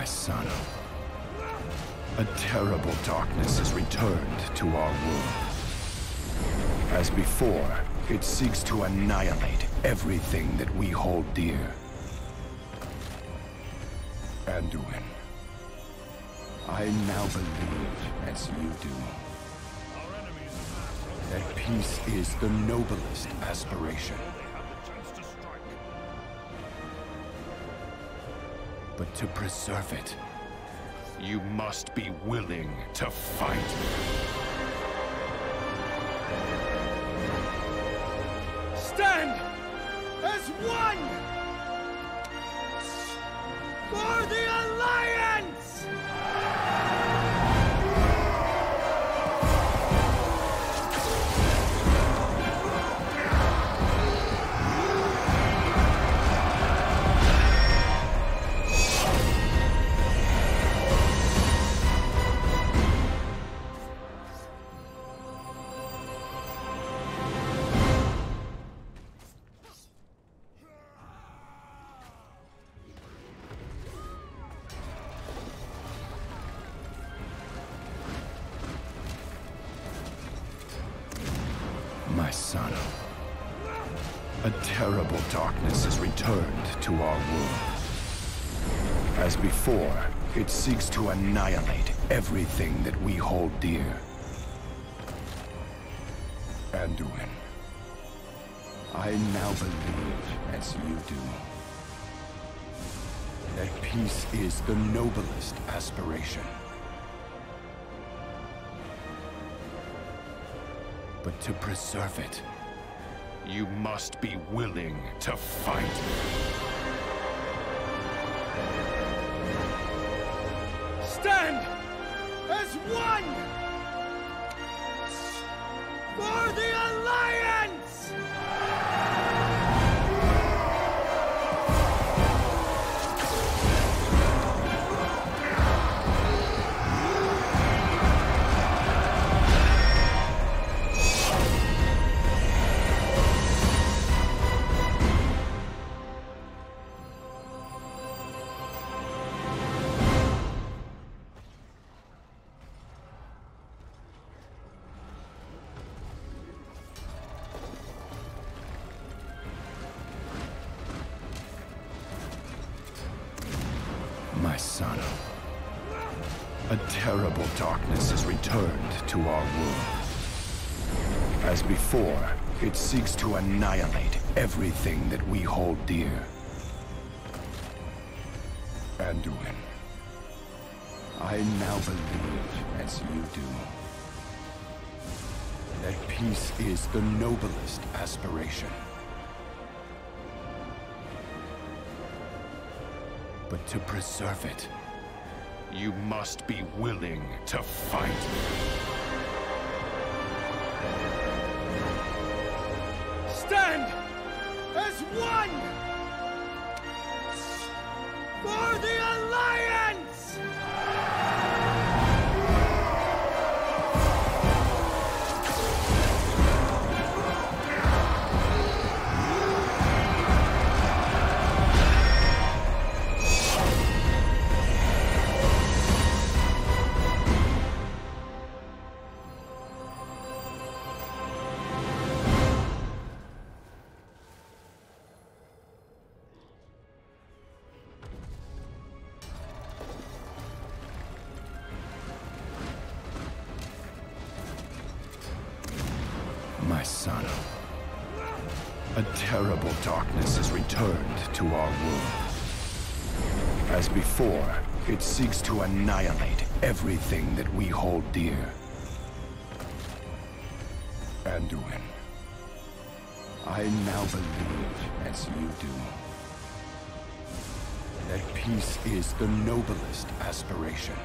My son, a terrible darkness has returned to our world. As before, it seeks to annihilate everything that we hold dear. Anduin, I now believe, as you do, that peace is the noblest aspiration. But to preserve it, you must be willing to fight. Stand as one for the Alliance! My son, a terrible darkness has returned to our world. As before, it seeks to annihilate everything that we hold dear. Anduin, I now believe, as you do, that peace is the noblest aspiration. But to preserve it, you must be willing to fight. Stand as one for the Alliance! My son, a terrible darkness has returned to our world. As before, it seeks to annihilate everything that we hold dear. Anduin, I now believe, as you do, that peace is the noblest aspiration. But to preserve it, you must be willing to fight. Stand as one for the Alliance! My son, a terrible darkness has returned to our world. As before, it seeks to annihilate everything that we hold dear. Anduin, I now believe, as you do, that peace is the noblest aspiration.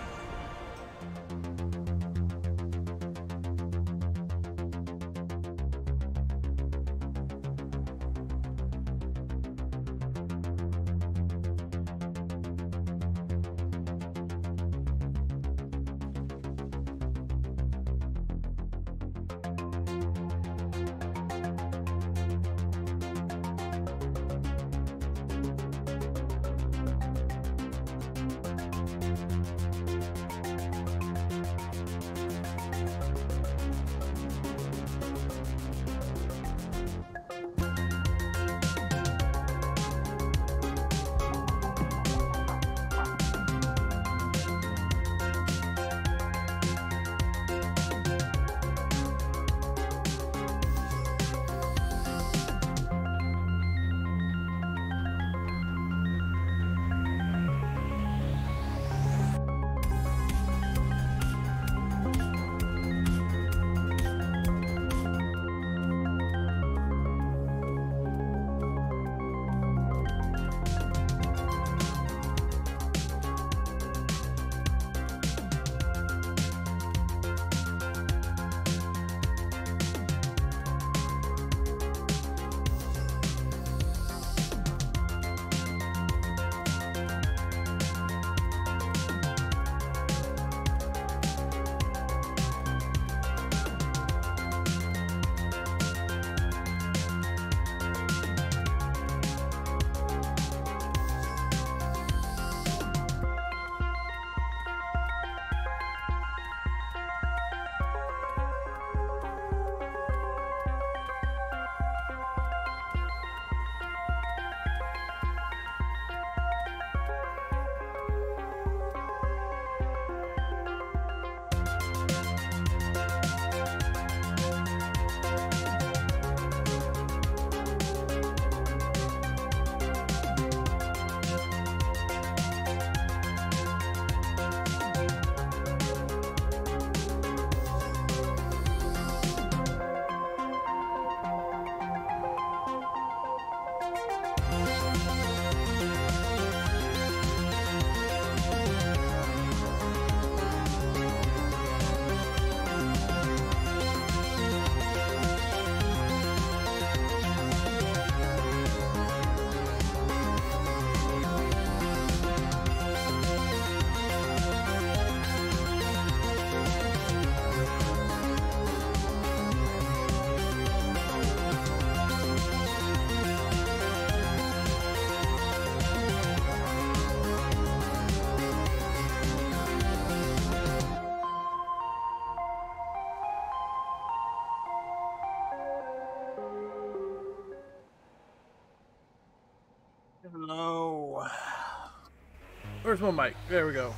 Where's my mic? There we go.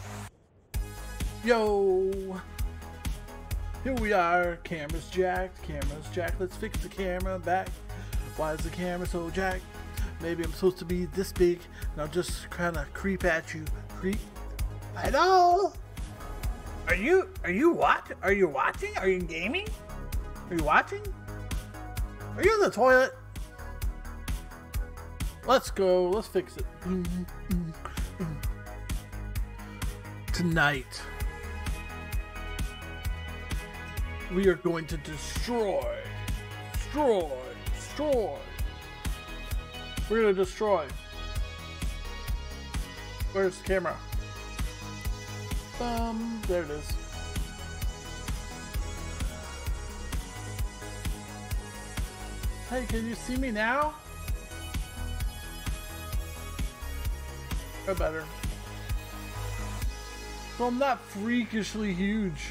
Yo! Here we are. Camera's jacked. Camera's jacked. Let's fix the camera back. Why is the camera so jacked? Maybe I'm supposed to be this big and I'll just kind of creep at you. Creep. Hello? Are you watching? Are you watching? Are you gaming? Are you watching? Are you in the toilet? Let's go. Let's fix it. Tonight, we are going to destroy. We're gonna destroy. Where's the camera? There it is. Hey, can you see me now? Or better. So I'm not freakishly huge.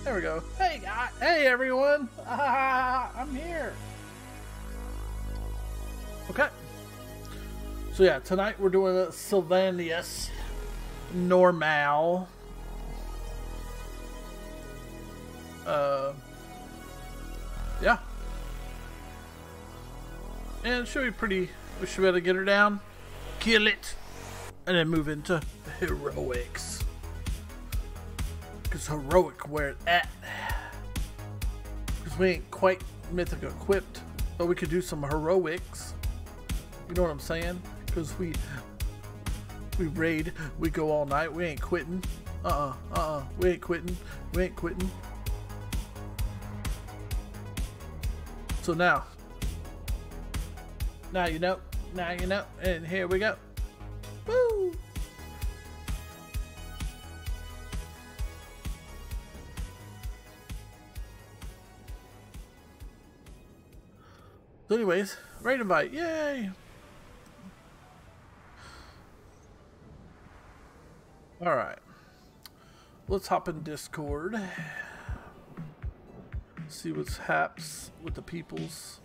There we go. Hey, hey everyone! I'm here. Okay. So yeah, tonight we're doing a Sylvanas normal. Yeah. And it should be pretty. We should be able to get her down, kill it, and then move into heroics. Because heroic where it's at. Because we ain't quite mythic equipped, but we could do some heroics. You know what I'm saying? Because we raid, we go all night, we ain't quitting. We ain't quitting. We ain't quitting. So now you know, and here we go. Woo! So anyways, raid invite, yay! Alright. Let's hop in Discord. See what's haps with the peoples.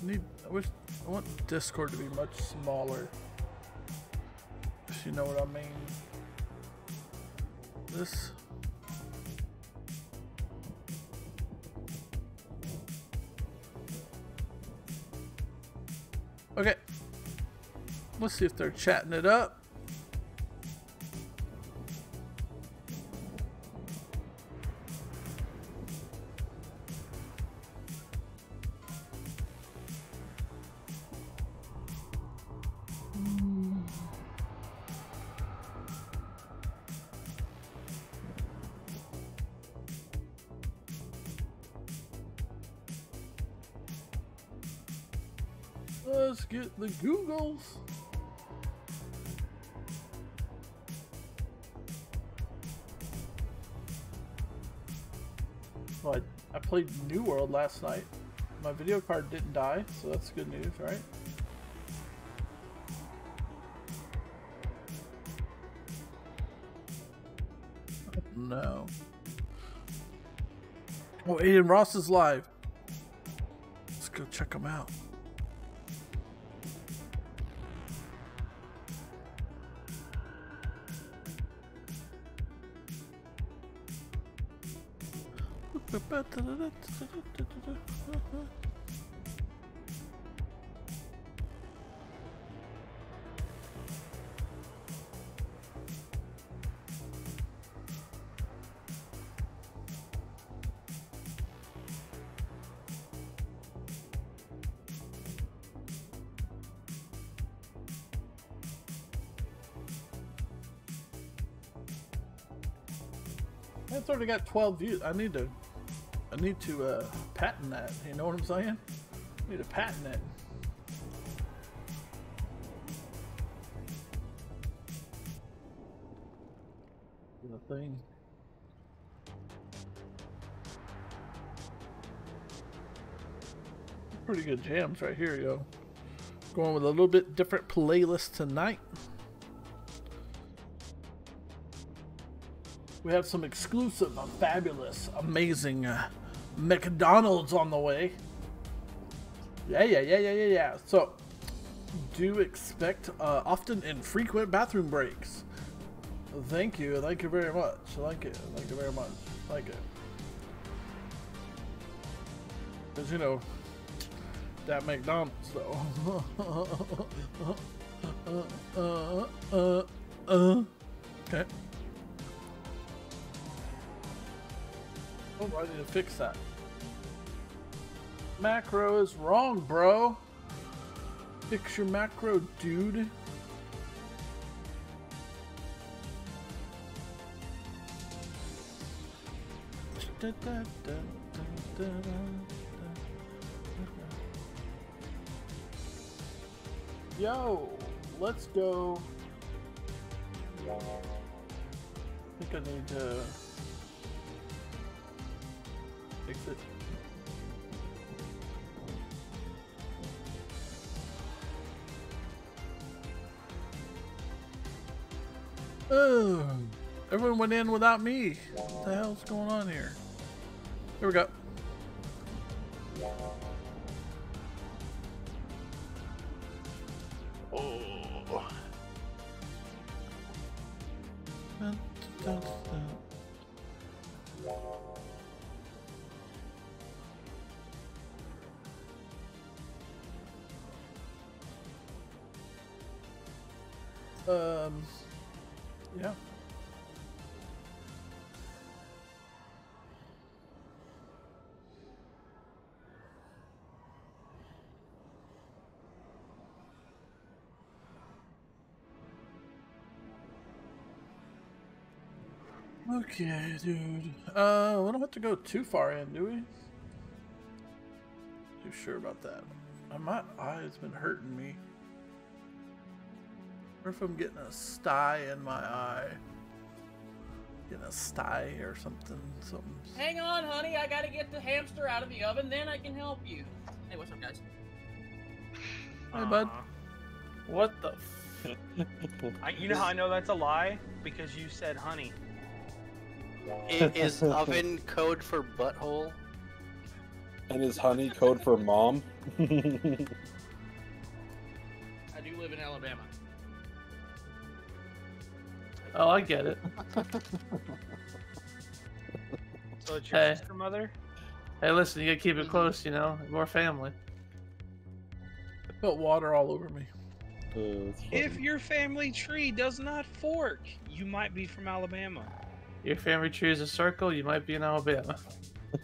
I want Discord to be much smaller. If you know what I mean. This. Okay. Let's see if they're chatting it up. Let's get the Googles. Well, I played New World last night. My video card didn't die, so that's good news, right? No. Oh, Aiden Ross is live. Let's go check him out. It's already got 12 views. I need to patent that. You know what I'm saying? I need to patent it. The thing. Pretty good jams right here, yo. Going with a little bit different playlist tonight. We have some exclusive, fabulous, amazing McDonald's on the way. Yeah. So, do expect often and frequent bathroom breaks. Thank you very much. Thank you very much. Thank you. Because, you know, that McDonald's, though. Okay. Oh, I need to fix that. Macro is wrong, bro. Fix your macro, dude. Yo, let's go. I think I need to fix it. Everyone went in without me. What the hell's going on here? Here we go. Oh. Yeah. Okay, dude. We don't have to go too far in, do we? Too sure about that. My eye's been hurting me. Or if I'm getting a sty in my eye. Getting a sty or something. Hang on, honey. I gotta get the hamster out of the oven, then I can help you. Hey, what's up, guys? Hey, bud. What the you know how I know that's a lie? Because you said honey. Is oven code for butthole? And is honey code for mom? I do live in Alabama. Oh, I get it. So it's your sister mother? Hey, listen, you gotta keep it close, you know? More family. I felt water all over me. If your family tree does not fork, you might be from Alabama. Your family tree is a circle, you might be in Alabama.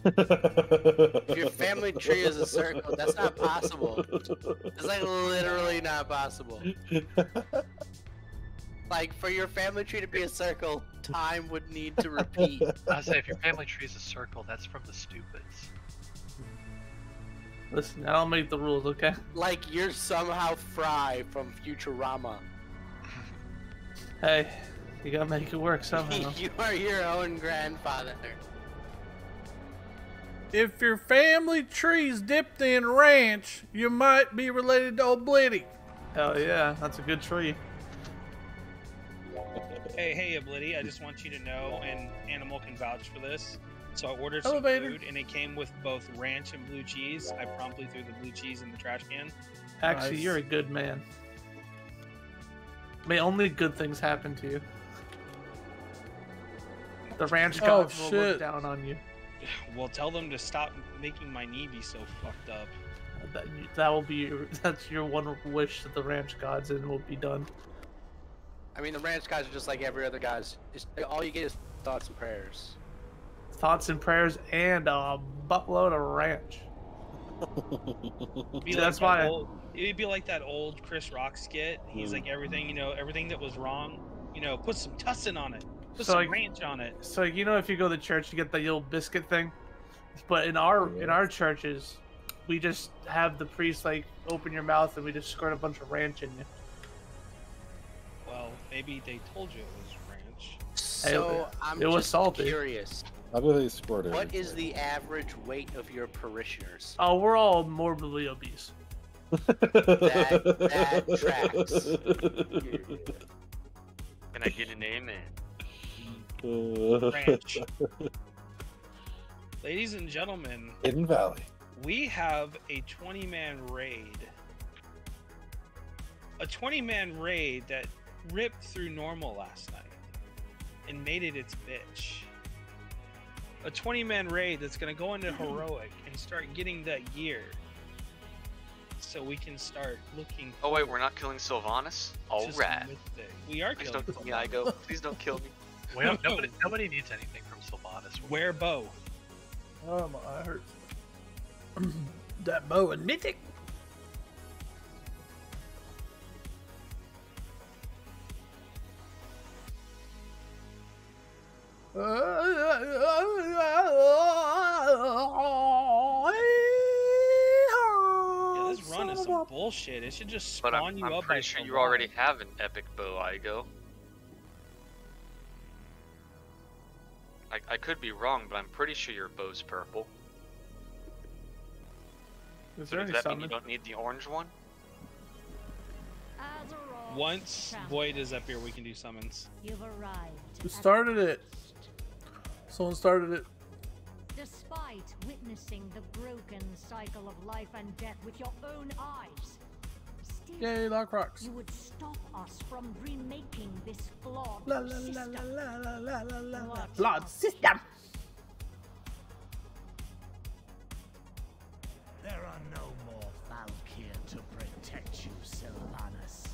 If your family tree is a circle, that's not possible. It's like literally not possible. Like, for your family tree to be a circle, time would need to repeat. I say, if your family tree is a circle, that's from the stupids. Listen, I don't make the rules, okay? Like you're somehow Fry from Futurama. Hey, you gotta make it work somehow. You are your own grandfather. If your family tree's dipped in ranch, you might be related to old Blitty. Hell yeah, that's a good tree. Hey, Oblitty, I just want you to know, and Animal can vouch for this. So I ordered Elevator. some food, and it came with both ranch and blue cheese. I promptly threw the blue cheese in the trash can. Actually, Nice. you're a good man. May only good things happen to you. The ranch gods will look shit. down on you. Well, tell them to stop making my knee be so fucked up. That will be that's your one wish that the ranch gods and will be done. I mean, the ranch guys are just like every other guys. All you get is thoughts and prayers. Thoughts and prayers and a buttload of ranch. Be That's like why. It'd be like that old Chris Rock skit. He's like, everything, everything that was wrong, put some tussin on it. Put So, some like- ranch on it. So if you go to church, you get the little biscuit thing. But in our churches, we just have the priest open your mouth and we just squirt a bunch of ranch in you. Well, maybe they told you it was ranch. So I'm it was just salty. curious. How do they squirt it? What is the average weight of your parishioners? Oh, we're all morbidly obese. That tracks. Can I get an amen? Ranch. Ladies and gentlemen, Hidden Valley. We have a 20-man raid. A 20-man raid that ripped through normal last night and made it its bitch. A 20-man raid that's going to go into heroic and start getting that gear. So we can start looking. Oh wait, we're not killing Sylvanas? Alright. We are Please killing don't kill me, Igo. Please don't kill me. Well, nobody needs anything from Sylvanas. Wear bow. Oh, my eye hurts. That bow and mythic. Yeah, this run is some bullshit. It should just But spawn you I'm up. pretty as sure you Sylvanas. already have an epic bow, Igo. I could be wrong, but I'm pretty sure your bow's purple. Is So there does any that mean you summon? don't need the orange one? Once Void is up here, we can do summons. You've arrived. Who started it? Someone started it. Despite witnessing the broken cycle of life and death with your own eyes, still Yay, Lock Rocks. you would stop us from remaking this flawed La la la system. la la la la la la. What Blood of system. There are no more Valkyr to protect you, Sylvanas.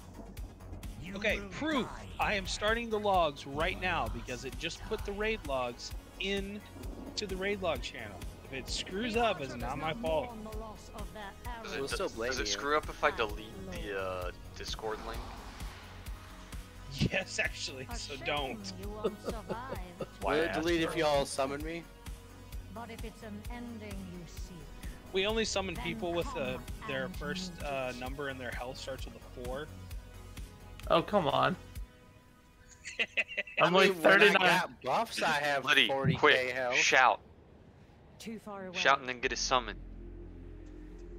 You Okay, will proof. die. I am starting the logs right now because it just put the raid logs in to the raid log channel. If it screws up, it's not my fault. mourn the loss of their Does arrows. it, still blame does it you. screw up if I delete the Discord link? Yes, actually, A so shame don't. You won't survive. Why Will I it asked delete for if it. y'all summon me? But if it's an ending you seek, We only summon Then people with come their and first meet it. number and their health starts with a 4. Oh, come on. I'm I like mean, when 39. I got buffs, I have Liddy, 40k quick, health. shout. too far away. Shout and then get a summon.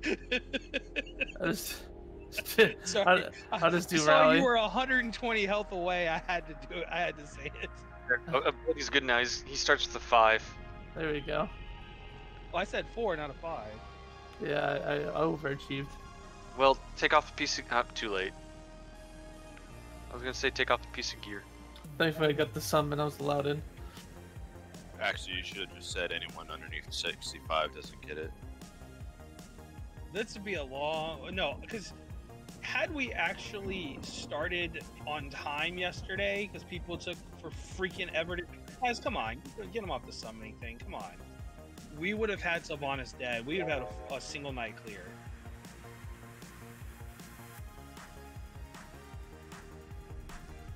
I just- Sorry. How does I do saw rally? you were 120 health away. I had to do it. I had to say it. He's good now. He starts with a 5. There we go. Well, I said 4, not a 5. Yeah, I overachieved. Well, take off the piece of... too late. I was gonna say take off the piece of gear. Thankfully, I got the summon. I was allowed in. Actually, you should have just said anyone underneath 65 doesn't get it. This would be a long... No, because had we actually started on time yesterday, because people took for freaking ever to... Guys, come on. Get them off the summoning thing. Come on. We would have had Sylvanas dead. We would have had a single night clear.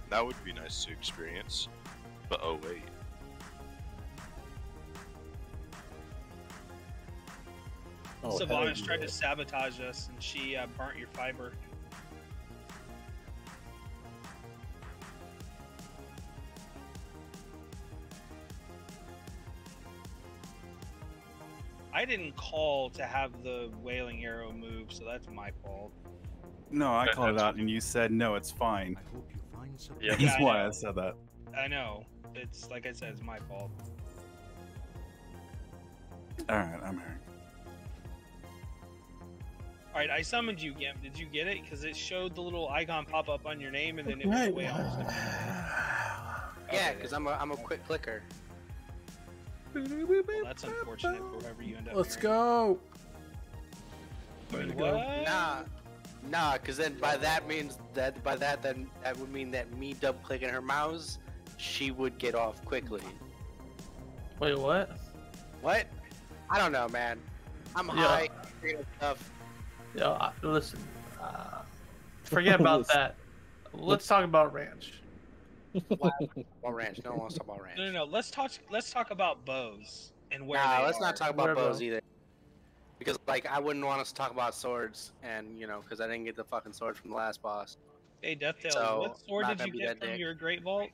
That would be nice to experience. But oh wait. Oh, hell Sylvanas tried yeah. to sabotage us, and she burnt your fiber. I didn't call to have the wailing arrow move, so that's my fault. No, I called it out and you said, no, it's fine. Yeah, That's Yeah, I why know. I said that. I know. It's like I said, it's my fault. Alright, I'm here. Alright, I summoned you, Gimp. Did you get it? Because it showed the little icon pop up on your name, and then it went away almost immediately. Yeah, because I'm a quick clicker. Well, that's unfortunate for whoever you end up Let's marrying. go. Way to go. What? Nah, because then by that then that would mean that me double clicking her mouse, she would get off quickly. Wait, what? What? I don't know, man. I'm Yeah. high, creative stuff. Yo, listen. Forget about that. Let's talk about ranch. About ranch. No one wants to talk about ranch. No. Let's talk about bows and where Nah, they let's are. not talk about Where bows bow? either. Because like I wouldn't want us to talk about swords, and because I didn't get the fucking sword from the last boss. Hey, Deathtails, So, what sword not did gonna you be get that from dick. your Great Vault?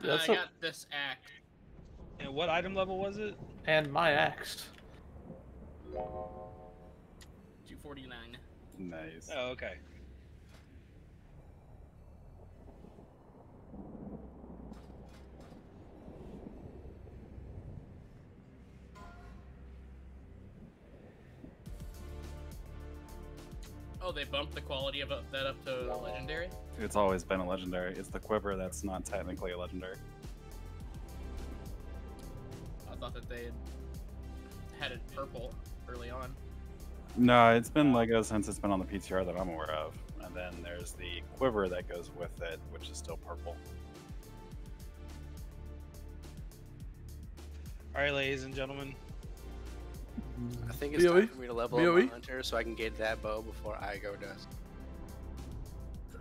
That's I a- got this act. And what item level was it? And my axe. 249. Nice. Oh, okay. Oh, they bumped the quality of that up to legendary? It's always been a legendary. It's the quiver that's not technically a legendary. I thought that they had it purple early on. No, it's been Lego since it's been on the PTR that I'm aware of. And then there's the quiver that goes with it, which is still purple. Alright, ladies and gentlemen. I think it's time for me to level up my hunter so I can get that bow before I go dust.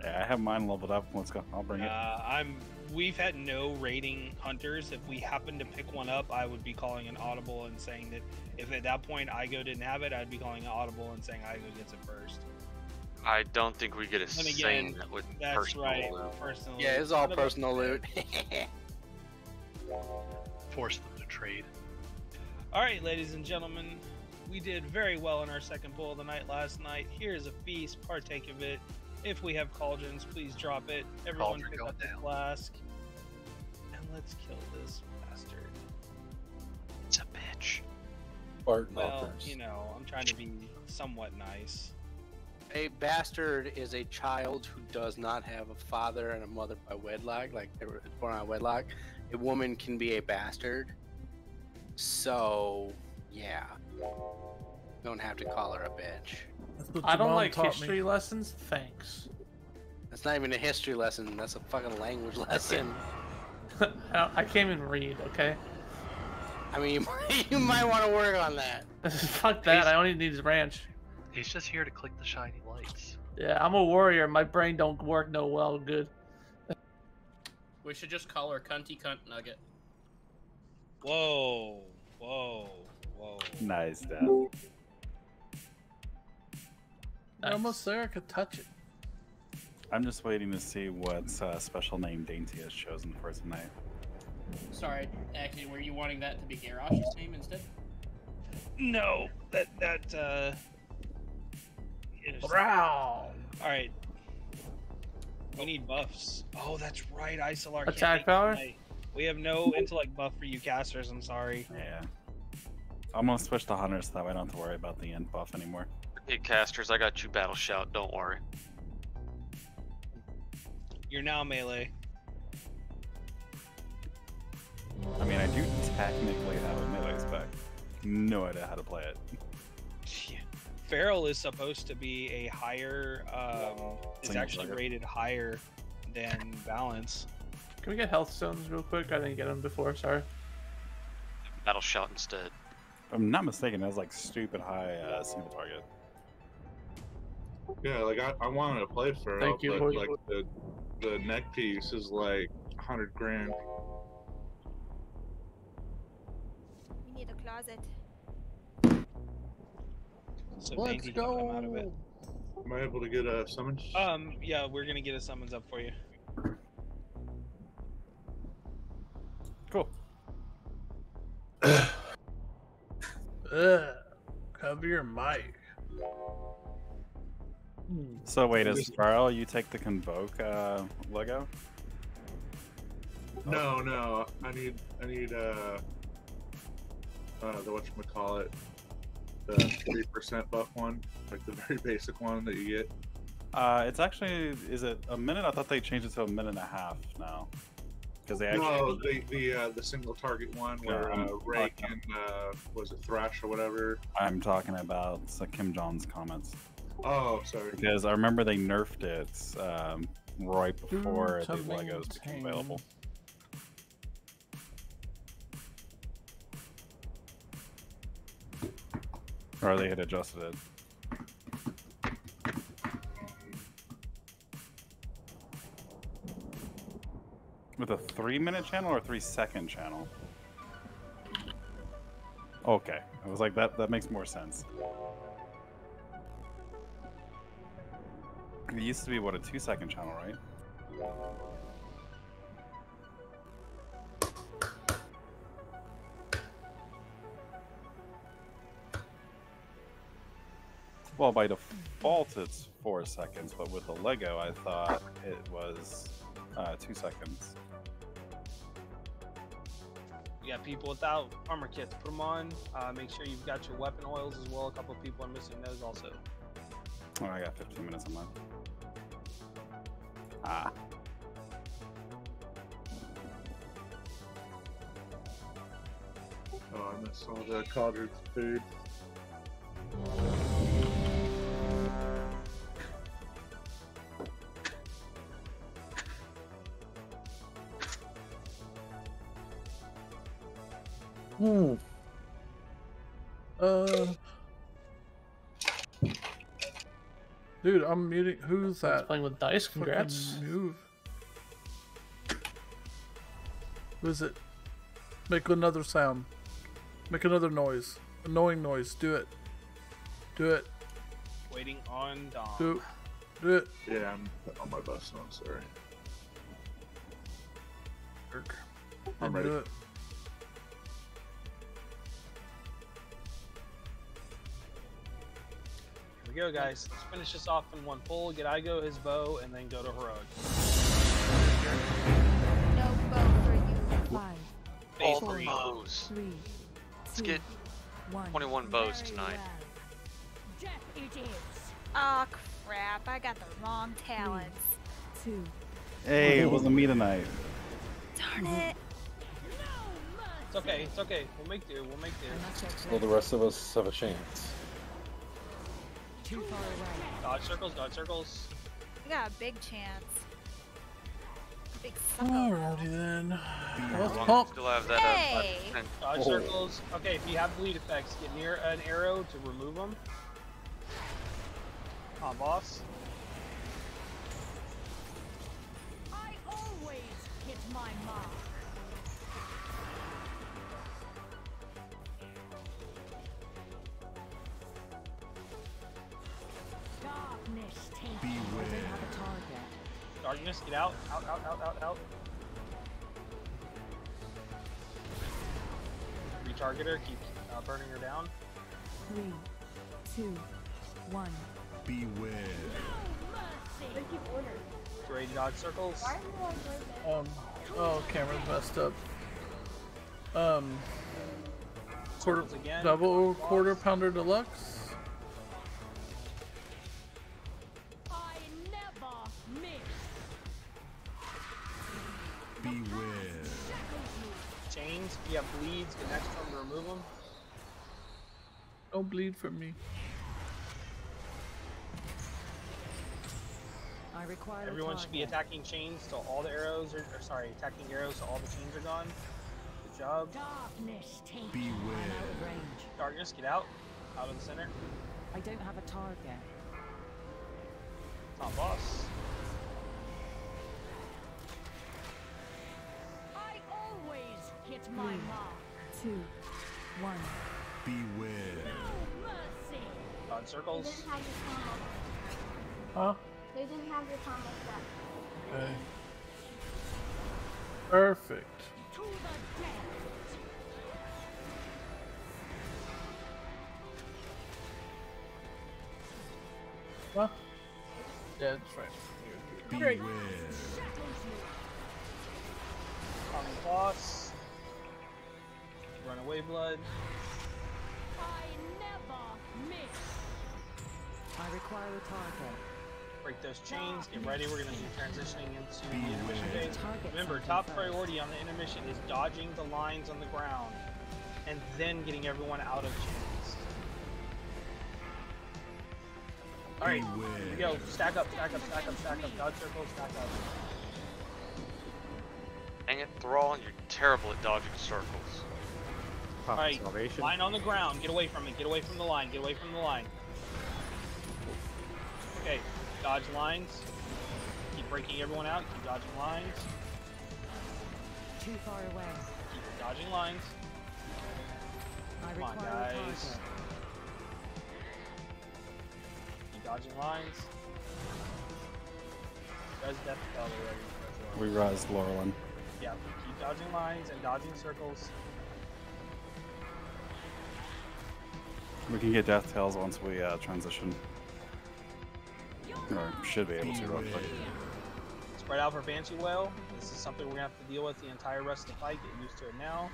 Yeah, I have mine leveled up. Let's go. I'll bring it. We've had no rating hunters. If we happen to pick one up, I would be calling an audible and saying that if at that point Igo didn't have it, I'd be calling an audible and saying Igo gets it first. I don't think we get a And again, saying with that's personal right. loot. Personal Yeah, loot. it's all personal loot. Force them to trade. Alright, ladies and gentlemen, we did very well in our second bowl of the night last night. Here's a feast, partake of it. If we have cauldrons, please drop it. Everyone Cauldron pick going up the down. flask. And let's kill this bastard. It's a bitch. Bart Well, knockers. you know, I'm trying to be somewhat nice. A bastard is a child who does not have a father and a mother by wedlock, like they were born out of wedlock. A woman can be a bastard. So, yeah. Don't have to call her a bitch. I don't like history lessons. Thanks. That's not even a history lesson. That's a fucking language lesson. I can't even read. Okay. I mean, you might want to work on that. Fuck that. I only need his ranch. He's just here to click the shiny lights. Yeah, I'm a warrior. My brain don't work no well good. We should just call her Cunty Cunt Nugget. Whoa, whoa, whoa. Nice, Dad. We're almost there. I could touch it. I'm just waiting to see what special name Dainty has chosen for tonight. Sorry, actually, were you wanting that to be Garrosh's name instead? No, that Wow. Alright. We need buffs. Oh, that's right, Isolar. can't Attack make power? tonight. We have no intellect buff for you casters, I'm sorry. Yeah. I'm gonna switch to Hunter so that way I don't have to worry about the end buff anymore. Hey, casters, I got you battle shout. Don't worry. You're now melee. I mean, I do technically have a melee spec. No idea how to play it. Feral is supposed to be a higher, it's Single actually trigger. rated higher than balance. Can we get health stones real quick? I didn't get them before. Sorry. Battle shout instead. If I'm not mistaken, it has like stupid high single target. Yeah, like I wanted to play Feral, Thank you, but boy. like the neck piece is like 100 grand. We need a closet. So Let's Dainty can come out of it. go. Am I able to get a summons? Yeah, we're gonna get a summons up for you. Cool. Cover your mic. So wait, is Feral you take the Convoke Lego? No, I need the whatchamacallit, the 3% buff one, like the very basic one that you get. It's actually, is it a minute? I thought they changed it to a minute and a half now. Because they actually. No, the single target one where Rake and was it Thrash or whatever. I'm talking about Kim Jong's comments. Oh, sorry. Because I remember they nerfed it right before the to Legos became available. Or they had adjusted it. With a 3-minute channel or a 3-second channel? Okay, I was like, that makes more sense. It used to be, what, a 2-second channel, right? Well, by default it's 4 seconds, but with the Lego I thought it was 2 seconds. You got people without armor kits. Put them on. Make sure you've got your weapon oils as well. A couple of people are missing those also. Oh, I got 15 minutes on mine. Ah. Oh, I missed all the Codger's food. Dude, I'm muting. Who's That's that? playing with dice. Fucking Congrats. Move. Who is it? Make another sound. Make another noise. Annoying noise. Do it. Do it. Waiting on Dom. Do it. Yeah, I'm on my bus now. Sorry. I'm ready. Do it. Here we go, guys. Let's finish this off in one pull. Get Igo his bow, and then go to Heroic. No bow for you. 5, All four, the bows. 3, Let's get 21 bows tonight. Death it is. Oh crap! I got the wrong talents. 2. Hey, it wasn't me tonight. Darn it! It's okay. It's okay. We'll make do. We'll make do. Will the rest of us have a chance? Too far away. Dodge circles. Dodge circles. We got a big chance. Big sucker. Alrighty then. Let's Long pump. Still have that Hey. 5%. Dodge circles. Okay, if you have bleed effects, get near an arrow to remove them. Come on, boss. I always hit my mark. Darkness takes. Beware. I don't have a target. Darkness, get out. Out, out, out, out, out. Retarget her. Keep burning her down. 3, 2, 1. Beware. Ready to dodge circles. Oh, camera's messed up. Quarter, Circles again. double quarter pounder deluxe. I never miss. Beware. Chains. If you have bleeds, get next to them to remove them. Don't bleed for me. I require Everyone should be attacking chains till all the arrows are, sorry, attacking arrows till all the chains are gone. Good job. Darkness takes. Beware. I'm out of range. Darkness, get out. Out of the center. I don't have a target. It's on boss. I always hit my mark. 2, 1. Beware. No mercy. Dodge circles. Huh? They didn't have your combo set. Okay. Perfect. To the death. Huh? Yeah, that's right. Beware. On the boss. Runaway blood. I never miss. I require a target. Break those chains. Get ready. We're going to be transitioning into the intermission Beware. phase. Remember, top priority on the intermission is dodging the lines on the ground and then getting everyone out of chains. Alright, here we go. Stack up, stack up, stack up, stack up. Dodge circles, stack up. Dang it, Thrall, you're terrible at dodging circles. Alright, line on the ground. Get away from it. Get away from the line. Get away from the line. Okay, dodge lines. Keep breaking everyone out. Keep dodging lines. Too far away. Keep dodging lines. I Come on, require a guys. target. Keep dodging lines. Guys, death spell already. We rise, Laurelin. Yeah, keep dodging lines and dodging circles. We can get Death Tails once we transition. Or should be able to, roughly. Spread out for Banshee Whale. This is something we're gonna have to deal with the entire rest of the fight. Get used to it now.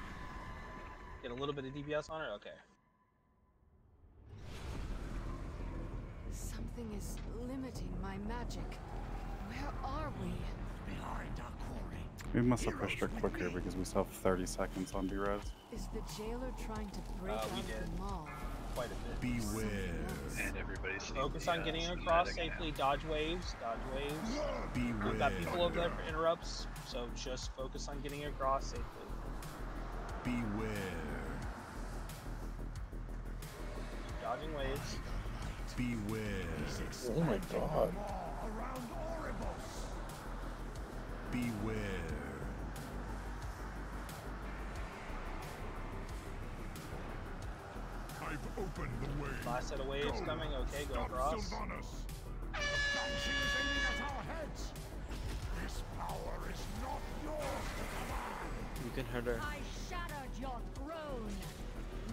Get a little bit of DPS on it. Okay. Something is limiting my magic. Where are we? Behind our quarry. We must have pushed her quicker because we still have 30 seconds on B-Res. Is the jailer trying to break out We of did. the mall? Quite a bit. Beware. And everybody's seen Focus the, on getting seen across that again. safely. Dodge waves. Dodge waves. Beware. We've got people over there for interrupts, so just focus on getting across safely. Beware. Dodging waves. Beware. Oh my god. Around Oribos. Beware. I've opened the way. Last set of waves coming. Okay, go across. Sylvanas. The banshee is aiming at our heads. This power is not yours to command. You can hurt her. I shattered your throne.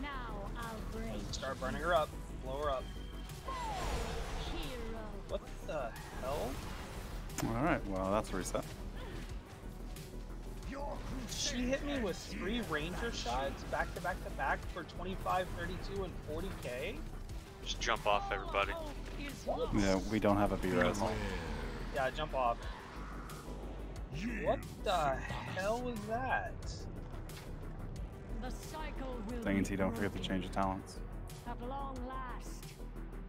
Now I'll break. Start burning her up. Blow her up. Hero. What the hell? Alright, well, that's a reset. She hit me with 3 ranger shots back to back to back for 25, 32, and 40k? Just jump off, everybody. Yeah, we don't have a B-Res. Yeah, jump off. What the hell was that? The cycle will Dainty, be don't forget to broken. change your talents. At long last,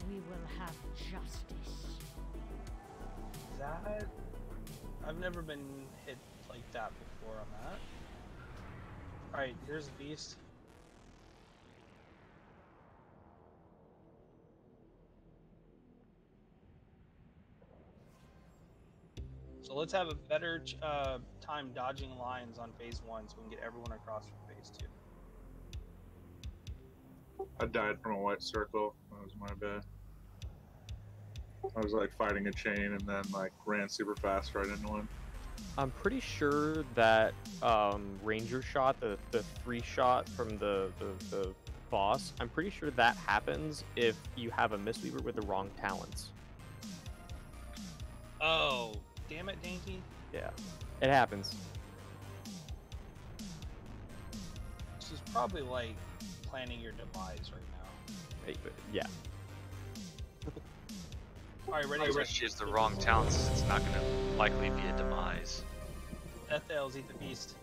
we will have justice. That... I've never been hit like that before on that. Alright, here's the beast. So let's have a better time dodging lines on phase 1 so we can get everyone across for phase 2. I died from a white circle. That was my bad. I was like fighting a chain and then like ran super fast right into one. I'm pretty sure that ranger shot, the 3 shot from the boss, I'm pretty sure that happens if you have a Mistweaver with the wrong talents. Oh, damn it, Dainty. Yeah, it happens. This is probably like planning your demise right now. Yeah. Alright, ready? If she has the wrong talents, it's not going to likely be a demise. Ethels, eat the beast.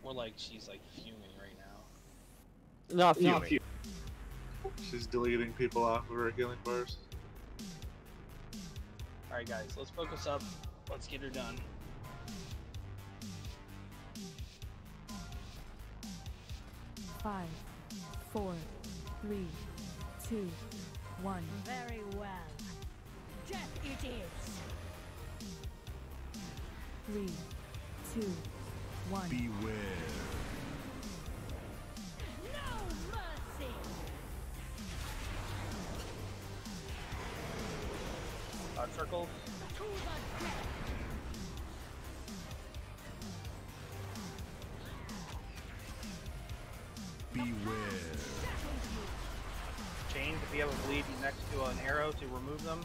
More like she's like fuming right now. Not fuming. She's deleting people off of her healing bars. Alright guys, let's focus up. Let's get her done. Five, 4, 3, 2, 1. Very well. Death it is. 3, 2, 1. Beware. No mercy. Circles. To the death. Beware. Chains, if you have a bleed next to an arrow to remove them.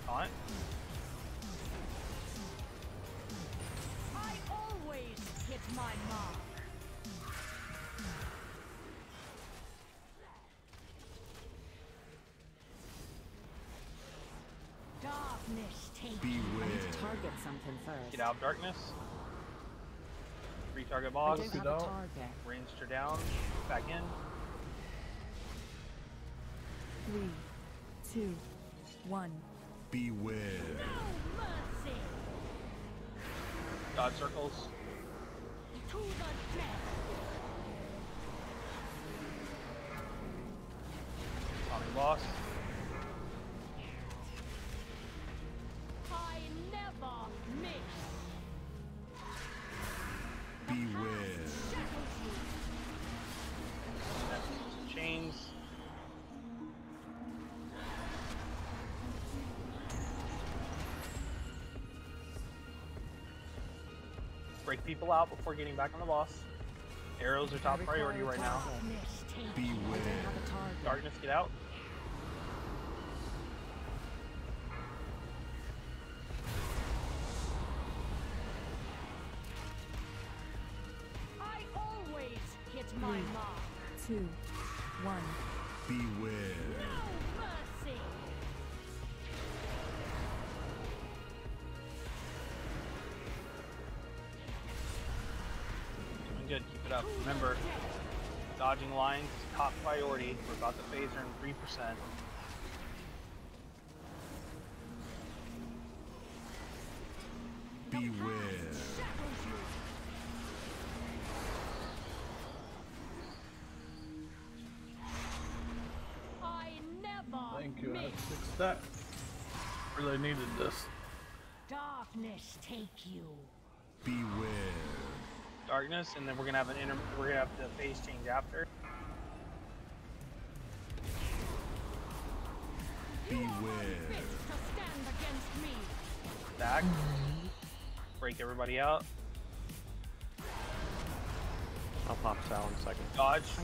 Taunt. I always hit my mark. Darkness take. Beware. Target something first. Get out of darkness. Retarget boss. I don't have a target. Ranged her down. Back in. 3, 2, 1. Beware. No mercy. Dodge circles. To the death. Tommy boss. I never miss. Beware. Chains. Break people out before getting back on the boss. Arrows are top priority right now. Beware. Darkness, get out. my mark. 2, 1. Beware. No mercy. Doing good. Keep it up. Remember, dodging lines is top priority. We're about to phaser in 3%. Beware. I never Thank you. I had miss. 6 stacks. Really needed this. Darkness take you. Beware. Darkness, and then we're gonna have we're gonna have the phase change after. Beware. Fit to stand against me. Back. Break everybody out. I'll pop Sal in a second.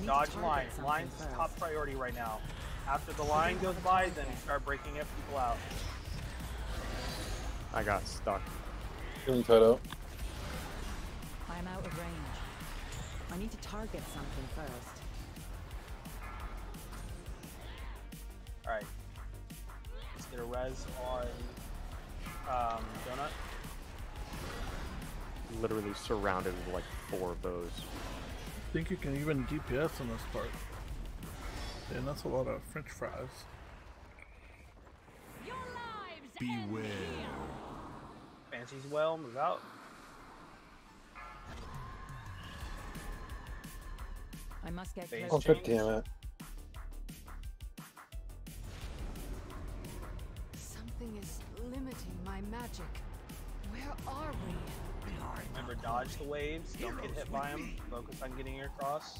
Dodge line. Line's top priority right now. After the line goes by, then start breaking people out. I got stuck. Feeling tied out. I'm out of range. I need to target something first. Alright. Let's get a res on Donut. Literally surrounded with like 4 of those. I think you can even DPS in this part. And that's a lot of French fries. Your lives Beware. Fancy's well, move out. I must get Phase close. Oh, change. damn it. Something is limiting my magic. Where are we? Remember, dodge the waves. Don't get hit by them. Focus on getting your cross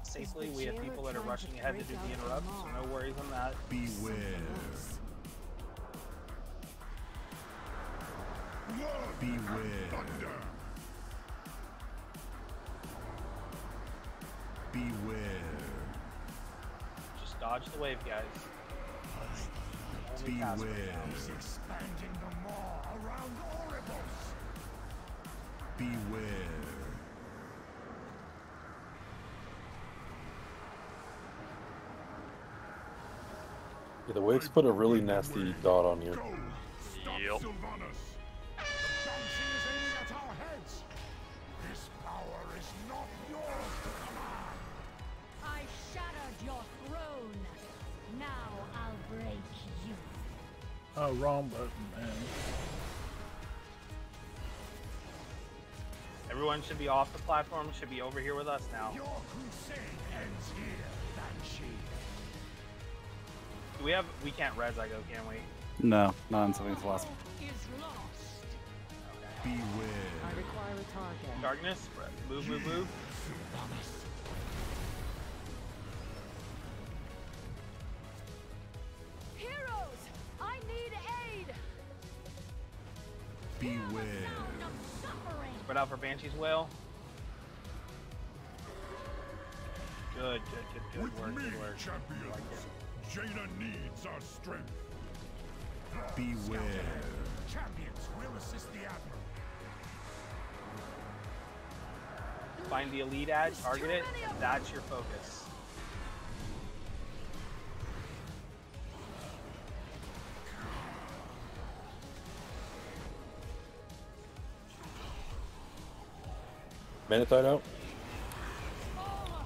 safely. We have people that are rushing ahead to do the interrupt, so no worries on that. Beware. Beware. Beware. Just dodge the wave, guys. Only pass right Beware. now. Is expanding the maw around Oribos. Beware. Yeah, the waves put a really nasty dot on you. Stop Yep. Sylvanas. The Banshee is aiming at our heads. This power is not yours to command. I shattered your throne. Now I'll break you. Oh, wrong button, man. Everyone should be off the platform, should be over here with us now. Your crusade ends here, Banshee. We can't res I go, can we? No, not until it's last. Is lost. Beware. I require a target. Darkness, move, move, move. Heroes, I need aid. Beware. Sound of suffering. Spread out for Banshee's Wail. Good, good, good, good With work, me, good work. champions. Jaina needs our strength. Beware. Champions will assist the Admiral. Find the elite ad, target it, and that's your focus. Mana tied out. All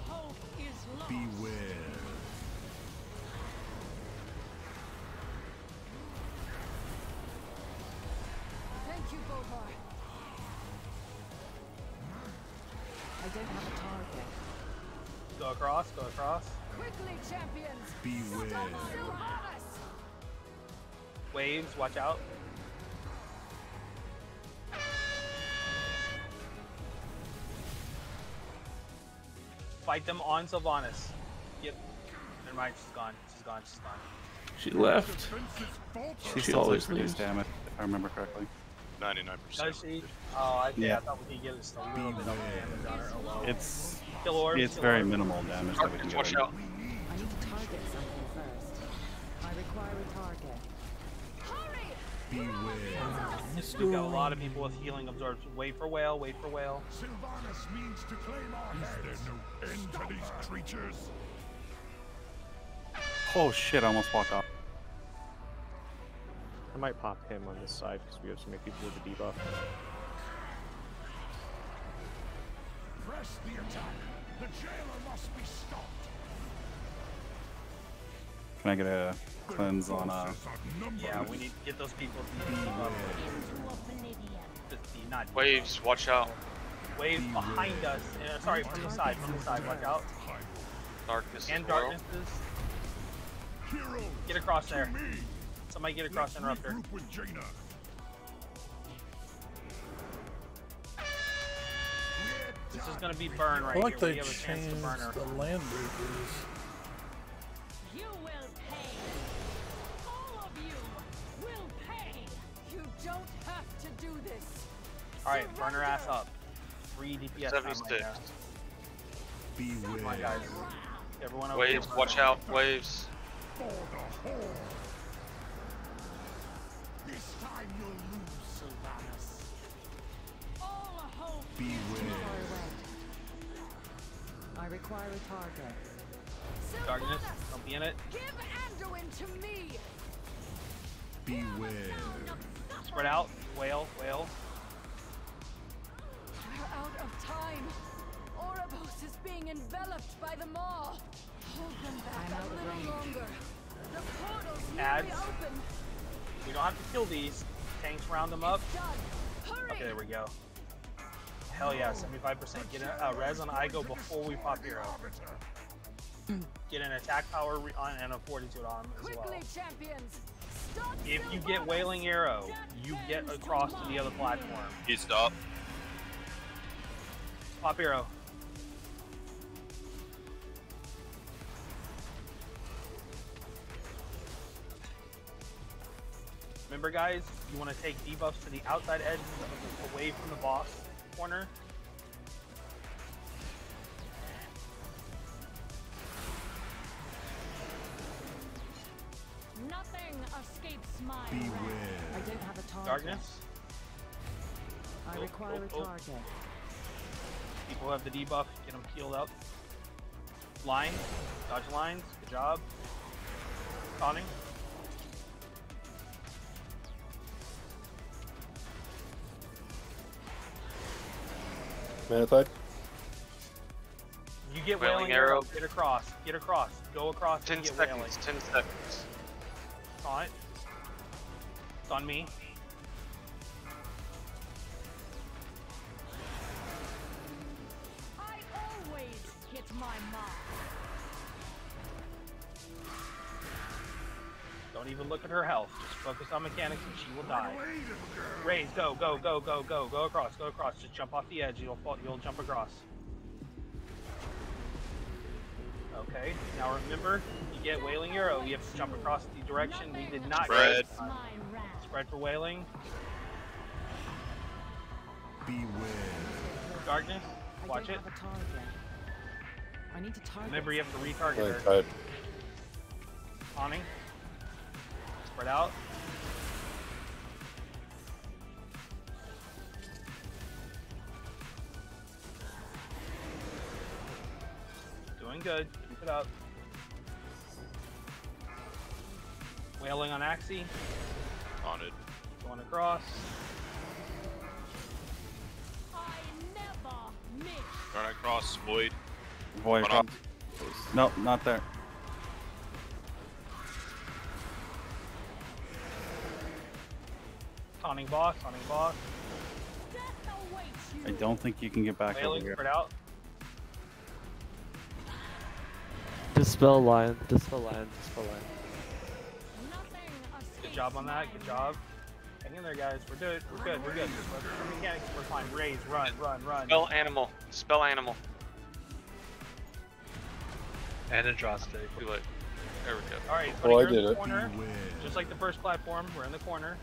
hope is lost. Beware. Thank you, Bohar. I don't have a target. Go across, go across. Quickly, champions! Beware. Sylvanas! Waves, watch out. Fight them on Sylvanas. Yep. Never mind, she's gone. She's gone, she's gone. She left. She She still always takes reduced leaves. damage, if I remember correctly. 99%. Does she? Oh, I Yeah. thought we could get just a little bit of damage on her. Oh, well. It's Kill orbs, it's kill very orbs. minimal damage that we can Watch get. out. I need to target something first. I require a target. Hurry! Beware. We've got a lot of people with healing absorption. Wait for whale, wait for whale. Sylvanas means to claim our heads. Is there no end to these creatures. Oh shit! I almost walked off. I might pop him on this side because we have so many people with the debuff. Press the attack. The jailer must be stopped. Can I get a cleanse on Yeah, we need to get those people to debuff. Not Waves, watch out. Waves behind us. Sorry, from the side. Watch out. Darkness And as well. darknesses. Get across there. Somebody get across the interrupter. This is gonna be burn right I like here. they We have a chance to burn her. changed the land breakers. You will pay. All of you will pay. You don't have to do this. Alright, burn her ass up. 3 DPS time right 76. now. Come on, guys. Everyone over Waves, here. watch out. Waves. This time you'll lose, Sylvanas. All hope. I require a target. Darkness, don't be in it. Give Anduin to me. Spread out. Whale. We're out of time. Oribos is being enveloped by the maw. Hold them back a little longer. The portal's Ads. nearly open. We don't have to kill these. Tanks round them up. Done. Hurry. Okay, there we go. Hell yeah, 75%. Get a res on Igo before we pop hero. Get an attack power on and a fortitude on him as well. Quickly, champions. Stop If you get Wailing Arrow, you get across to the other platform. He's up. Pop hero. Remember, guys, you want to take debuffs to the outside edge away from the boss corner. Nothing escapes my I don't have a target. Darkness. I require a target. People who have the debuff, get them healed up. Line. Dodge lines. Good job. Taunting. Manified? You get Wailing Wailing Arrow. Arrow. Get across. Get across. Go across 10 and get seconds. Wailing. 10 seconds. Taunt. It's on me. I always get my mark. Don't even look at her health. Just focus on mechanics and she will die. Raise, go, go, go, go, go, go across, go across. Just jump off the edge. You'll jump across. Okay. Now remember, you get Wailing Arrow. You have to jump across the direction we did not Spread. get. Spread for Wailing. Darkness. Watch I it. don't have a target. I need to target. Remember, you have to retarget her. Manified. Taunting. Spread out. Doing good. Keep it up. Wailing on Axie. On it. Going across. I never miss. Turn across, Void. Void Run across. Nope, not there. Taunting boss. Taunting boss. Death awaits you. I don't think you can get back Wailing. over here. Spread out. Dispel line. Dispel line. Dispel line. Nothing escapes Good job on that. Good job. Hang in there, guys. We're good. We're good. We're good. Just for mechanics, we're fine. Raise. Run. Run. Run. Spell animal. Spell animal. And Andraste. Do it. There we go. Alright, Oh, I you're in did the it. corner. Just like the first platform, we're in the corner.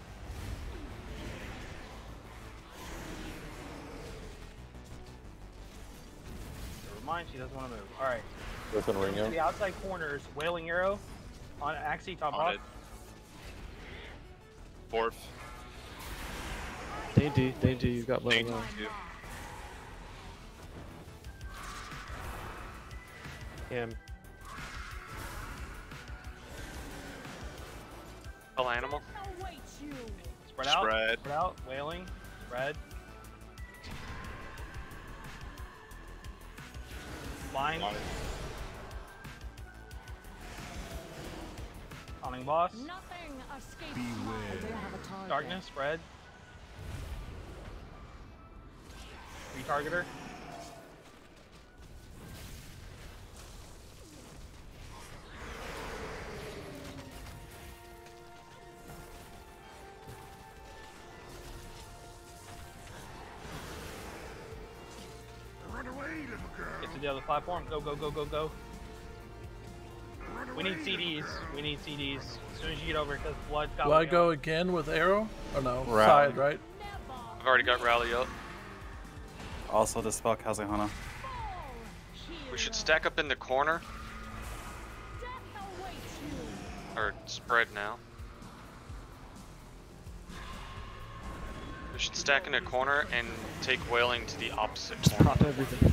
Never mind, she doesn't want to move. Alright. Open ring To out. the outside corners, Wailing Arrow on Axie, top On off. it. Fourth. Dainty, you've got low Dainty. line. Two. Him. Kill animal. Spread out. Spread out. Wailing. Spread. Blind. Calling boss. Nothing escapes. Beware. Darkness. Spread. Retargeter. Run away, little girl. Get to the other platform. Go, go, go, go, go. We need CDs. We need CDs. As soon as you get over, because blood got. Do I go again with arrow? Or no? Rally. Side, right? I've already got rally up. Also dispel Kazehana. We should stack up in the corner. Or spread now. We should stack in a corner and take wailing to the opposite corner. Pop everything.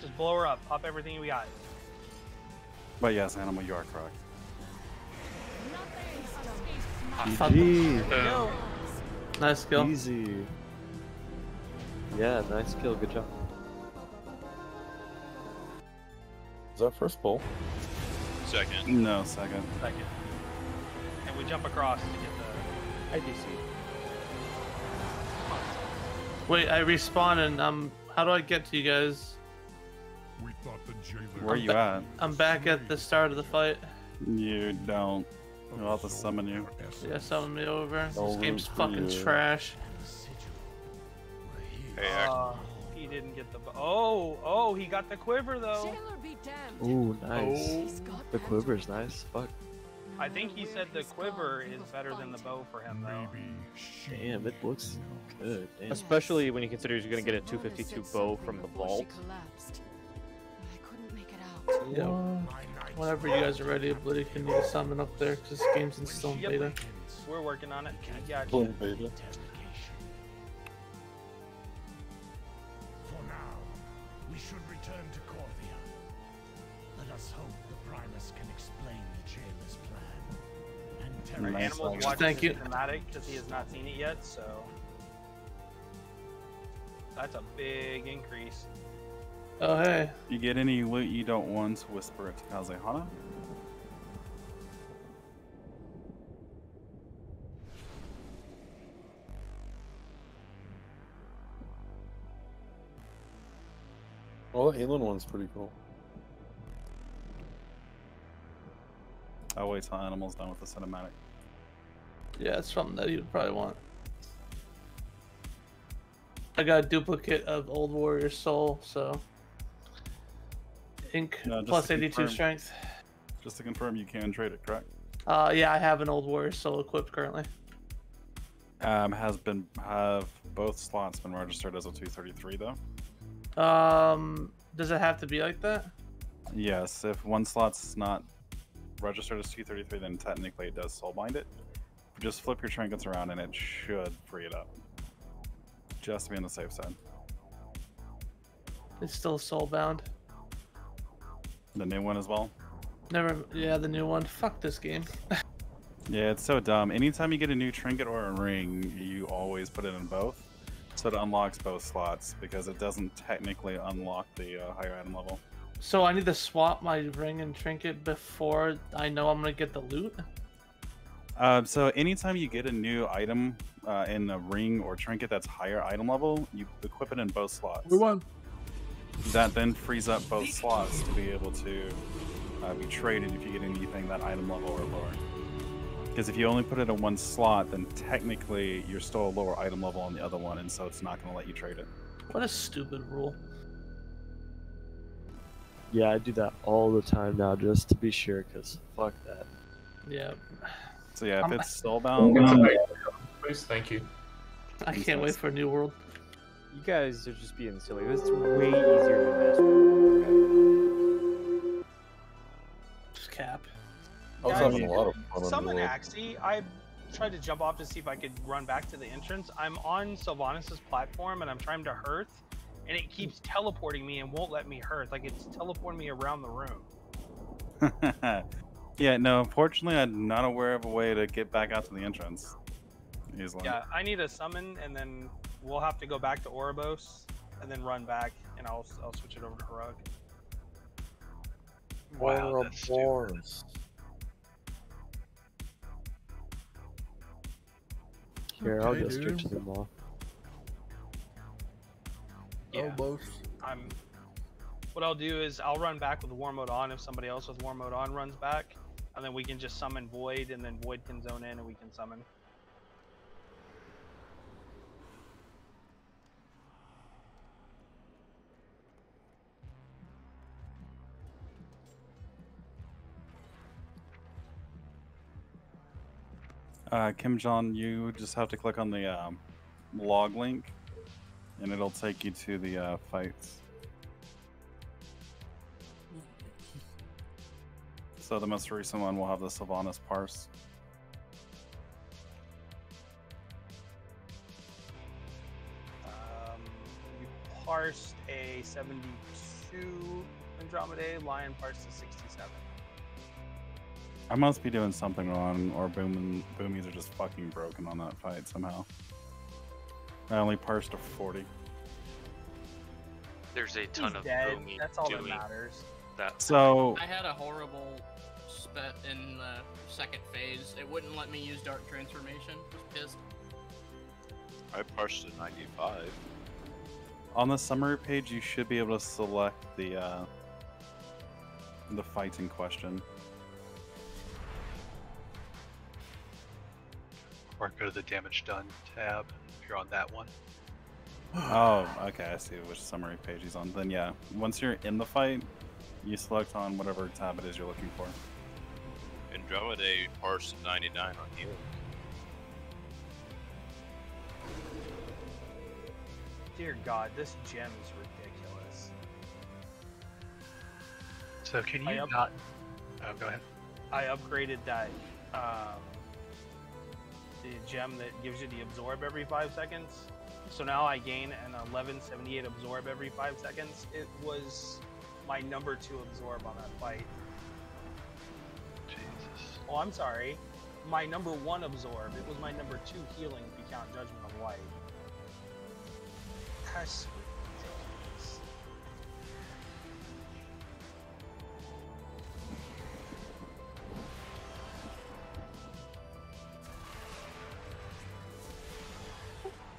Just blow her up. Pop everything we got. But yes, Animal, you are correct. GG. Nice kill. Easy. Yeah, nice kill. Good job. Is that first pull? Second. No, second. Second. And we jump across to get the IDC. Wait, I respawn and how do I get to you guys? We thought the jailer. Where you at? I'm back at the start of the fight. You don't. I'll have to summon you. Yeah, summon me over. No This game's room for fucking you. trash. Hey, he didn't get the. Oh, he got the quiver though. Ooh, nice. The quiver's nice. Fuck. I think he said the quiver is better than the bow for him though. Damn, it looks good. Damn. Especially when you consider he's gonna get a 252 bow from the vault. Yeah. Whenever you guys are ready, Oblivion can need to summon up there because this game's still in beta. We're working on it. Yeah. Still in beta. For now, we should return to Corvia. Let us hope the Primus can explain the jailer's plan. And Terra Animal's watching Thank you. the cinematic because he has not seen it yet, so that's a big increase. Oh, hey. You get any loot you don't want, whisper it to Kazehana. Well, the Alien one's pretty cool. I'll wait till Animal's done with the cinematic. Yeah, it's something that you'd probably want. I got a duplicate of Old Warrior Soul, so ink No, just plus to 82 confirm- strength. Just to confirm, you can trade it, correct? Yeah, I have an Old Warrior Soul equipped currently. Have both slots been registered as a 233 though? Does it have to be like that? Yes, if one slot's not registered as 233, then technically it does soulbind it. Just flip your trinkets around and it should free it up. Just to be on the safe side. It's still soulbound. The new one as well? Yeah, the new one. Fuck this game. Yeah, it's so dumb. Anytime you get a new trinket or a ring, you always put it in both. So it unlocks both slots because it doesn't technically unlock the higher item level. So I need to swap my ring and trinket before I know I'm gonna get the loot? So anytime you get a new item in a ring or trinket that's higher item level, you equip it in both slots. We won. That then frees up both slots to be able to be traded if you get anything that item level or lower. Because if you only put it in one slot, then technically you're still a lower item level on the other one, and so it's not going to let you trade it. What a stupid rule. Yeah, I do that all the time now just to be sure, because fuck that. Yeah. So yeah, if I'm- it's soulbound, Please, thank you. I can't wait for a new world. You guys are just being silly. This is way easier than this. Just cap. I was having a lot of fun on Summon the world. Axie. I tried to jump off to see if I could run back to the entrance. I'm on Sylvanas' platform and I'm trying to hearth, and it keeps teleporting me and won't let me hurt. Like it's teleporting me around the room. Yeah, no, unfortunately, I'm not aware of a way to get back out to the entrance easily. Yeah, I need a summon, and then we'll have to go back to Ouroboros, and then run back, and I'll switch it over to Heroic. Wow, that's stupid. Here, I'll go straight to the mall. Yeah. What I'll do is I'll run back with War Mode on if somebody else with War Mode on runs back, and then we can just summon Void, and then Void can zone in, and we can summon. Kim Jong, you just have to click on the log link, and it'll take you to the fights. So the most recent one will have the Sylvanas parse. We parsed a 72 Andromedae, Lion parsed a 67. I must be doing something wrong, or boomies are just fucking broken on that fight somehow. I only parsed a 40. There's a ton of dead. boomy That's all that doing matters. that. So I had a horrible spet in the second phase. It wouldn't let me use Dark Transformation. I was pissed. I parsed a 95. on the summary page, you should be able to select the fight in question. Or go to the damage done tab if you're on that one. Oh, okay, I see which summary page he's on. Then yeah, once you're in the fight, you select on whatever tab it is you're looking for. Andromedae parsed 99 on healing. Dear God, this gem is ridiculous. So can you not... Oh, go ahead. I upgraded that, the gem that gives you the absorb every 5 seconds. So now I gain an 1178 absorb every 5 seconds. It was my number 2 absorb on that fight. Jesus. Oh, I'm sorry. My number 1 absorb. It was my number 2 healing if you count Judgment of Light. That's ridiculous.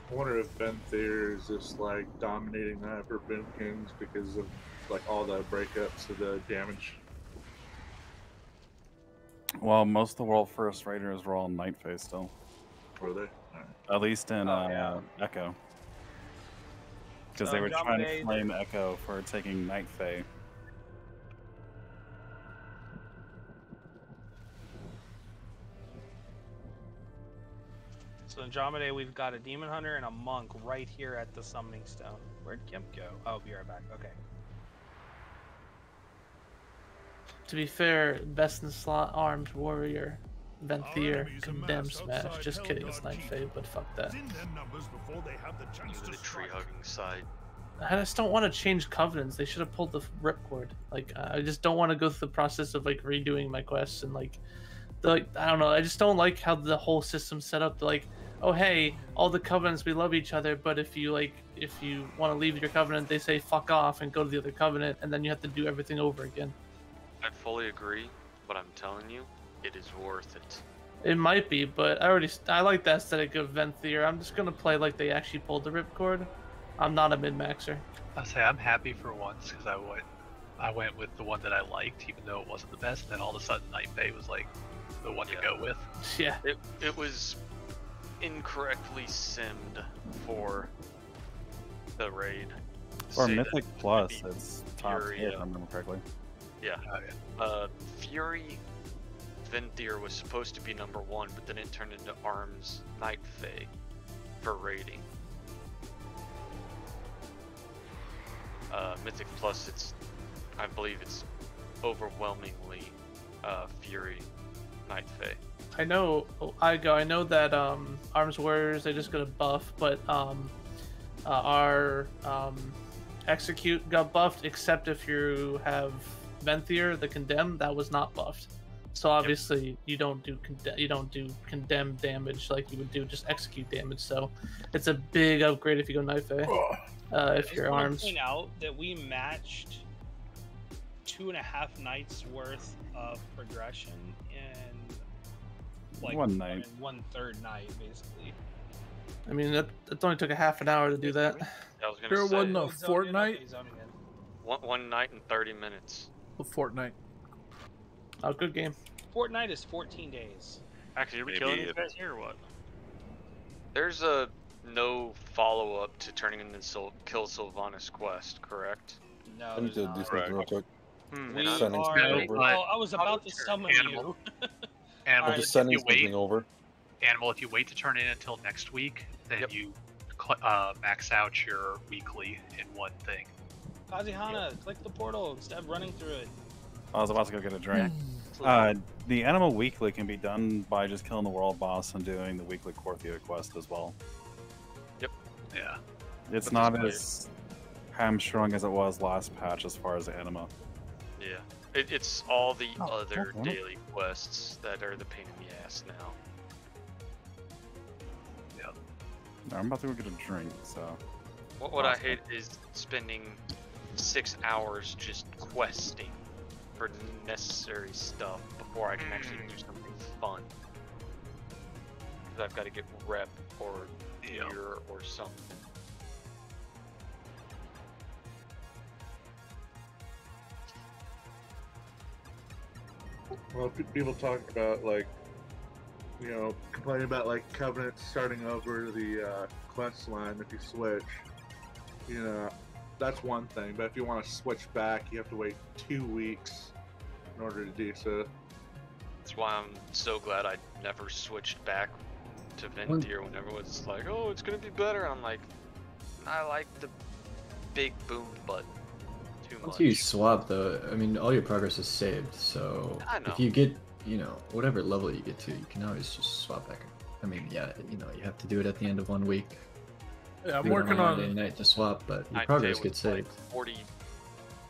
I wonder if Venthyr is just like dominating that for Boom Kings because of like all the breakups of the damage. Well, most of the world first raiders were all Night Phase still. Were they? At least in Echo. Because they were trying to flame Echo for taking Night Fae. So Andromedae, we've got a Demon Hunter and a Monk right here at the Summoning Stone. Where'd Kemp go? Oh, be right back. Okay. To be fair, best in slot armed warrior, Venthyr, condemn smash. Just kidding, it's Night Fae, but fuck that. The tree hugging side. I just don't want to change covenants. They should have pulled the ripcord. Like, I just don't want to go through the process of like redoing my quests and like I don't know. I just don't like how the whole system's set up. To, like, oh hey, all the covenants we love each other, but if you want to leave your covenant, they say fuck off and go to the other covenant, and then you have to do everything over again. I fully agree, but I'm telling you, it is worth it. It might be, but I like the aesthetic of Venthyr. I'm just gonna play like they actually pulled the ripcord. I'm not a mid-maxer. I'll say I'm happy for once because I went with the one that I liked, even though it wasn't the best. And then all of a sudden, Night Fae was like the one to go with. Yeah. It was incorrectly simmed for the raid. For Mythic Plus, it's top Fury, hit, if I remember correctly. Yeah. Fury Venthyr was supposed to be number 1, but then it turned into Arms Night Fae for raiding. Mythic Plus, I believe it's overwhelmingly Fury Night Fae. I know that Arms Warriors, they just got a buff, but our Execute got buffed, except if you have Venthyr, the Condemn, that was not buffed. So obviously you don't do condemn damage like you would do just execute damage. So it's a big upgrade if you go Knife A. If your I arms. point out that we matched 2.5 nights worth of progression in like One night. 1/3 night, basically. I mean, it only took a half an hour to do that. I was gonna There say wasn't a fortnight. one night and 30 minutes. A fortnight. Oh, good game. Fortnite is 14 days. Actually, are we killing these guys here or what? There's a no follow-up to turning in the Kill Sylvanas quest, correct? No, I need to do something real quick. We Sending are. something over. Oh, I was about to summon Animal. you. Animal, I'm just if sending you wait, something over. Animal, if you wait to turn in until next week, then you max out your weekly in one thing. Kazihana, click the portal instead of running through it. I was about to go get a drink. The Animal Weekly can be done by just killing the world boss and doing the weekly Corthia quest as well. Yep. Yeah. It's not as hamstrung as it was last patch as far as Anima. Yeah. It's all the other okay. daily quests that are the pain in the ass now. Yep. I'm about to go get a drink, so... What I hate is spending 6 hours just questing for necessary stuff before I can actually do something fun. Because I've got to get rep or gear or something. Well, people talk about, like, you know, complaining about, like, Covenant starting over the quest line if you switch. You know, that's one thing, but if you want to switch back, you have to wait 2 weeks in order to do so. That's why I'm so glad I never switched back to Venthyr when everyone's like, oh, it's going to be better. I'm like, I like the big boom button too much. Once you swap, though, I mean, all your progress is saved, so I know. if you get, you know, whatever level you get to, you can always just swap back. I mean, yeah, you know, you have to do it at the end of 1 week. Yeah, I'm Do it working Monday on night to swap, but your I'd progress say it gets was like saved. 40,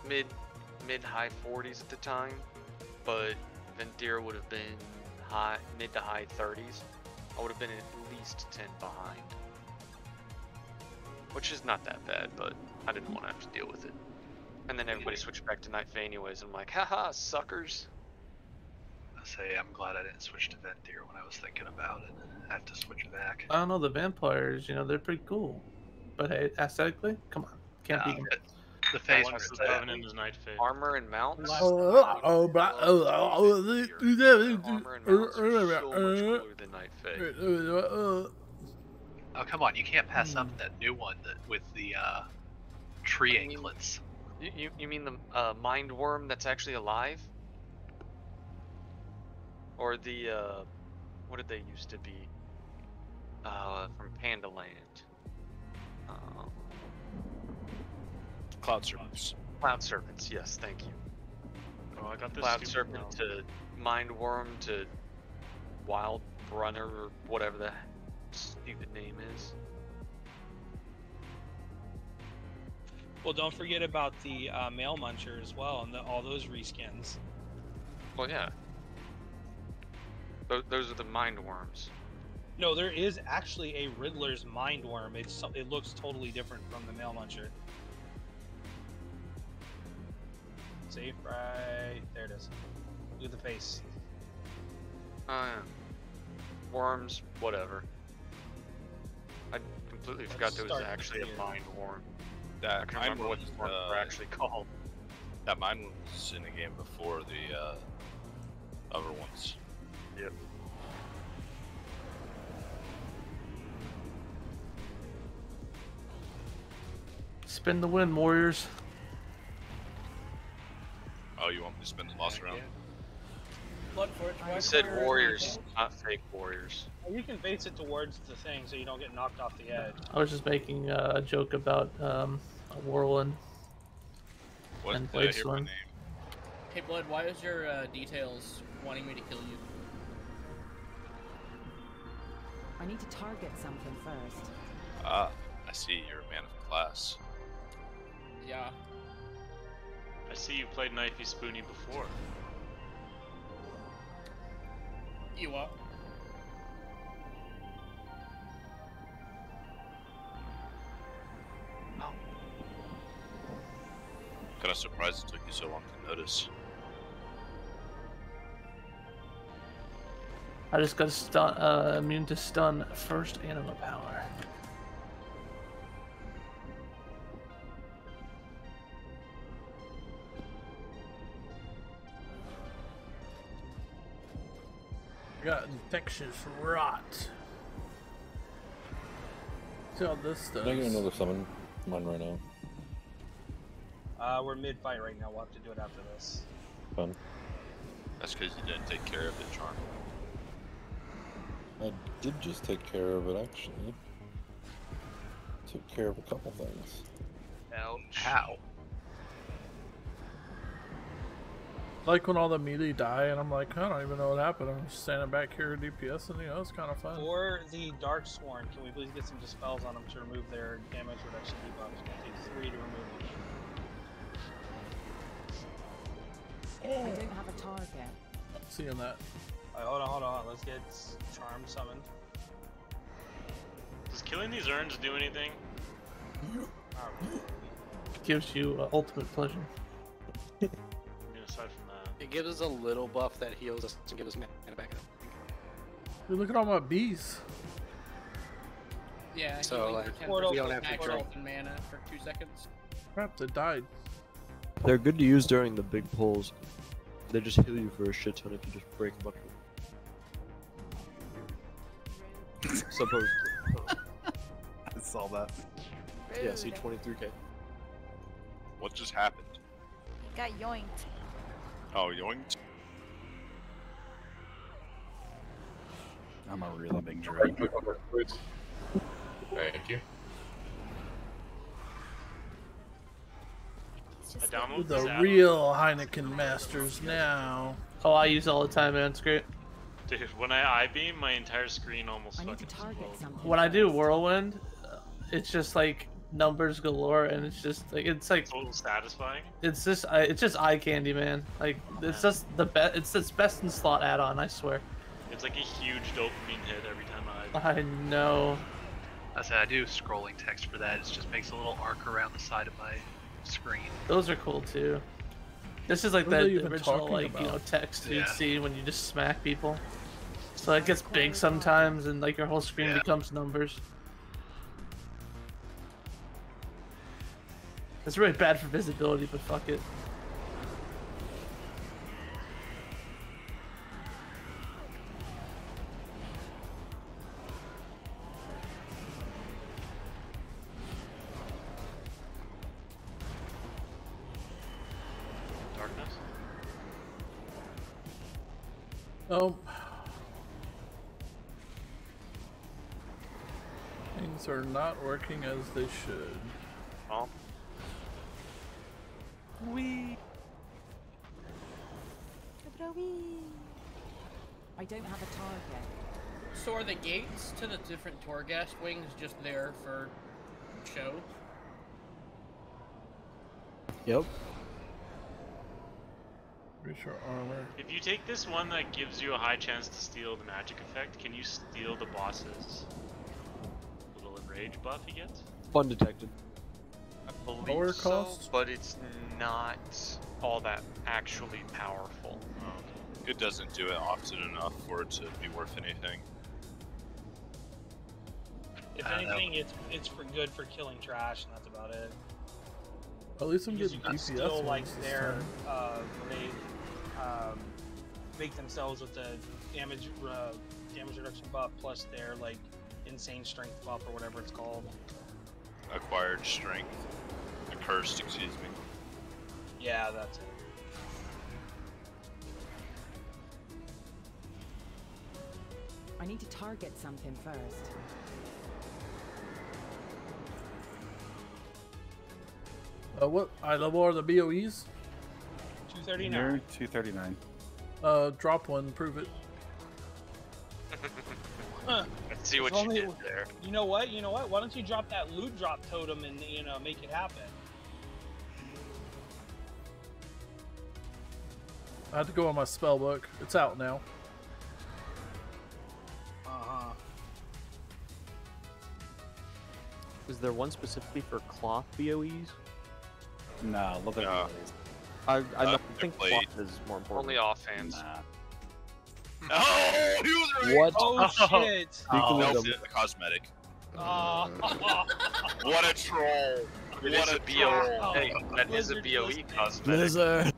mid high 40s at the time, but Venthyr would have been mid to high 30s. I would have been at least 10 behind, which is not that bad, but I didn't want to have to deal with it. And then everybody switched back to Night Fae anyways, and I'm like, haha, suckers. I say I'm glad I didn't switch to Venthyr when I was thinking about it. I have to switch back. I don't know, the vampires, you know, they're pretty cool. But hey, aesthetically, come on. Can't beat them. The phase One was was bad. Covenant is Night Fae. Armor and mounts. Oh, Armor and mounts are so much cooler than Night Fae. Oh, come on, you can't pass up that new one with the tree anklets. You mean the mind worm that's actually alive? Or the what did they used to be? From Panda Land. Cloud serpents. Cloud serpents, yes, thank you. Oh, I got this Cloud stupid serpent mount. to mind worm to wild runner or whatever the stupid name is. Well, don't forget about the male muncher as well, and all those reskins. Well, yeah. Those are the mind worms. No, there is actually a Riddler's mind worm. It looks totally different from the male muncher. See, right there it is. Look at the face. Oh yeah. Worms, whatever. I completely forgot there was start actually a here. mind worm. I That can't mind remember what worm, the worms were actually called. that mine was in the game before the other ones. Yep. Spin the win, Warriors. Oh, you want me to spin the loss around? You said warriors, not fake warriors. You can face it towards the thing so you don't get knocked off the edge. I was just making a joke about a whirlwind. What? And Did I blade hear my swing. name? Hey, Blood, why is your details wanting me to kill you? I need to target something first. Ah, I see. You're a man of class. Yeah. I see you played Knifey Spoony before. You what? Kind of surprised it took you so long to notice. I just got stun, immune to stun first anima power. Got infectious rot. See how this does. Can I get another summon mine right now? We're mid-fight right now. We'll have to do it after this. Fun. That's because you didn't take care of it, Charm. I did just take care of it, actually. Took care of a couple things. How? Like when all the melee die, and I'm like, I don't even know what happened. I'm just standing back here DPS, and it's kind of fun. For the Dark Sworn, can we please get some dispels on them to remove their damage reduction debuffs? It's going to take 3 to remove them. I don't have a target. Seeing that. Alright, hold on. Let's get Charm summoned. Does killing these urns do anything? Gives you ultimate pleasure. Aside from that. It gives us a little buff that heals us and gives us mana back up. Dude, look at all my bees. Yeah, So, healing like, for 10% we don't have to max drink. health and mana for 2 seconds. Crap, they died. They're good to use during the big pulls. They just heal you for a shit ton if you just break a bunch of them. Suppose. I saw that. Yeah, see 23k. What just happened? Got yoinked. Oh, yoinked? I'm a really big drain. Thank you. I downloaded The this add-on. real Heineken masters now. Oh, I use it all the time, man. It's great. Dude, when I beam, my entire screen almost fucking explodes. When I do Whirlwind, it's just like numbers galore, and it's just like It's a little satisfying. it's just eye candy, man. Like it's just the best. It's its best in slot add-on, I swear. It's like a huge dopamine hit every time I know. I said I do scrolling text for that. It just makes a little arc around the side of my screen. Those are cool too. This is like What are that they even original, talking like, you know, about? text you'd Yeah. see when you just smack people. So it gets big sometimes, and like your whole screen becomes numbers. It's really bad for visibility, but fuck it. Darkness? Oh. Things are not working as they should. Well. Wee. I don't have a target. So are the gates to the different Torghast wings just there for show? Yep. Pretty sure armor. If you take this one that gives you a high chance to steal the magic effect, can you steal the boss's little enrage buff he gets? Undetected. I believe Lower so, cost? but it's not all that actually powerful. It doesn't do it often enough for it to be worth anything. If anything, it's for good for killing trash, and that's about it. At least I'm Because getting you can DPS still like ones this their time. they make themselves with the damage reduction buff plus their like insane strength buff or whatever it's called. Acquired strength. Accursed, excuse me. Yeah, that's it. I need to target something first. What eye level are the BOEs? 239. You're 239. Drop one, prove it. Let's see what If you only- did there. You know what? Why don't you drop that loot drop totem and make it happen? I had to go on my spell book. It's out now. Is there one specifically for cloth BOEs? No, look at I don't think played. cloth is more important. Only offhands. Oh, he was right. What? Oh shit! No, the cosmetic. Oh. What a troll! It What is a BOE. troll! Hey, that is a Blizzard BOE listening. cosmetic. Blizzard.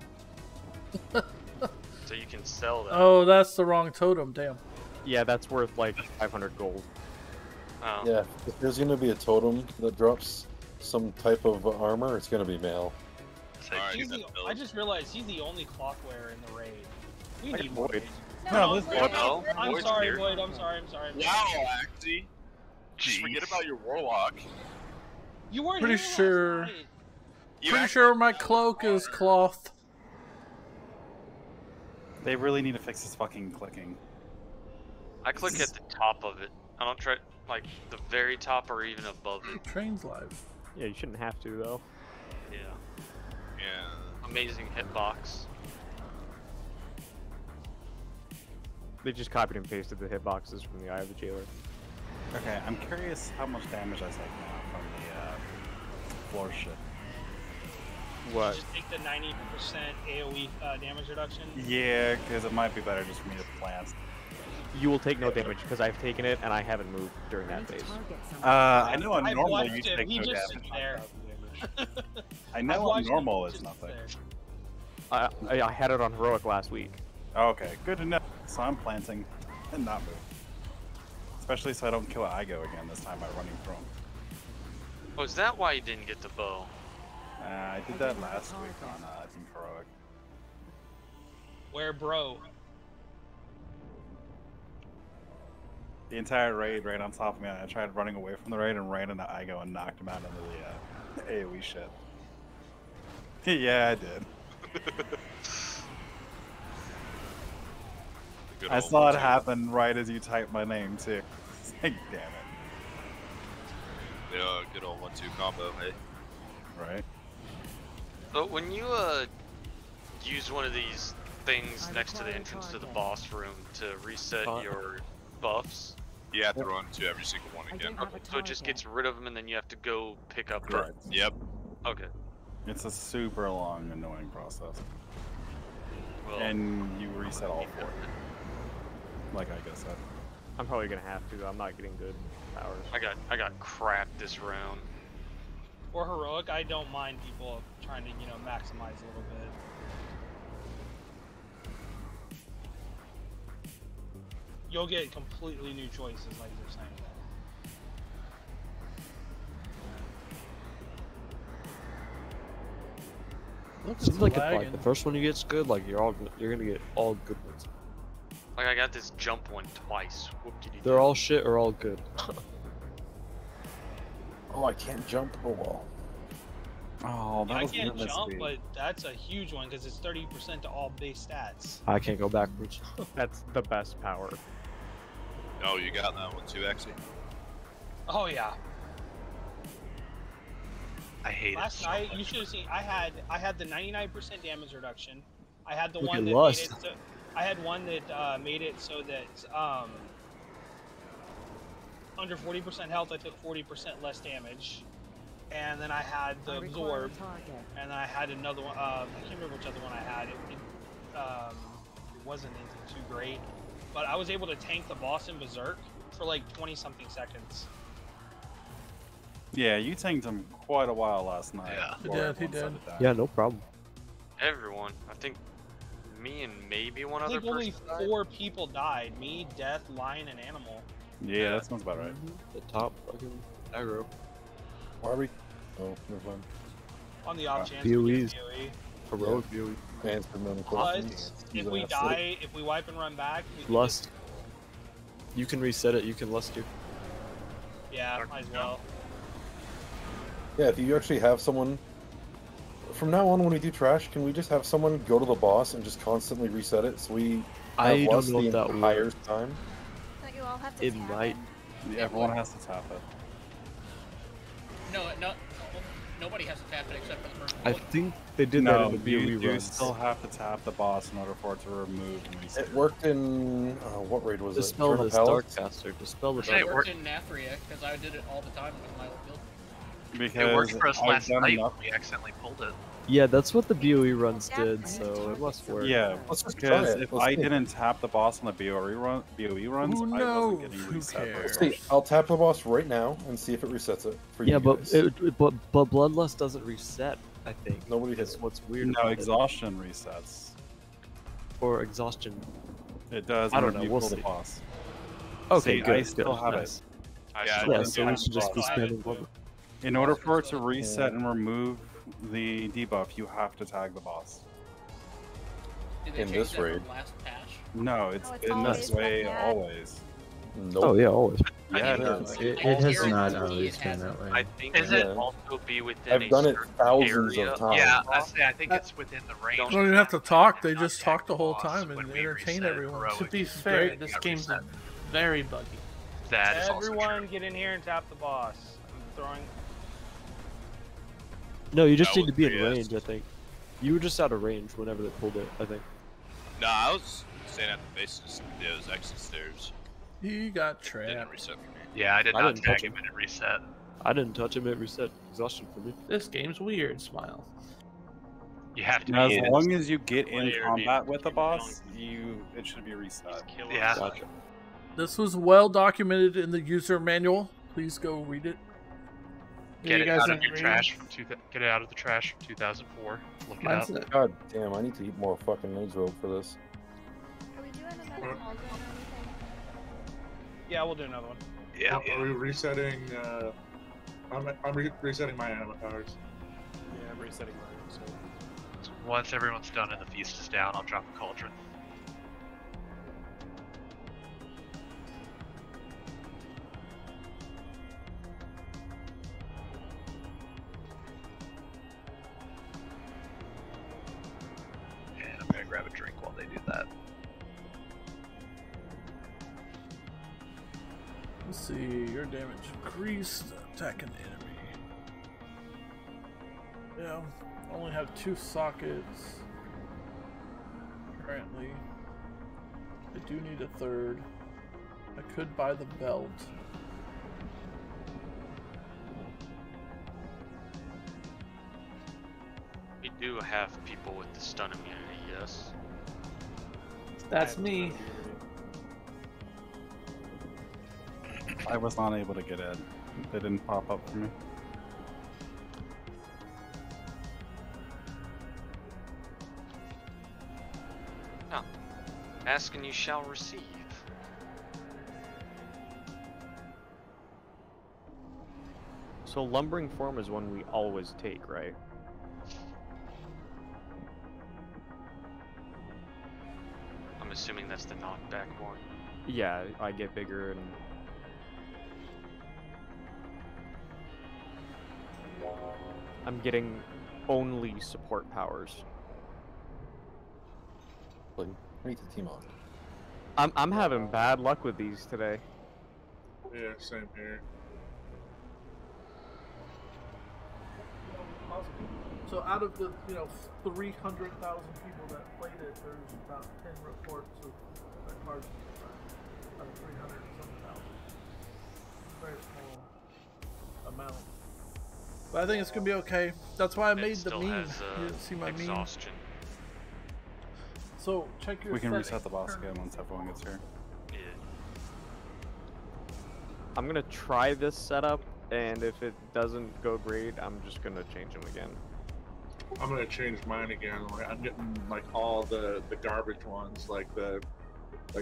So you can sell that. Oh, that's the wrong totem. Damn. Yeah, that's worth like 500 gold. Oh. Yeah, if there's gonna be a totem that drops some type of armor, it's gonna be male. I just realized he's the only clock wearer in the raid. We need Void. Void. No, this Void. No, I'm Void's sorry, here. Void. I'm sorry. Wow, Axie. Just forget about your warlock. You weren't Pretty here last sure. night. Pretty sure my cloak is cloth. They really need to fix this fucking clicking. I click at the top of it. I don't try like the very top or even above it. Train's live. Yeah, you shouldn't have to though. Yeah. Yeah. Amazing hitbox. They just copied and pasted the hitboxes from the Eye of the Jailer. Okay, I'm curious how much damage I take now from the floor shit. What? Just take the 90% AoE damage reduction. Yeah, because it might be better just for me to plant. You will take no damage because I've taken it and I haven't moved during that phase. I know on I've normal watched you him. take He no just damage. sits there. I I've know on watched him. normal He it's just sits nothing. there. I had it on heroic last week. Okay, good to know. So I'm planting and not move. Especially so I don't kill Igo again this time by running through him. Oh, is that why you didn't get the bow? I did that last week on Team Heroic. Where, bro? The entire raid ran on top of me and I tried running away from the raid and ran into Igo and knocked him out into the AoE shit. Yeah, I did. I saw it happen right as you typed my name too. Like, damn it. Yeah, good old 1-2 combo, hey? Right. But when you use one of these things next to the entrance to the boss room to reset your buffs, you have to run to every single one again. Okay, so it just gets rid of them and then you have to go pick up. Correct. Yep. Okay. It's a super long, annoying process. Well, and you reset all four. Like I guess that. I'm probably gonna have to. I'm not getting good powers. I got crap this round. For heroic, I don't mind people trying to, maximize a little bit. You'll get completely new choices, like they're saying. Seems like if the first one you get's good, like you're gonna get all good ones. Like I got this jump one twice. Whoop-de-dee. They're all shit or all good. Oh, I can't jump. Oh well. Oh, I can't jump, but that's a huge one because it's 30% to all base stats. I can't go backwards. That's the best power. Oh, you got that one too, actually. Oh yeah. I hate Last it so night, much. you should have seen. I had the 99% damage reduction. I had the Look one at that Lust. made it. So, I had one that made it so that under 40% health, I took 40% less damage. And then I had the absorb, and then I had another one. I can't remember which other one I had. It wasn't anything too great, but I was able to tank the boss in Berserk for like 20-something seconds. Yeah, you tanked him quite a while last night. Yeah, he did. Yeah, no problem. Everyone, I think me and maybe one I other think person. only 4 people died: me, Death, Lion, and Animal. Yeah, that sounds about right. The top fucking aggro. Why are we? Oh, never mind. On the off chance BOEs. we get BOE. Heroic BOE. Answer none Plus, if we die, if we wipe and run back, we can Lust. You can reset it. You can lust you. yeah, might as well. Yeah, if you actually have someone. From now on, when we do trash, can we just have someone go to the boss and just constantly reset it so we I have don't less know the if that entire works. time? Don't you all have to It tap might. Yeah, everyone has to tap it. No, nobody has to tap it except for the first I bullet. think they did that No, in the you BOE do runs. still have to tap the boss in order for it to remove and reset. It worked in what raid was Dispel it? this Eternal dark Palace? caster. Dispel the It dark. worked in Nathria, because I did it all the time with my old build. Because It worked for us I've last done night enough. when we accidentally pulled it. Yeah, that's what the BOE runs did, so it must work. Yeah, Let's just try because it. if Let's I see. didn't tap the boss on the BOE runs, Who I knows? wasn't getting Who reset. cares? Let's see. I'll tap the boss right now and see if it resets it for Yeah, you but guys. but Bloodlust doesn't reset. I think Nobody that's hit it. what's weird. No, about it. exhaustion resets. Or exhaustion. It does. I don't whenever know, you we'll pull the see. boss. Okay, See, good. I still good, have nice. it. Yeah, so we should just be spamming Bloodlust. In order for it to reset and remove the debuff, you have to tag the boss. Did they In change this that from raid. last patch? No, it's Oh, it's been always this like way that? always. Nope. Oh yeah, always. Yeah, it No, is. it has guarantee not always been it that way. I think Is it it- will also be within I've a done it certain thousands area of times. Yeah, I think it's within the range. You don't even have to talk. They just talk the whole boss time when and we entertain reset everyone. heroic. To be It's fair, great. this Got game's reset. very buggy. That is also Everyone get in here and tap the boss. I'm throwing. No, you just No, need to be in 3S. range. I think. You were just out of range whenever they pulled it. I think. No, I was staying at the base of those exit stairs. He got Didn't trapped. reset for me. Yeah, I did I not didn't tag touch him and it reset. I didn't touch him. It reset exhaustion for me. This game's weird. Smile. You have to Now, be as in. long as you get in Player combat needs with the to boss, it should be reset. Kill Yeah. us. Gotcha. This was well documented in the user manual. Please go read it. Get you it guys out of didn't your read? trash from get it out of the trash from 2004. Look it Mine's up. God damn, I need to eat more fucking nose rope for this. Are we doing another cauldron or anything? Yeah, we'll do another one. Yeah. Are we resetting? I'm resetting my avatars. Yeah, I'm resetting mine. So Once everyone's done and the feast is down, I'll drop a cauldron. And I'm gonna grab a drink while they do that. Let's see. Your damage increased. Attack an enemy. Yeah. I only have 2 sockets. Currently. I do need a 3rd. I could buy the belt. We do have people with the stun immunity, yes. That's me. I was not able to get in. They didn't pop up for me. No. Ask and you shall receive. So lumbering form is one we always take, right? I'm assuming that's the knockback one. Yeah, I get bigger and I'm getting only support powers. Like, I need to team on. I'm having bad luck with these today. Yeah, same here. So out of the 300,000 people that played it, there's about 10 reports of cards out of 300 and some thousand. Very small amount. But I think it's gonna be okay. That's why I made the still meme. has, You didn't see my meme. exhaustion. So check your. We can settings. reset the boss again once everyone gets here. Yeah. I'm gonna try this setup, and if it doesn't go great, I'm just gonna change them again. I'm gonna change mine again. Like, I'm getting like all the garbage ones, like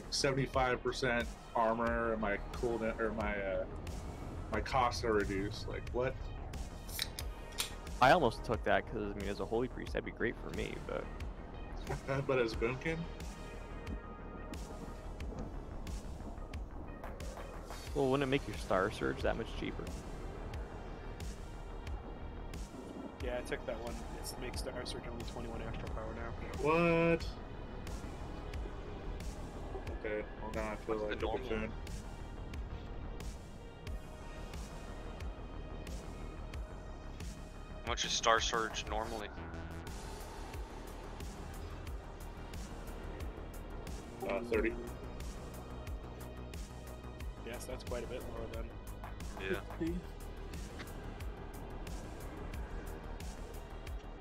75% armor, and my cooldown or my costs are reduced. Like what? I almost took that because I mean, as a holy priest, that'd be great for me, but But as Boomkin, well, wouldn't it make your star surge that much cheaper? yeah, I took that one. It makes Star Surge only 21 extra power now. what? Okay, well now I feel What's like the a normal? buffoon. How much is Star Surge normally? $30. Yes, that's quite a bit lower than. Yeah.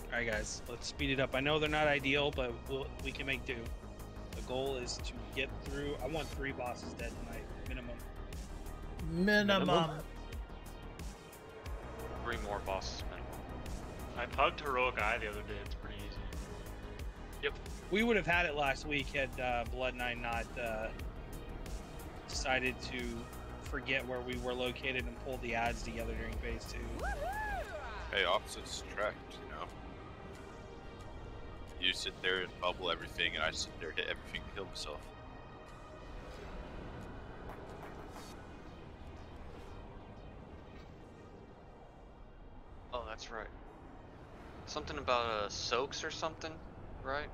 All right, guys, let's speed it up. I know they're not ideal, but we can make do. The goal is to get through. I want 3 bosses dead tonight, minimum. Minimum. 3 more bosses minimum. I pugged Heroic Eye the other day. It's pretty easy. Yep. We would have had it last week had Blood Knight not decided to forget where we were located and pull the ads together during phase 2. Hey, opposites attract, you know. You sit there and bubble everything, and I sit there, hit everything, kill myself. Oh, that's right. Something about soaks or something, right?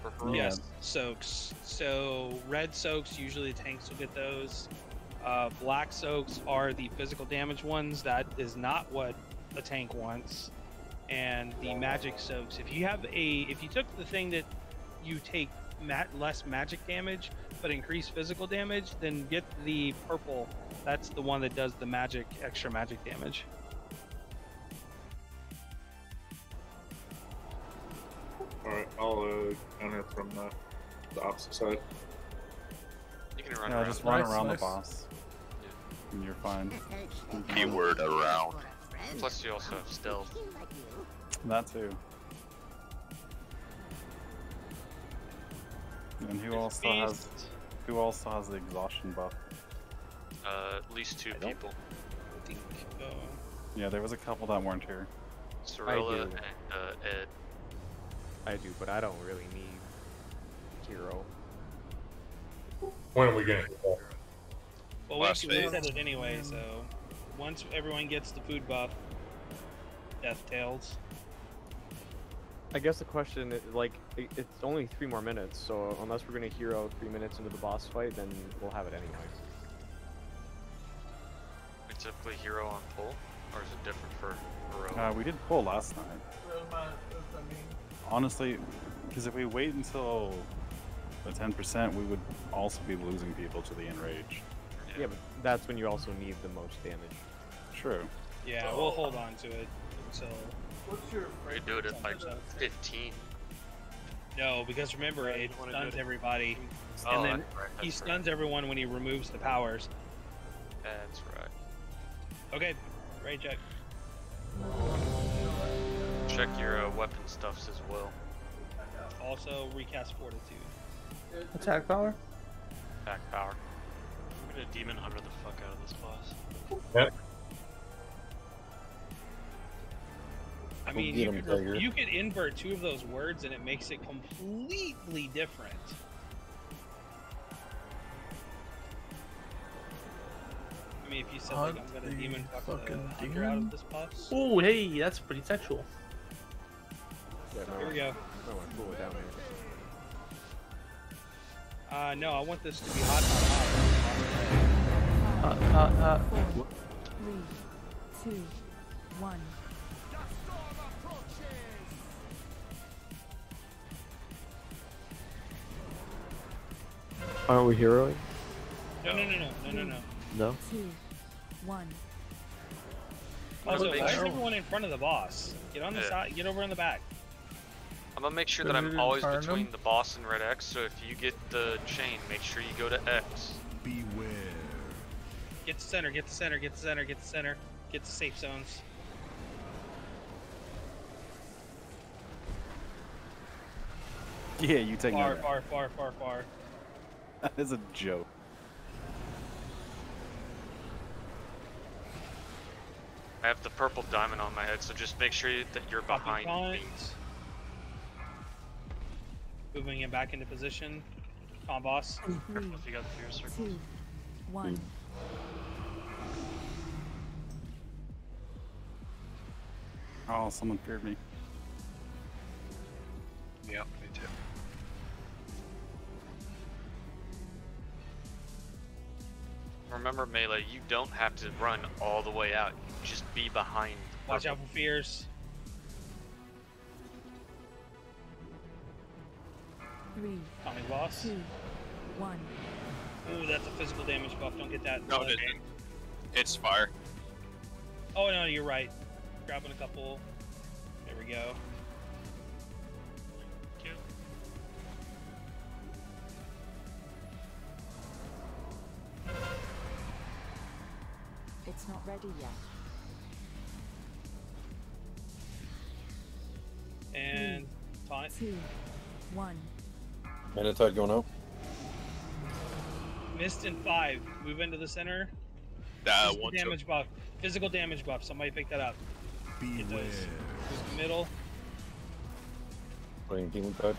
For Heroic? Yes, soaks. So red soaks, usually tanks will get those. Black soaks are the physical damage ones. That is not what a tank wants. And the magic soaks, if you took the thing that you take less magic damage but increase physical damage, then get the purple. That's the one that does the extra magic damage. Alright, I'll counter from the opposite side. You can run Yeah, around. just run around the boss. And you're fine. Keyword around. Plus you also have stealth. That too. And who also has the exhaustion buff? At least 2 people. Yeah, there was a couple that weren't here. Cirilla and Ed. I do, but I don't really need hero. When are we getting? Well, we said it anyway, so once everyone gets the food buff, Death Tails. I guess the question is, like, it's only 3 more minutes, so unless we're gonna hero 3 minutes into the boss fight, then we'll have it anyway. We typically hero on pull, or is it different for Heroic? We did pull last night. Honestly, because if we wait until the 10%, we would also be losing people to the enrage. Yeah, but that's when you also need the most damage. True. Yeah, we'll hold on to it until. What's your? We do it at like 15. No, because remember, it stuns everybody, Oh, and then right, he that's stuns everyone when he removes the powers. That's right. Okay, great check. Check your weapon stuffs as well. Also, recast Fortitude. Attack power? Attack power. I'm gonna Demon Hunter the fuck out of this boss. Yep. I mean, you could invert 2 of those words and it makes it completely different. I mean, if you said, like, I'm gonna demon fuck the hunter out of this boss. Oh, hey, that's pretty sexual. Yeah, no, Here we go. I want to cool it down here. No, I want this to be hot. Hot. 3, 2, 1. Aren't we heroing? No. No? 2, 1. Also, why is everyone in front of the boss? Get on the side. Get over in the back. I'm gonna make sure that I'm always between the boss and red X, so if you get the chain, make sure you go to X. Beware. Get the center. Get the center. Get the center. Get the center. Get the safe zones. Yeah, you take far, that. far. That is a joke. I have the purple diamond on my head, so just make sure that you're behind me. Moving him back into position. Come on, boss. Careful if you got the fear circles. 2, 1. Oh, someone feared me. Yeah, me too. Remember, Melee, you don't have to run all the way out. You just be behind Watch out for fears. 3, Tommy boss. 2, 1. Ooh, that's a physical damage buff. Don't get that. No, it isn't. It's fire. Oh no, you're right. Grabbing a couple. There we go. It's not ready yet. And taunt. 2, 1. Manatide going out. Mist in 5. Move into the center. Physical damage buff. Physical damage buff. Somebody pick that up. Get those. Just middle. Playing Demon Tide.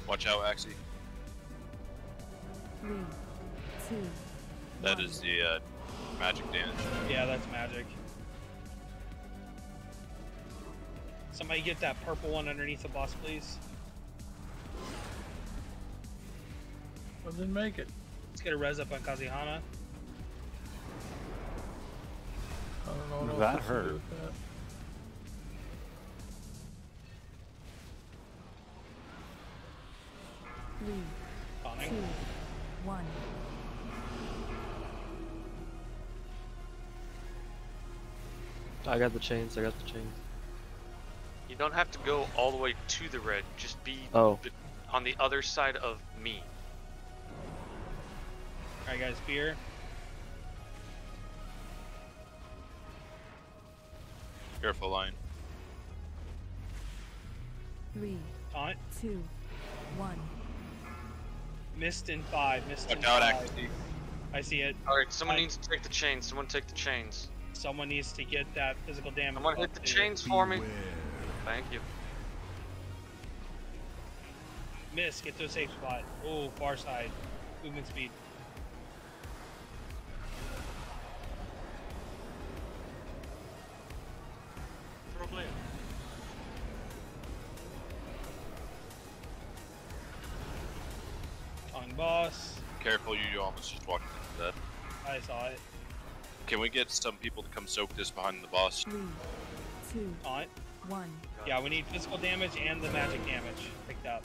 Watch out, Axie. 3, 2. That is the magic damage. Yeah, that's magic. Somebody get that purple one underneath the boss, please. I didn't make it. Let's get a res up on Kazihana. I don't know what That else to do hurt. with that. Taunting. 2, 1. I got the chains. I got the chains. You don't have to go all the way to the red. Just be Oh. on the other side of me. Alright, guys, fear. Careful, line. 3, Taunt. 2, 1. Mist in 5. Mist in Watch out, 5. Axie. I see it. Alright, someone needs to take the chains. Someone take the chains. Someone needs to get that physical damage. Someone hit buff the too. chains for me. Thank you. Miss, get to a safe spot. Oh, far side. Movement speed. Problem. On boss. Careful, you almost just walked into that. I saw it. Can we get some people to come soak this behind the boss? 3, 2, Taunt. 1. Yeah, we need physical damage and the magic damage picked up.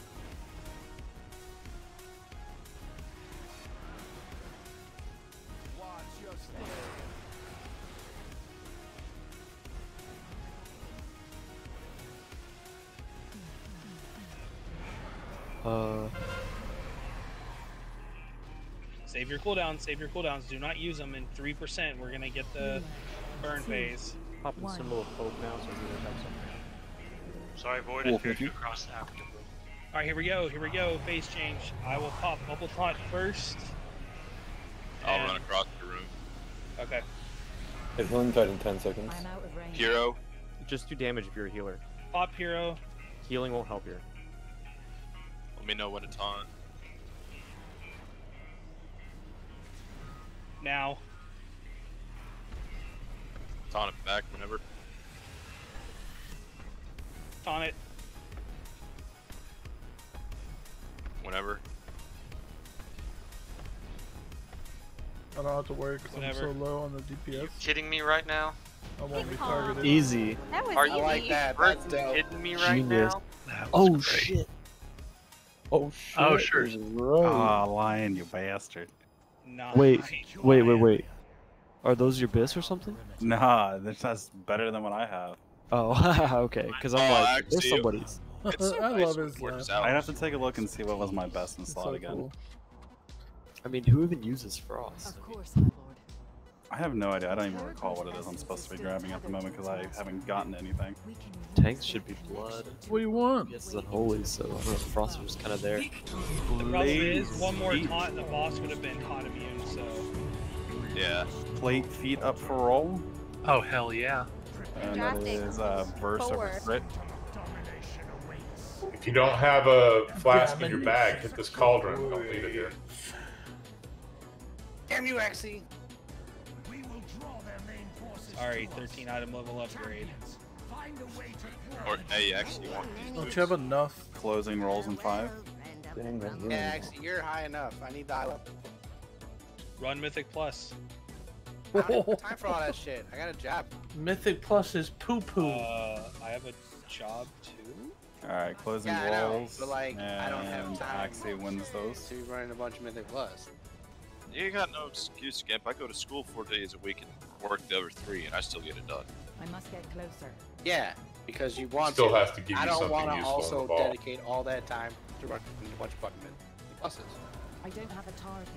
Save your cooldowns. Save your cooldowns. Do not use them in 3%. We're gonna get the burn phase. Popping the symbol of hope now, so we have something. Sorry, Void, Cool, I feared thank you. you across actively. Alright, here we go. Here we go. Phase change. I will pop bubble taunt first. I'll And- run across the room. Okay. Hit Healing Tide in 10 seconds. I'm out of range. Hero. Just do damage if you're a healer. Pop hero. Healing won't help here. Let me know when it's on. Now. Taunt it back whenever. Taunt it. Whenever. I don't have to worry because I'm so Whatever. low on the DPS. Kidding me right now? I won't be targeted. Easy. That was Are easy. you like that. freaking That's dope. kidding me right Genius. now? That was Oh great. shit. Oh shit. Oh, sure. is Right. Ah, lion, you bastard. Nice. Wait. Are those your bis or something? Nah, that's better than what I have. Oh, okay. Because I'm Oh, like, there's actually, somebody's. It's so I nice love when his it works laugh. out. I'd have to take a look and see what was my best in It's slot so again. cool. I mean, who even uses frost? Of course, my lord. I have no idea. I don't even recall what it is I'm supposed to be grabbing at the moment because I haven't gotten anything. Tanks should be blood. What do you want? Yes, it's unholy, so I don't know, frost was kind of there. The problem is, one more taunt and the boss would have been taunt immune, so. Yeah. Plate feet up for roll, Oh hell yeah! and that Drafting is verse over forward. crit. If you don't have a flask in your bag, hit this cauldron. Don't leave it here. Damn you, Axie! We will draw their main forces. Sorry, to us. 13 item level upgrade. Find a way to Or hey, actually, you want these Don't boots? you have enough? Closing rolls in 5. Dang that. Yeah, Axie, you're high enough. I need the high level. Run Mythic Plus. I don't have time for all that shit. I got a job. Mythic Plus is poo poo. I have a job too. Alright, closing Yeah, I know, rolls. but, like, and I don't have time. Axie wins those. So you're running a bunch of Mythic Plus. You got no excuse, Scamp. I go to school 4 days a week and work the other 3, and I still get it done. I must get closer. Yeah, because you want Still to. has to give you I don't something want to useful on the also ball. dedicate all that time to running a bunch of fucking Mythic Pluses. I don't have a target.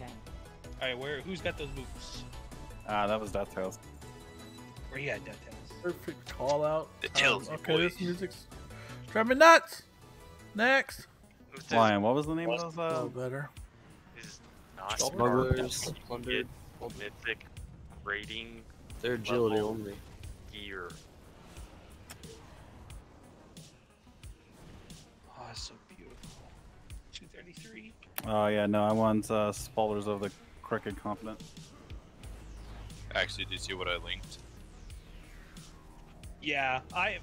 Alright, who's got those boots? That was Death Tails. Where you at, DuckTales? Perfect call out. The Tails, Okay, boys. this music's driving me nuts. Next. Lion, what was the name of those? Oh, better. Is not Smugglers, get plundered. mythic rating They're agility level only. gear. Oh, it's so beautiful. 233. Oh yeah, no, I want Spoilers of the Crooked Confident. Actually, did you see what I linked? Yeah, I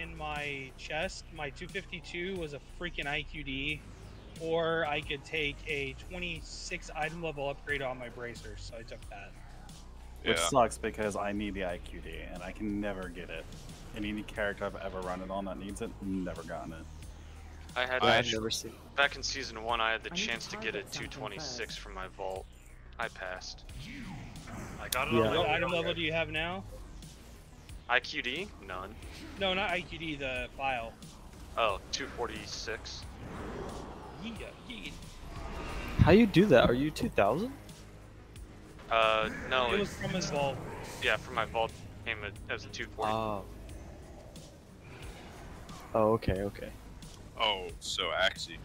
in my chest, my 252 was a freaking IQD, or I could take a 26 item level upgrade on my bracers, so I took that. Which sucks because I need the IQD and I can never get it. Any character I've ever run it on that needs it, never gotten it. I had I've never seen. back in season 1. I had the I need chance to to get a target something 226 from my vault. I passed. I got it Yeah. on What my item level do you have now? IQD? None. No, not IQD, the file. Oh, 246. Yeah, yeah. How you do that? Are you 2000? No. It was from his vault. Yeah, from my vault came as a 240. Oh. Oh, okay, okay. Oh, so actually,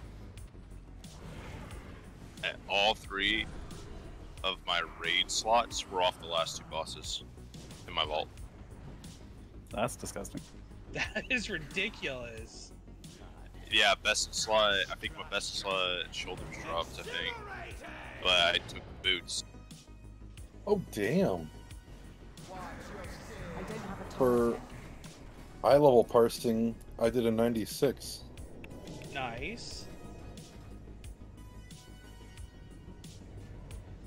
all 3 of my raid slots were off the last 2 bosses in my vault. That's disgusting. That is ridiculous. Yeah, best slot. I think my best slot shoulders dropped. I think, but I took the boots. Oh damn! I don't have a For target. eye level parsing, I did a 96. Nice.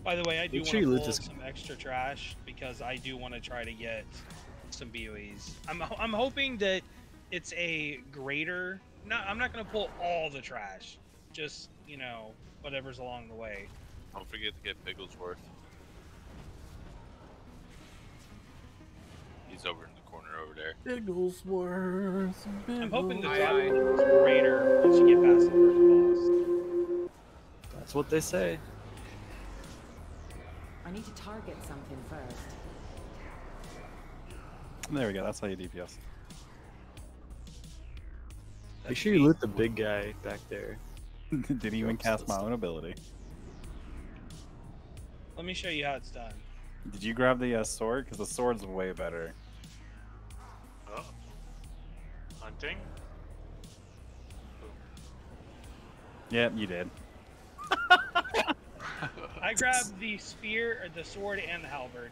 By the way, I do Make want sure you to loot pull this- some extra trash because I do want to try to get some BOEs. I'm hoping that it's a greater. No, I'm not going to pull all the trash. Just, you know, whatever's along the way. Don't forget to get Bigglesworth. He's over in the corner over there. Bigglesworth. I'm hoping the Bigglesworth. drop is greater once you get past the first boss. That's what they say. I need to target something first. There we go, that's how you DPS. Make sure you loot the big guy back there. Didn't even cast my own ability. Let me show you how it's done. Did you grab the sword? Because the sword's way better. Oh. Hunting? Yep, you did. I grabbed the spear, or the sword, and the halberd.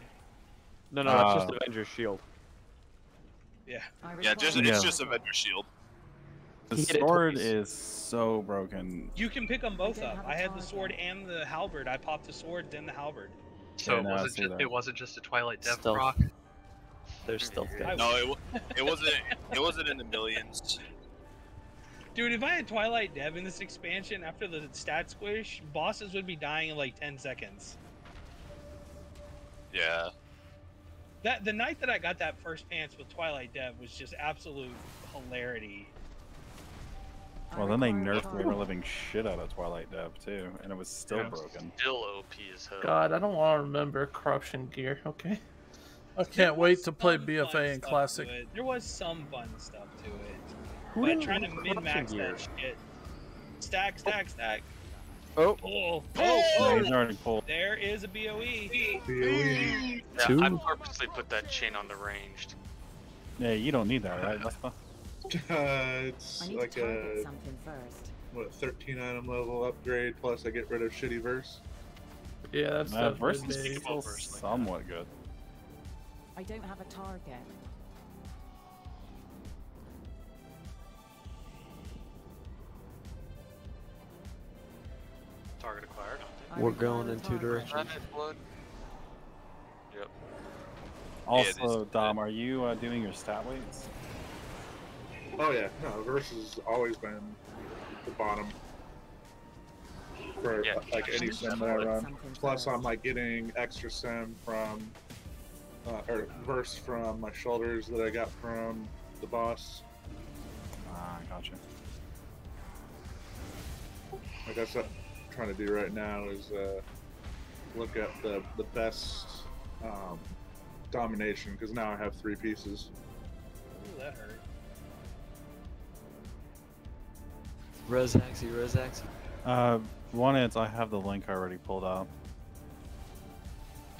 No, that's just Avenger's Shield. Yeah. Yeah, it's just Avenger Shield. The Hit it sword twice. is so broken. You can pick them both don't up. have a I had the target. sword and the halberd. I popped the sword, then the halberd. So Yeah, no, I see that. it wasn't just a Twilight Death Stealth. proc. They're stealth guys. No, it wasn't in the millions. Dude, if I had Twilight Dev in this expansion after the stat squish, bosses would be dying in like 10 seconds. Yeah. The night that I got that first pants with Twilight Dev was just absolute hilarity. Well, then they nerfed the ever-living shit out of Twilight Dev too, and it was still Yeah. broken. Still OP as hell. God, I don't want to remember corruption gear. Okay. I can't wait to play BFA in Classic. There was some fun stuff to it. Who But didn't trying to want corruption min-max gear? that shit. Stack, stack, stack. Oh. Oh, Yeah, oh, he's already pulled. there is a BOE. BOE. Yeah, Two? I purposely put that chain on the ranged. Yeah, you don't need that, right? That's fine. It's I need like to target a something first. what 13 item level upgrade plus I get rid of shitty verse. Yeah, that's Versus definitely is still somewhat good. I don't have a target. Target acquired. Okay. We're going in two directions. Yep. Also, Dom, are you doing your stat weights? Oh yeah, no, versus always been the bottom for like any sim that I run. Plus, I'm like getting extra sim from or verse from my shoulders that I got from the boss. Ah, gotcha. Like that's what I'm trying to do right now is look at the best domination because now I have 3 pieces. Ooh, that hurt. Res Axie. One is I have the link already pulled up.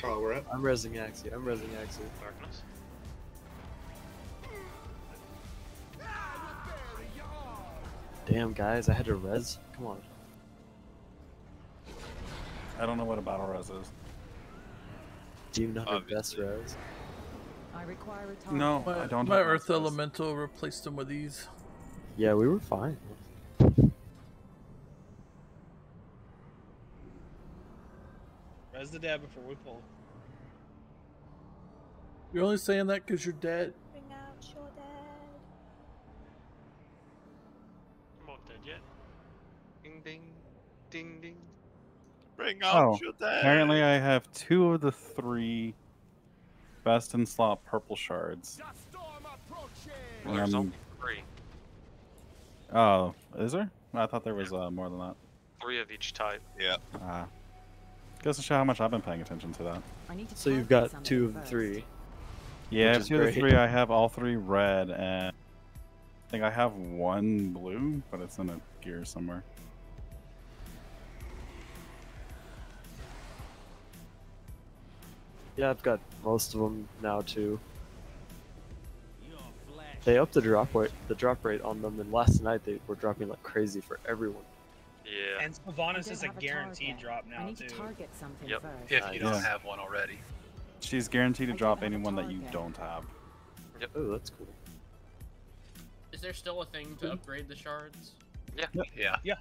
Oh, we're at? I'm resing Axie. Darkness. Damn, guys, I had to res. Come on. I don't know what a battle res is. Do you know how to best res? I require a target. No, I don't. My have Earth res. Elemental replaced them with these. Yeah, we were fine. Res the dad before we pull. You're only saying that because you're dead. Bring out your dad. I'm not dead yet. Ding ding, ding ding. Bring Oh, apparently I have 2 of the 3 best in slot purple shards. Well, there's only 3. Oh, is there? I thought there was more than that. 3 of each type. Yeah. Goes to show how much I've been paying attention to that. So you've got 2 of the 3. Yeah, I Which have is 2 of the great. 3. I have all 3 red, and I think I have 1 blue, but it's in a gear somewhere. Yeah, I've got most of them now too. They upped the drop rate on them, and last night they were dropping like crazy for everyone. Yeah. And Sylvanas is a guaranteed drop now too. Target something Yep. first. If you don't have one already. She's guaranteed to drop anyone that you don't have. Yep. Oh, that's cool. Is there still a thing to upgrade the shards? Yeah. Yeah. Yeah.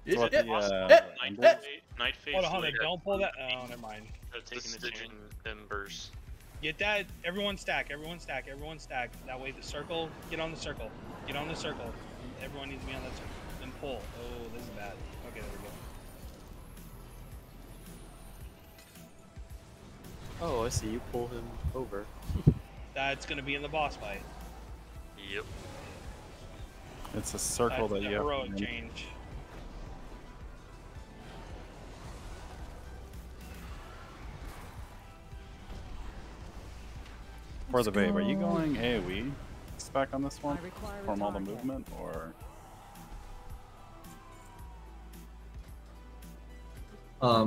So what Night phase. Hold on, hold on. Don't pull that. Oh, never mind. Taking the chain. Embers. Get that. Everyone stack. Everyone stack. Everyone stack. That way the circle. Get on the circle. Get on the circle. Everyone needs to be on that circle. And pull. Oh, this is bad. Okay, there we go. Oh, I see. You pull him over. That's gonna be in the boss fight. Yep. It's a circle That's that the you have heroic to change. For the babe, are you going AoE spec on this one? require a From all the target. movement, or?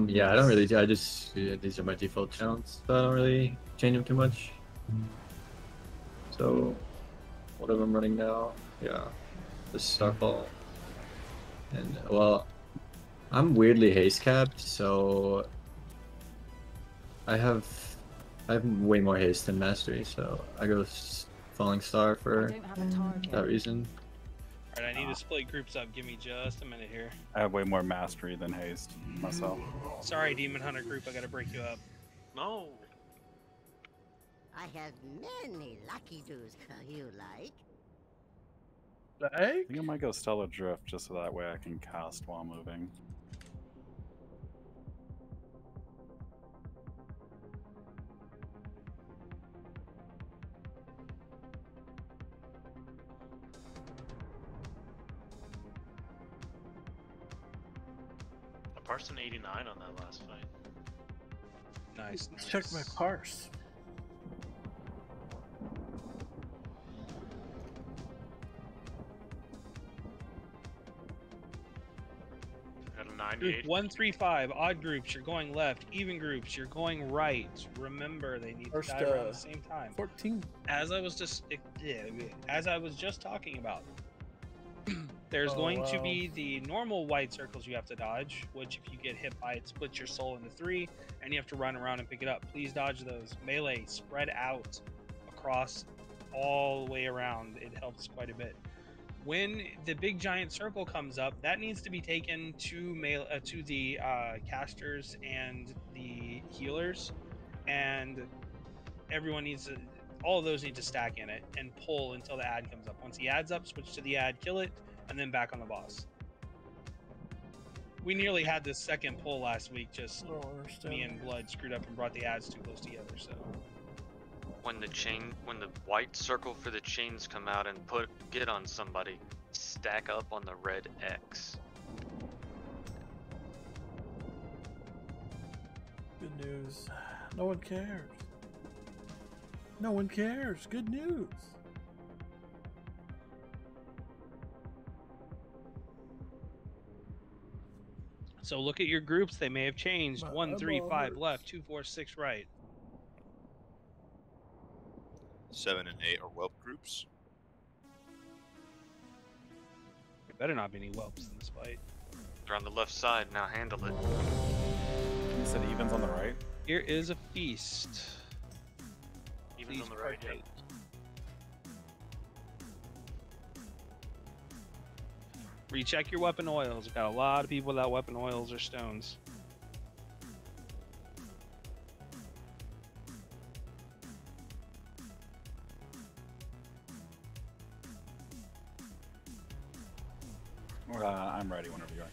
Yeah, I don't really. I just these are my default channels, so I don't really change them too much. So, whatever I'm running now, yeah, the Starfall, and well, I'm weirdly haste capped, so I have way more haste than mastery, so I go Falling Star for that reason. Alright, I need to split groups up. Give me just a minute here. I have way more mastery than haste myself. Sorry, Demon Hunter group. I gotta break you up. No. I have many lucky doos you like. I think I might go Stellar Drift just so that way I can cast while moving. I parsed an 89 on that last fight. Nice. Let's check my parse. Got a Group 98. 135, odd groups, you're going left. Even groups, you're going right. Remember, they need First, to die around the same time. 14. As I was just talking about. There's Oh, going to wow. be the normal white circls you have to dodge, which if you get hit by it, splits your soul into 3, and you have to run around and pick it up. Please dodge those. Melee, spread out across all the way around. It helps quite a bit. When the big giant circle comes up, that needs to be taken to the casters and the healers, and everyone needs to. All of those need to stack in it and pull until the ad comes up. Once the ad's up, switch to the ad, kill it, and then back on the boss. We nearly had this second pull last week. Just me and Blood screwed up and brought the ads too close together. So When the white circle for the chains come out and get on somebody, stack up on the red X. Good news. No one cares. No one cares. Good news. So look at your groups. They may have changed. My 1, 3, eyeball 5 hurts. left. 2, 4, 6 right. 7 and 8 are whelp groups. There better not be any whelps in this fight. They're on the left side, now handle it. You said evens on the right? Here is a feast. Even Please on the right, yeah. partake. Recheck your weapon oils. We've got a lot of people without weapon oils or stones. I'm ready whenever you are.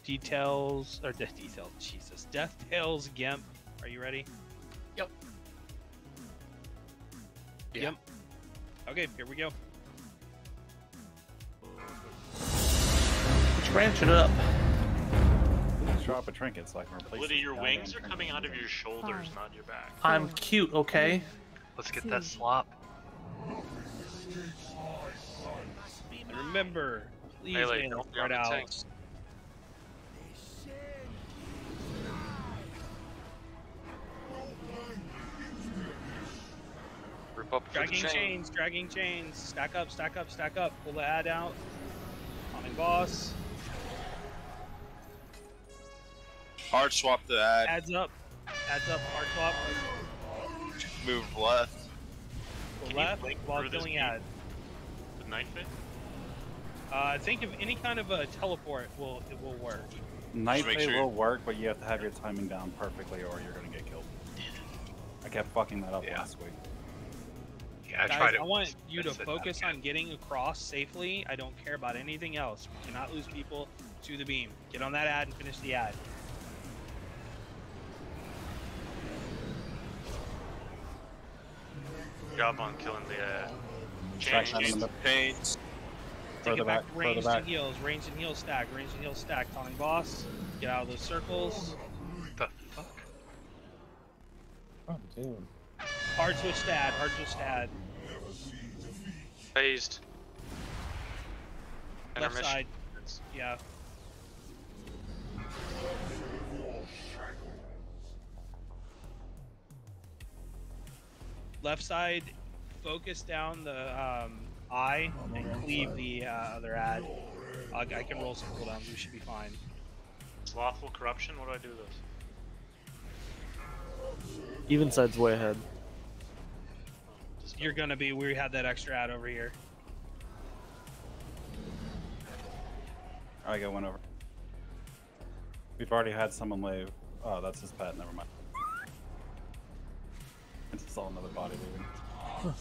Details or details. Jesus, Death Tales Gimp. Are you ready? Yep. Yeah. Yep. Okay, here we go. Let's ranch it up. Let's drop a trinket so I can replace Liddy, this your goddamn wings are trinket. coming out of your shoulders, not your back. I'm cute, okay? Let's get that slop. And remember, please Melee, melee don't be on spread the out. tanks. Rip up for the Dragging chain. chains, dragging chains. Stack up, stack up, stack up. Pull the ad out. Common boss. Hard swap the ad. Adds up. Adds up. Hard swap. Move left. Go Can you left blink while through this killing beam? ad. The knife fit? Think of any kind of a teleport it will work. Night make Bay sure- will work, but you have to have your timing down perfectly or you're gonna get killed. I kept fucking that up last week. Yeah, I Guys, tried it. I want you to That's it, not focus again. on getting across safely. I don't care about anything else. We cannot lose people to the beam. Get on that ad and finish the ad. Good job on killing the Track chains. down in the Chains. Take Further it back back, to range further and back. heals. Range and heal stack. Range and heal stack. Taunting boss. Get out of those circles. What the fuck? Oh, damn. Hard twist ad. Hard twist ad. Phased. Left Intermission. side. Yeah. Left side, focus down the eye and cleave the other ad. I can roll some cooldowns. We should be fine. Slothful corruption? What do I do with this? Even side's way ahead. You're gonna be. We had that extra ad over here. I got one over. We've already had someone leave. Oh, that's his pet. Never mind. It's just all another body leaving.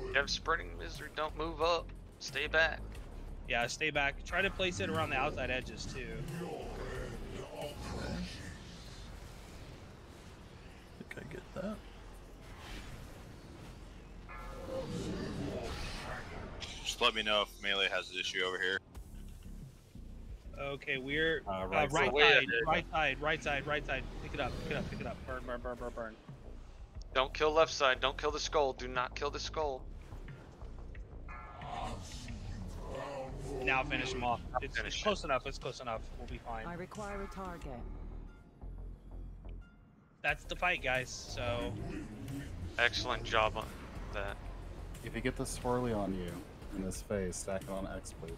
You have spreading misery. Don't move up. Stay back. Yeah, stay back. Try to place it around the outside edges too. think I get that. Just let me know if melee has an issue over here. Okay, we're right right side. side, right side, right side, right side. Pick it up, pick it up, pick it up. Burn, burn, burn, burn, burn. Don't kill left side. Don't kill the skull. Do not kill the skull. Now finish him off. It's close enough. It's close enough. We'll be fine. I require a target. That's the fight, guys. So. Excellent job on that. If you get the swirly on you in this phase, stack it on X, please.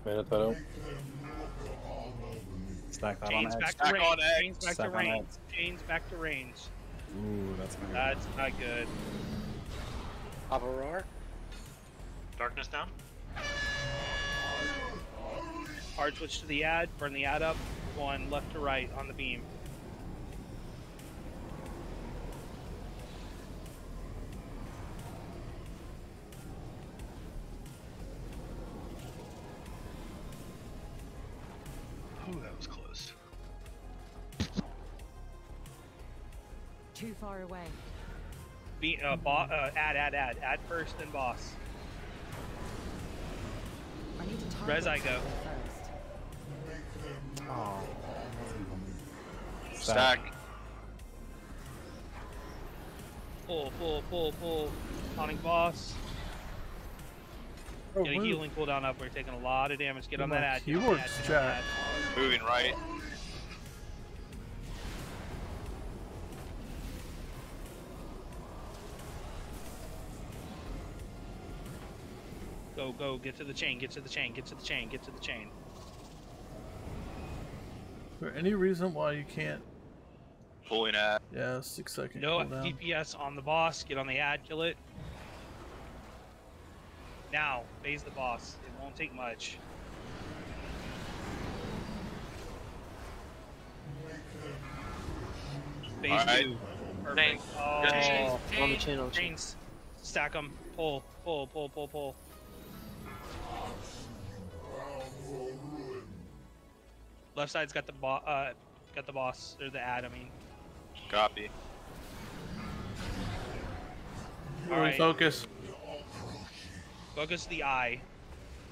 Made it that out. Stack that Jane's on X. back to range. Jane's back to Stack on range. X. Jane's back to range. Ooh, that's not good. That's not good. Aurora? Darkness down. Hard switch to the ad. Burn the ad up. Going left to right on the beam. Ooh, that was close. Too far away. Ad first, then boss. I need to target Res I go. first. Oh. Stack. Pull. Haunting boss. Oh, Get a move. healing cooldown up. We're taking a lot of damage. Get on that ad. Get on Keyboard's that ad, get on that jacked. ad. Moving right. Go. Get to the chain. Get to the chain. Is there any reason why you can't? Pulling at. Yeah, 6 second No cooldown. DPS on the boss. Get on the ad. Kill it. Now, phase the boss. It won't take much. Phase Alright. 2. Perfect. Chain. Oh, Good chain. On the chain, on the chain. chains. Stack them. Pull. Left side's got the boss or the ad. I mean. Copy. All right. Focus. Focus the eye.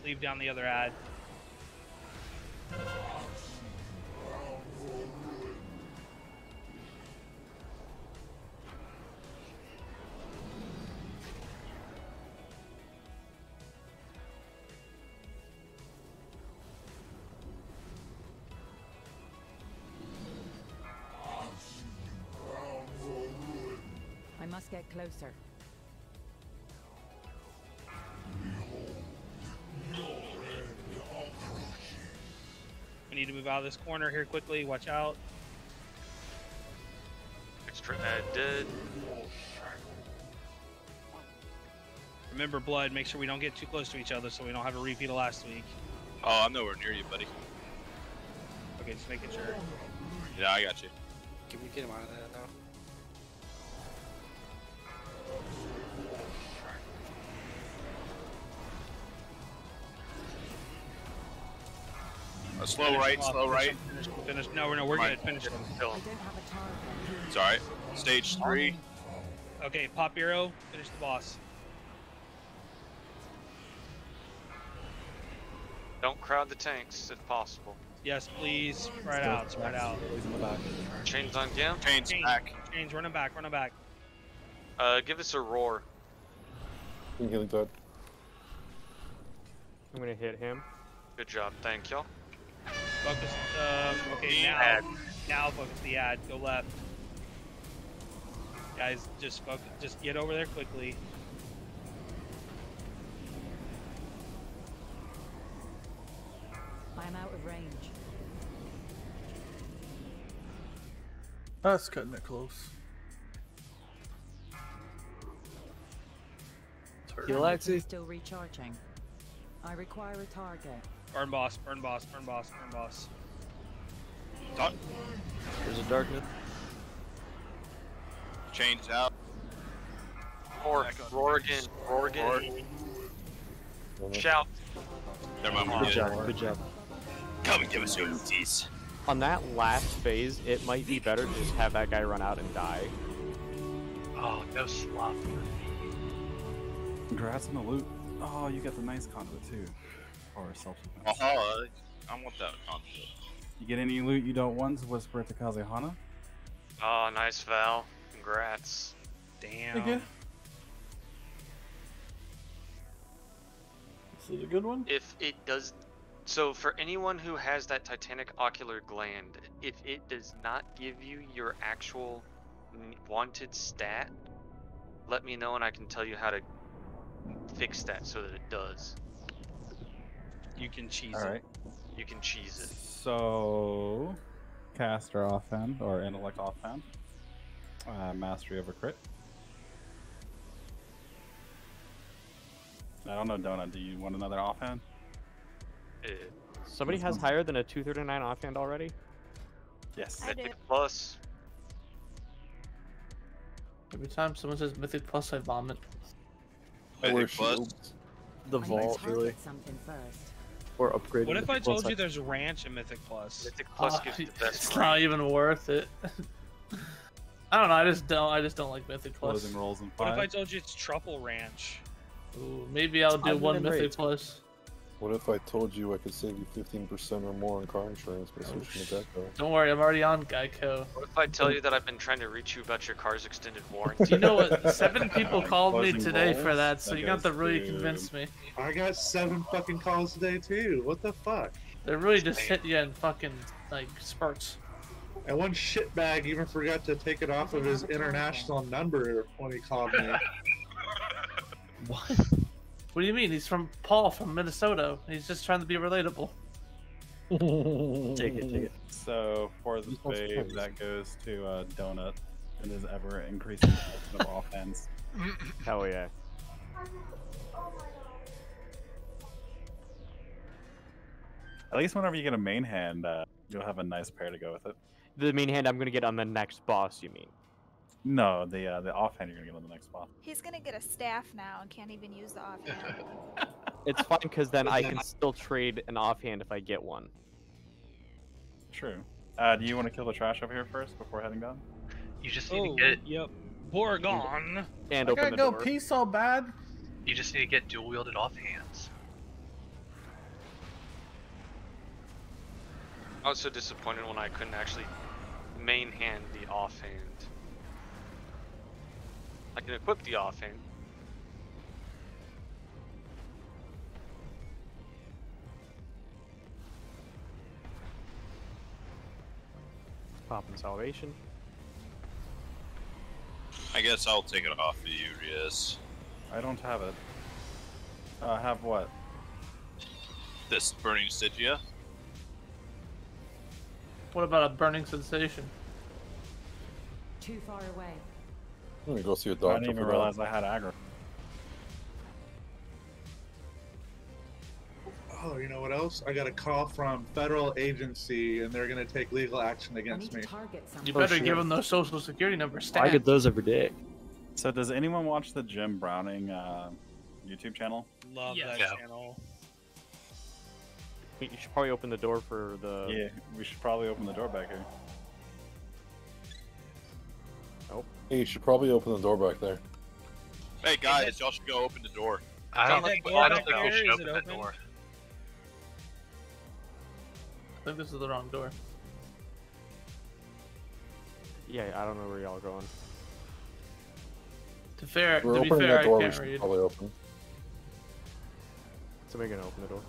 Leave down the other ad. I must get closer. We need to move out of this corner here quickly. Watch out. Extra ad dead. Remember, blood. Make sure we don't get too close to each other so we don't have a repeat of last week. Oh, I'm nowhere near you, buddy. Okay, just making sure. Yeah, I got you. Can we get him out of that, though? Slow right. Finish. No, we're good. Finish him. Kill him. It's alright. Stage 3. Okay, pop hero. Finish the boss. Don't crowd the tanks if possible. Yes, please. Spread out. Chains on Gim. Chains back. Chains, run him back. Give us a roar. I'm healing that. I'm gonna hit him. Good job, thank y'all. Focus. Okay, now focus the ad. Go left. Guys, just focus. Just get over there quickly. I am out of range. That's cutting it close. I'm still recharging. I require a target. Burn boss. There's a darkness. Chains out. Roar again. Shout. Never mind, we're Good good. job. Come and give us your looties. On that last phase, it might be better to just have that guy run out and die. Oh, no slop. Congrats on the loot. Oh, you got the nice conduit too. Or self-defense. I want that concept. You get any loot you don't want, whisper it to Kazehana. Oh, nice Val. Congrats. Damn. Okay. This is a good one. If it does, so for anyone who has that titanic ocular gland, if it does not give you your actual wanted stat, let me know and I can tell you how to fix that so that it does. You can cheese All it. right. You can cheese it. So, caster offhand or intellect offhand. Mastery over crit. I don't know, Donut. Do you want another offhand? Somebody has higher than a 239 offhand already? Yes. Mythic plus. Every time someone says Mythic Plus, I vomit. Mythic plus. The vault, really. Something first. Or upgrade. What if I told you there's Ranch and Mythic Plus? Mythic plus gives the best It's not even worth it. I don't know. I just don't like Mythic Plus. Closing rolls in What 5. if I told you it's Truffle Ranch? Ooh, maybe I'll do one Mythic rates. Plus. What if I told you I could save you 15% or more on car insurance by switching to Gecko? Don't worry, I'm already on Geico. What if I tell you that I've been trying to reach you about your car's extended warranty? You know what? 7 people called me Closing today rolls, for that, so that you got to goes really to- convince me. I got 7 fucking calls today too. What the fuck? They really just hit you in fucking like spurts. And one shitbag even forgot to take it off of his international number when he called me. What? What do you mean? He's from Paul from Minnesota. He's just trying to be relatable. Take it. So, for the save, that goes to Donut and his ever increasing collection of offense. Hell yeah. At least whenever you get a main hand, you'll have a nice pair to go with it. The main hand I'm gonna get on the next boss, you mean? No, the offhand you're gonna get on the next boss. He's gonna get a staff now and can't even use the offhand. It's fine because then I can still trade an offhand if I get one. True. Do you want to kill the trash over here first before heading down? You just need to get. Yep. Borgon. And I open gotta the go door. pee so bad. You just need to get dual wielded offhands. I was so disappointed when I couldn't actually main hand the offhand. I can equip the offhand. Popping salvation. I guess I'll take it off of you, Riaz. I don't have it. Have what? This burning Stygia. What about a burning sensation? Too far away. I'm gonna go see a I doctor didn't even for realize that. I had aggro. Oh, you know what else? I got a call from federal agency, and they're gonna take legal action I against need me. to target something. You better shit. give him those social security numbers. I get those every day. So does anyone watch the Jim Browning YouTube channel? Love Yes. that Yeah. channel. You should probably open the door for the. Yeah, we should probably open the door back here. Hey, you should probably open the door back there. Hey guys, y'all should go open the door. I don't Hey, think, that door I don't back think we there, should is open it that open? door. I think this is the wrong door. Yeah, I don't know where y'all going. To fair, We're to be opening fair, that door. I We can't should read. probably open. Somebody gonna open the door.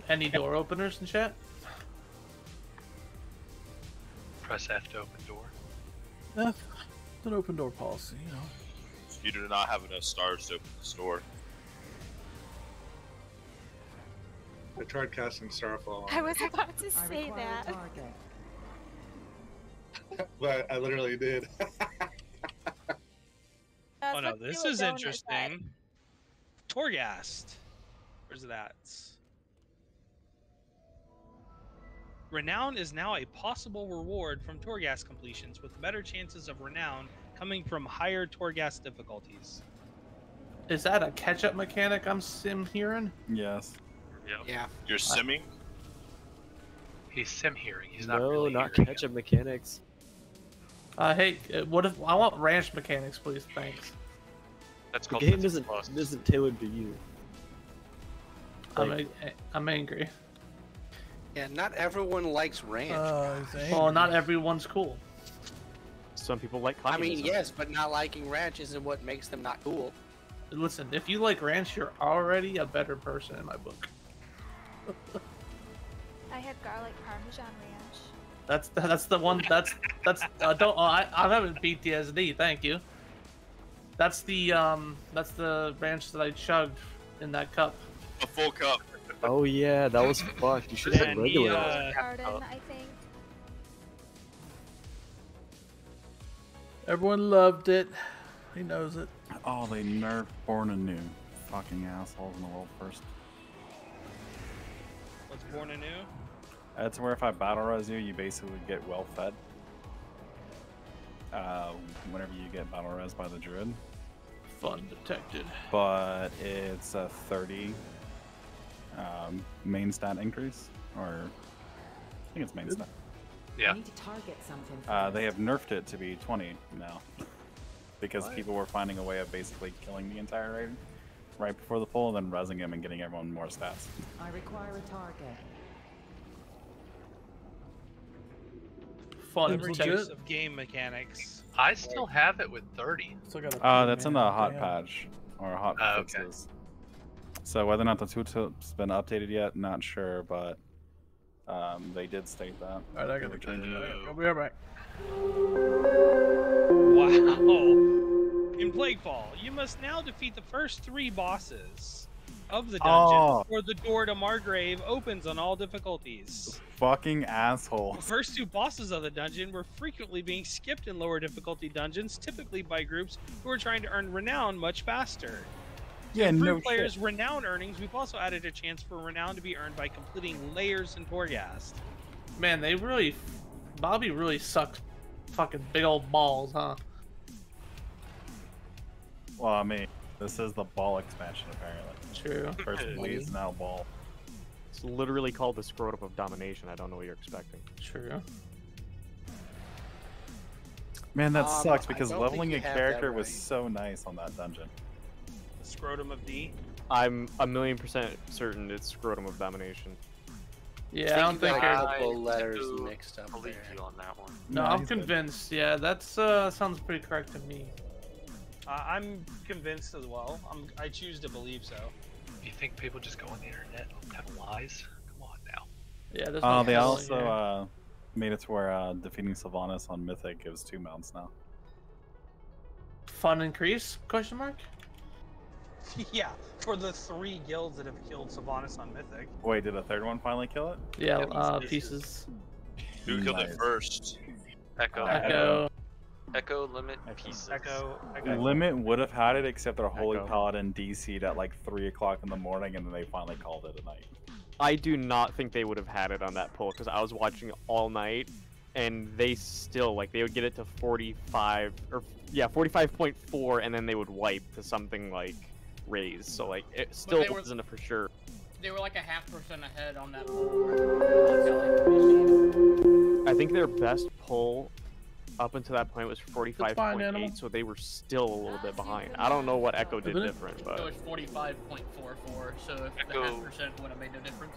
Any door openers in chat? Press F to open door. It's an open door policy, you know. You do not have enough stars to open this door. I tried casting Starfall, I was about to I say require that. a target. but I literally did. Oh no, this is interesting. Torghast. Where's it at? Renown is now a possible reward from Torghast completions, with better chances of renown coming from higher Torghast difficulties. Is that a catch-up mechanic I'm hearing? Yes. Yep. Yeah. You're simming? He's sim hearing. He's not No, really not hearing. catch-up mechanics. Hey, what if I want ranch mechanics, please? Thanks. That's The called game Mythic Plus. isn't tailored to you. I'm angry. Yeah, not everyone likes ranch. Well, not everyone's cool. Some people like I communism. mean, yes, but not liking ranch isn't what makes them not cool. Listen, if you like ranch, you're already a better person in my book. I had garlic parmesan ranch. That's the one. That's don't. I haven't beat DSD. Thank you. That's the ranch that I chugged in that cup. A full cup. Oh yeah, that was fucked. You should have regular. Garden, I think. Everyone loved it. He knows it. Oh, they nerfed Born Anew. Fucking assholes in the world first. What's Born Anew? That's where if I battle res you, you basically get well fed. Whenever you get battle res by the druid. Fun detected. But it's a 30 main stat increase, or I think it's main stat. I need to target something. They have nerfed it to be 20 now, because people were finding a way of basically killing the entire raid right before the pull, and then rezzing him and getting everyone more stats. I require a target. Fun Every use of game mechanics. I still have it with 30. That's in the hot patch or hot fixes. So whether or not the tooltip's been updated yet, not sure, but they did state that. Alright, I gotta change it. I'll be right back. Wow. In Plaguefall, you must now defeat the first 3 bosses of the dungeon before the door to Margrave opens on all difficulties. Fucking asshole. The first 2 bosses of the dungeon were frequently being skipped in lower difficulty dungeons, typically by groups who were trying to earn renown much faster. Yeah, to improve no players' shit. renown earnings, we've also added a chance for renown to be earned by completing layers in Torghast. Man, they really, Bobby really sucks fucking big old balls, huh? Well, I mean, this is the ball expansion apparently. True. First bleeds, now ball. It's literally called the Scrotum of Domination. I don't know what you're expecting. True. Man, that sucks I because don't leveling think a you have character that was right. so nice on that dungeon. The Scrotum of D. I'm 1,000,000% certain it's Scrotum of Domination. Yeah, I don't think got you're. a couple letters mixed up believe there. you on that one. No, I'm convinced. Yeah, that's sounds pretty correct to me. I'm convinced as well. I choose to believe so. You think people just go on the internet and have lies? Come on now. Yeah, there's They also made it to where defeating Sylvanas on Mythic gives 2 mounts now. Fun increase? Question mark. Yeah, for the 3 guilds that have killed Sylvanas on Mythic. Wait, did a 3rd one finally kill it? Yeah, pieces. Who killed it first? Echo. Echo, Limit, Pieces. Echo. Limit would have had it, except their Holy Paladin DC'd at like 3 o'clock in the morning, and then they finally called it a night. I do not think they would have had it on that pull because I was watching all night, and they still they would get it to 45 or 45.4, and then they would wipe to something like raise. So it still wasn't a for sure. They were like a 0.5% ahead on that pull. I think their best pull up until that point was 45.8, so they were still a little bit behind. I don't know what Echo did different, but it was 45.44, so if the 0.5% would have made no difference.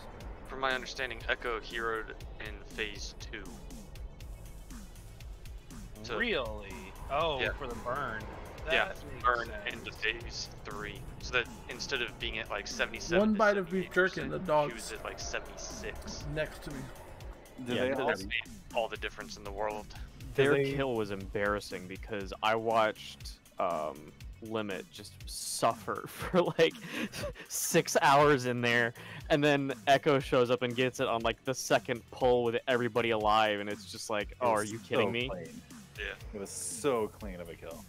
From my understanding, Echo heroed in phase 2. So, Really? Oh, yeah. for the burn. Yeah, That makes burn sense. into phase 3. So that instead of being at like 77, One bite of beef jerky and the she dog's was at like 76. next to me. That made all the difference in the world. their kill was embarrassing because I watched Limit just suffer for like 6 hours in there, and then Echo shows up and gets it on like the 2nd pull with everybody alive, and it's just like, oh, are you kidding me? Yeah, it was so clean of a kill.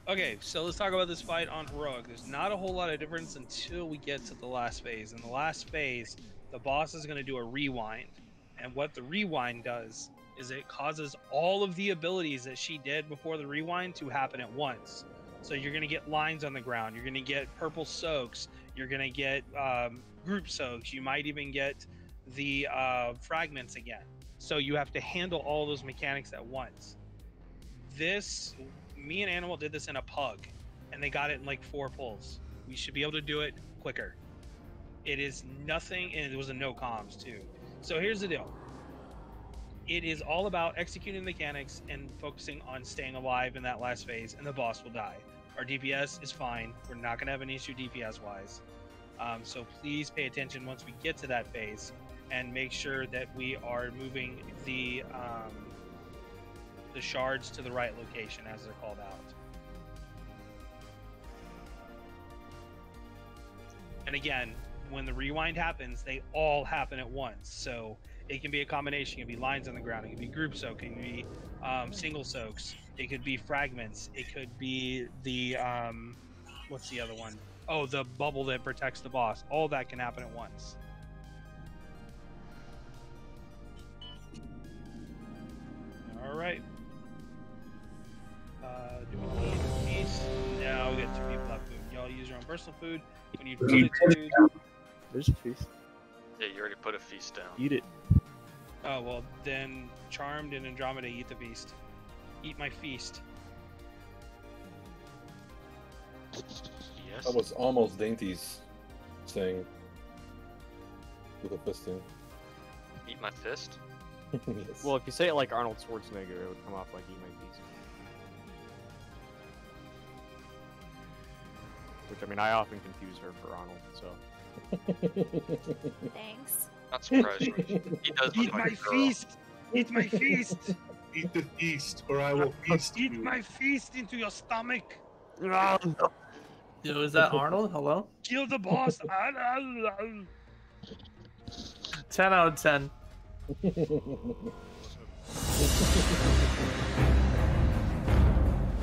Okay, so let's talk about this fight on Heroic. There's not a whole lot of difference until we get to the last phase. In the last phase, the boss is going to do a rewind. And what the rewind does is it causes all of the abilities that she did before the rewind to happen at once. So you're going to get lines on the ground. You're going to get purple soaks. You're going to get group soaks. You might even get the fragments again. So you have to handle all those mechanics at once. Me and Animal did this in a pug, and they got it in like 4 pulls. We should be able to do it quicker. It is nothing, and it was a no comms too. So here's the deal. It is all about executing mechanics and focusing on staying alive in that last phase, and the boss will die. Our DPS is fine. We're not going to have an issue DPS-wise. So please pay attention once we get to that phase, and make sure that we are moving the shards to the right location as they're called out. And again, when the rewind happens, they all happen at once. So it can be a combination. It can be lines on the ground. It can be group soak. It can be single soaks. It could be fragments. It could be the what's the other one? Oh, the bubble that protects the boss. All that can happen at once. All right. Do we need a feast? No, we got 2 people have food. Y'all use your own personal food. We need food. There's a feast. Yeah, you already put a feast down. Eat it. Oh, well, then Charmed and Andromeda eat the feast. Eat my feast. Yes. That was almost Dainty's saying with a fisting. Eat my fist? Yes. Well, if you say it like Arnold Schwarzenegger, it would come off like Eat My Feast. Which, I mean, I often confuse her for Arnold, so. Thanks. Not surprised. He does Eat look my like a girl. feast! Eat my feast! Eat the feast, or I will feast Eat you. my feast into your stomach! Yo, is that Arnold? Hello? Kill the boss! 10 out of 10.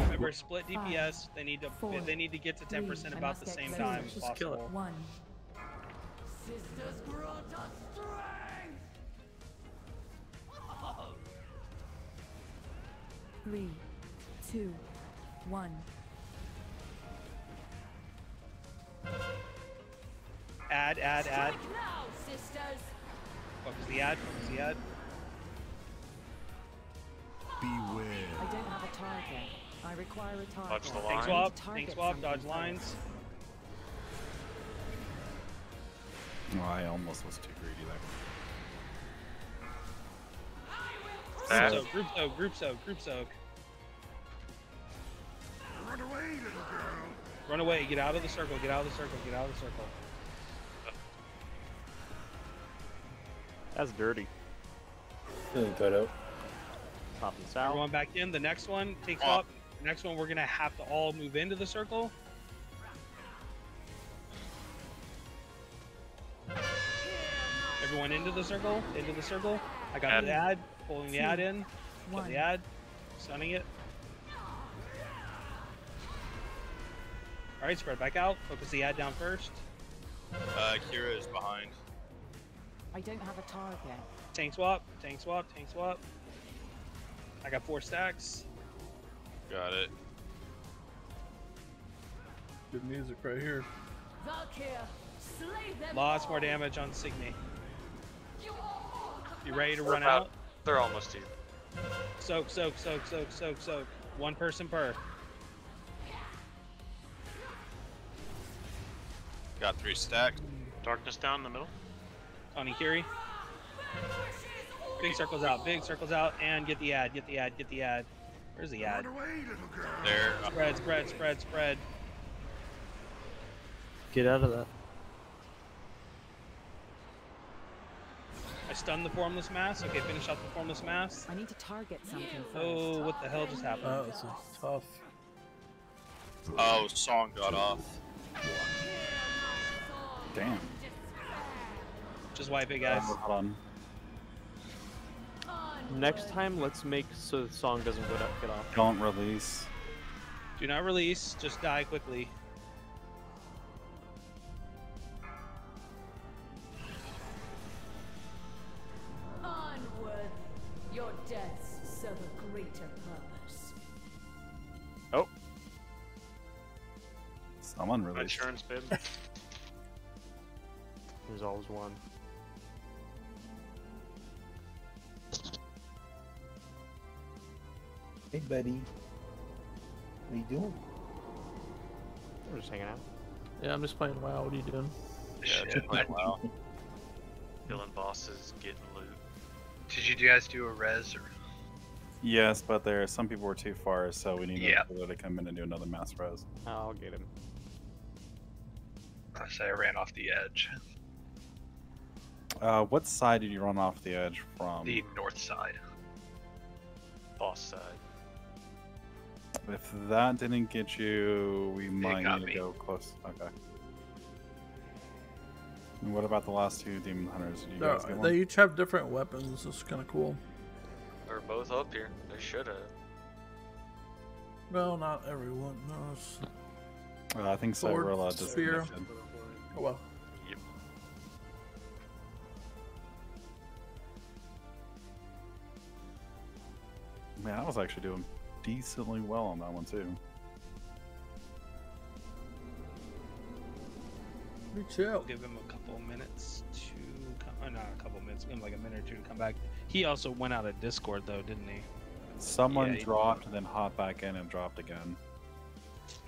Remember, split DPS. They need to get to 10% about the same time as possible. 1. Sisters grant us strength! 3, 2, 1. Add. Now, sisters! Focus the ad. Beware. I don't have a target. I require a target. Dodge the Tank line. swap. Target Tank swap. something Dodge first. lines. Oh, I almost was too greedy That- there. Group soak. Run away, little girl! Run away. Get out of the circle. That's dirty. Feeling tight out. Top and We're south. going back in. The next one, take swap. The next one, we're going to have to all move into the circle. Everyone into the circle. I got the ad. Pulling the ad in. Got the ad. Stunning it. Alright, spread back out. Focus the ad down first. Kira is behind. I don't have a target. Tank swap. I got 4 stacks. Got it. Good music right here. Valkyr, slay them Lots all. more damage on Signy. You ready to run out? They're almost here. Soak. 1 person per. Got 3 stacks. Darkness down in the middle. Tony Kiri. Big circles out, and get the ad. Where's the ad? Run away, little girl! There. Spread. Get out of that. I stunned the formless mass. Okay, finish off the formless mass. I need to target something first. Oh, what the hell just happened? Oh, this is tough. Oh, song got off. Damn. Just wipe it, guys. Hold on. Next time, let's make so the song doesn't get off. Don't release. Do not release. Just die quickly. Onward! Your deaths serve a greater purpose. Oh. Someone released. Insurance bid. There's always one. Hey, buddy. What are you doing? We're just hanging out. Yeah, I'm just playing WoW. What are you doing? Yeah, Wow. killing bosses, getting loot. Did you guys do a res or? Yes, but some people were too far, so we need Yeah. to come in and do another mass res. I'll get him. I say I ran off the edge. What side did you run off the edge from? The north side. Boss side. If that didn't get you, we might got need me. to go close. Okay. And what about the last two demon hunters? Did you guys get one? They each have different weapons. It's kind of cool. They're both up here. They should have. Well, not everyone. No, it's I think sword, Cyrilla spear. disconnected. Oh well. Yep. Man, I was actually doing decently well on that one too. Me too. Give him a couple of minutes to come. Not a couple of minutes. Give him like a minute or two to come back. He also went out of Discord though, didn't he? Someone Yeah, he- dropped and then hopped back in and dropped again.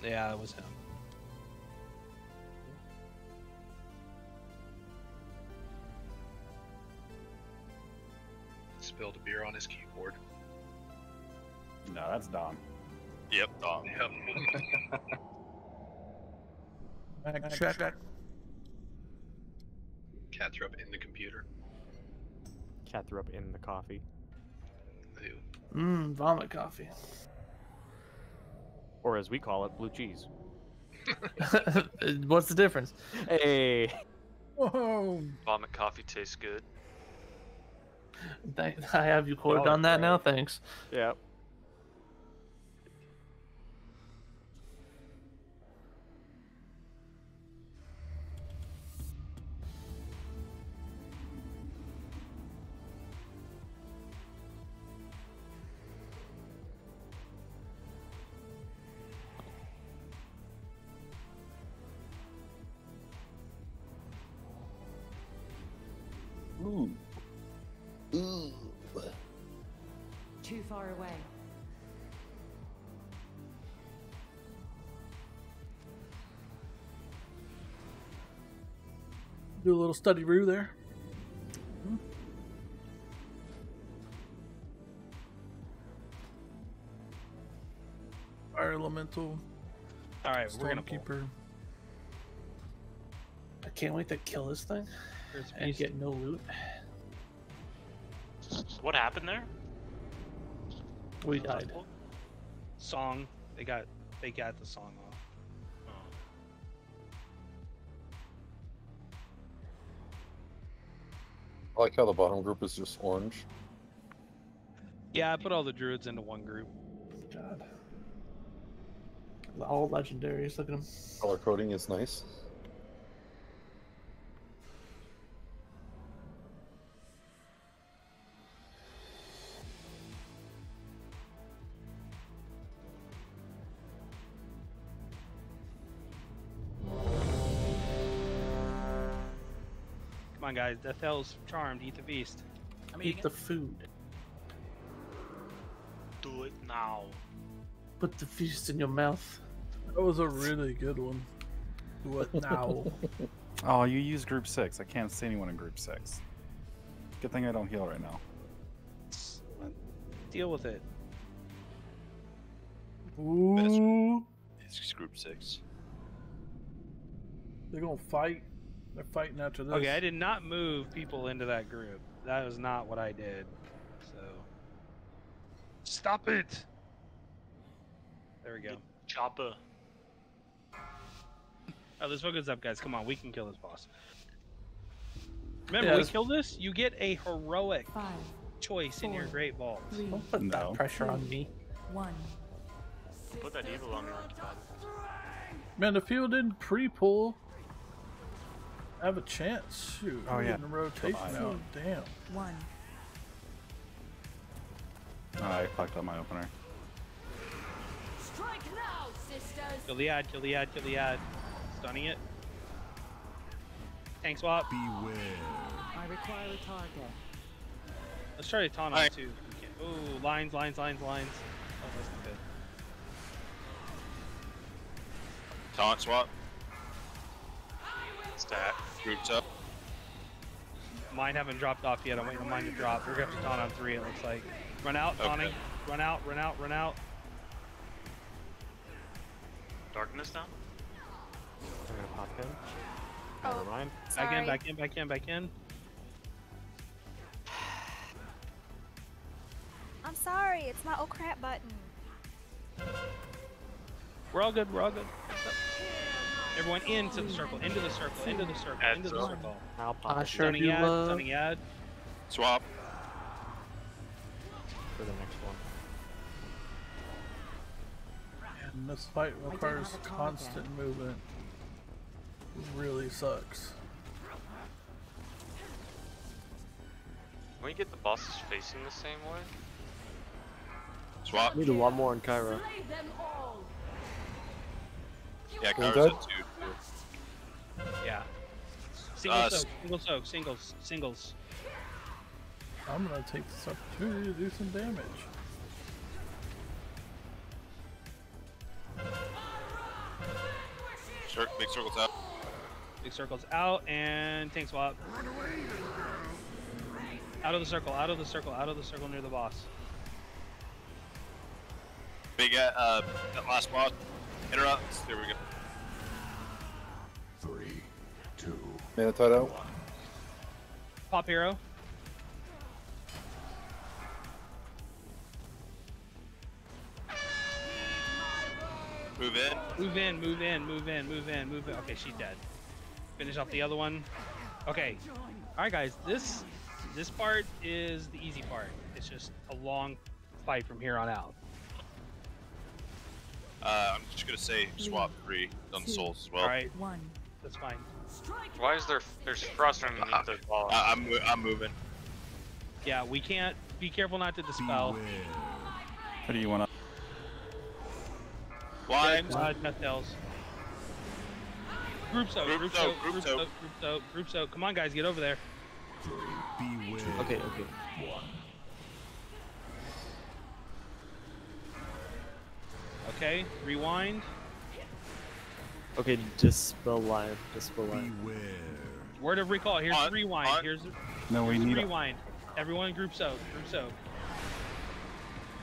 Yeah, it was him. Spilled a beer on his keyboard. No, that's Dom. Yep, Dom. Yep. Check. Cat threw up in the computer. Cat threw up in the coffee. Ew. Vomit coffee. Or as we call it, blue cheese. What's the difference? Hey. Whoa. Vomit coffee tastes good. I have you quoted on that now. Thanks. Yep. Ooh. Ooh. Too far away. Do a little study roo there. Fire elemental. All right, we're gonna pull. Stormkeeper. I can't wait to kill this thing and get no loot. What happened there? We died. Song. They got the song off. I like how the bottom group is just orange. Yeah, I put all the druids into one group. God. All legendaries. Look at them. Color coding is nice. Come on, guys. Death Hell's charmed. Eat the feast. Eat the food. Do it now. Put the feast in your mouth. That was a really good one. What now? Oh, you use group 6. I can't see anyone in group 6. Good thing I don't heal right now. Deal with it. Ooh. It's group 6. They're gonna fight. They're fighting after this. Okay, I did not move people into that group. That was not what I did. So stop it. There we go. Chopper. Oh, let's focus up, guys. Come on, we can kill this boss. Remember, Yeah, we this- kill this, you get a heroic 5, choice in your Great Vault. 3, Don't put that pressure on me. 1. Put that evil on me like you Man, the field didn't pre-pull. I have a chance. Shoot. Oh, I'm yeah. getting a rotation out. Damn. 1. I fucked up my opener. Strike now, sisters! Kill the ad, kill the ad, kill the ad. Stunning it. Tank swap. Beware. I require a target. Let's try to taunt on too. Ooh, lines. Oh, that's not good. Taunt swap. Stat. Groups up. Mine haven't dropped off yet. I'm waiting on mine to drop. We're gonna have to taunt on 3, it looks like. Run out, taunting. Run out, run out, run out. Darkness now? I'm gonna pop in. Oh, Never mind. Back in, sorry. back in, back in, back in. I'm sorry, it's my oh crap button. We're all good, we're all good. Everyone into the circle, into the circle, into the circle, into the circle. I'll pop I it sure Stunning do ad, love. stunning ad. Swap. for the next one. And this fight requires constant movement. It really sucks. Can we get the bosses facing the same way? Swap. I need a lot more on Kyra. Yeah, Full Kyra's dead? at 2 too. Yeah. Single soak, s- single soak, singles, singles. I'm gonna take this opportunity to do some damage. Big circles out. Big circles out and tank swap. Out of the circle, out of the circle, out of the circle near the boss. Big that last boss. Interrupts. There we go. 3, 2. Mana tied out. Pop hero. Move in. Move in, move in, move in, move in, move in. Okay, she's dead. Finish off the other one. Okay. Alright guys, this part is the easy part. It's just a long fight from here on out. I'm just gonna say swap 3 on the souls as well. Alright. That's fine. Why is there's frost underneath the boss? I'm moving. Yeah, we can't be careful not to dispel. What do you want to? Why? Death Tails. Group soak, group soak, group soak, group soak, group soak. Come on guys, get over there. Okay, okay. Okay, rewind. Okay, dispel line. Dispel line. Word of recall. Here's the rewind. Here's No, we the need rewind. Everyone group soak, group soak.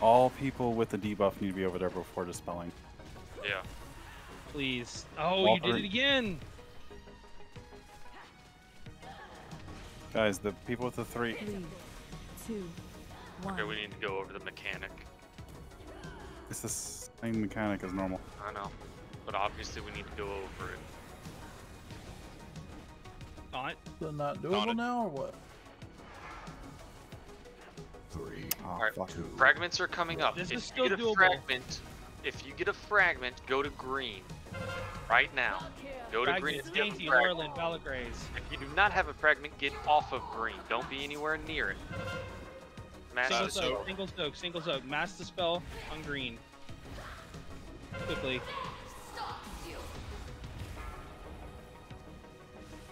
all people with the debuff need to be over there before dispelling. Yeah. Please. Oh, All you did three. it again. Guys, the people with the 3. 3, 2, 1. Okay, we need to go over the mechanic. It's the same mechanic as normal. I know, but obviously we need to go over it. Not. So not doable now or what? 3. Oh, Alright, fuck. fragments are coming up. This If is you still get a doable. fragment, if you get a fragment, go to green. Right now. Go to green. Fragments, if you have a Dainty, fragment. Orland, Valagraze. If you do not have a fragment, get off of green. Don't be anywhere near it. Master Single soak. soak, single soak, single soak. Mass dispel on green. Quickly.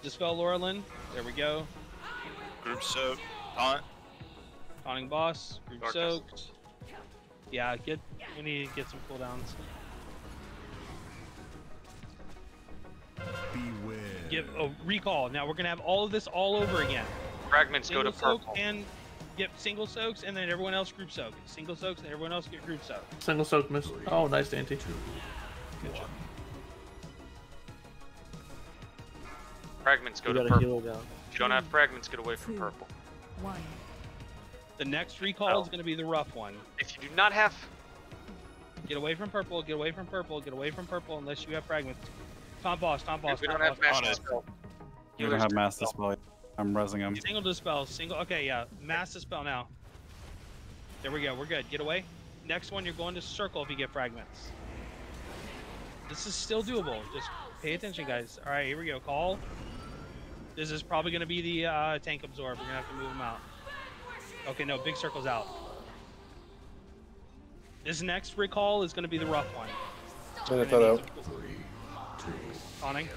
Dispel Laurelin. There we go. Group soak. Taunt. Taunting boss. Group Darkness. soaked. Yeah, we need to get some cooldowns. Beware. Give a recall. Now we're gonna have all of this all over again. Fragments go Single to soak purple. and get single soaks, and then everyone else group soak. Single soaks, and everyone else get group soak. Single soak miss. Oh, nice, Dante. Good job. Fragments go We to gotta purple. heal down. If you don't have fragments, get away from 2, purple. 1. The next recall is gonna be the rough one. If you do not have, Get away from purple. Get away from purple. Get away from purple unless you have fragments. Taunt boss. Taunt boss. if we don't Taunt have boss. mass dispel, We don't healers have do mass dispel. display. I'm resing them. Single dispel. Single. Okay, yeah. Mass dispel now. There we go. We're good. Get away. Next one, you're going to circle if you get fragments. This is still doable. Just pay attention, guys. All right, here we go. Call. This is probably going to be the tank absorb. We're going to have to move them out. Okay, no. Big circle's out. This next recall is going to be the rough one. Mana tied out. 3, 2. Taunting.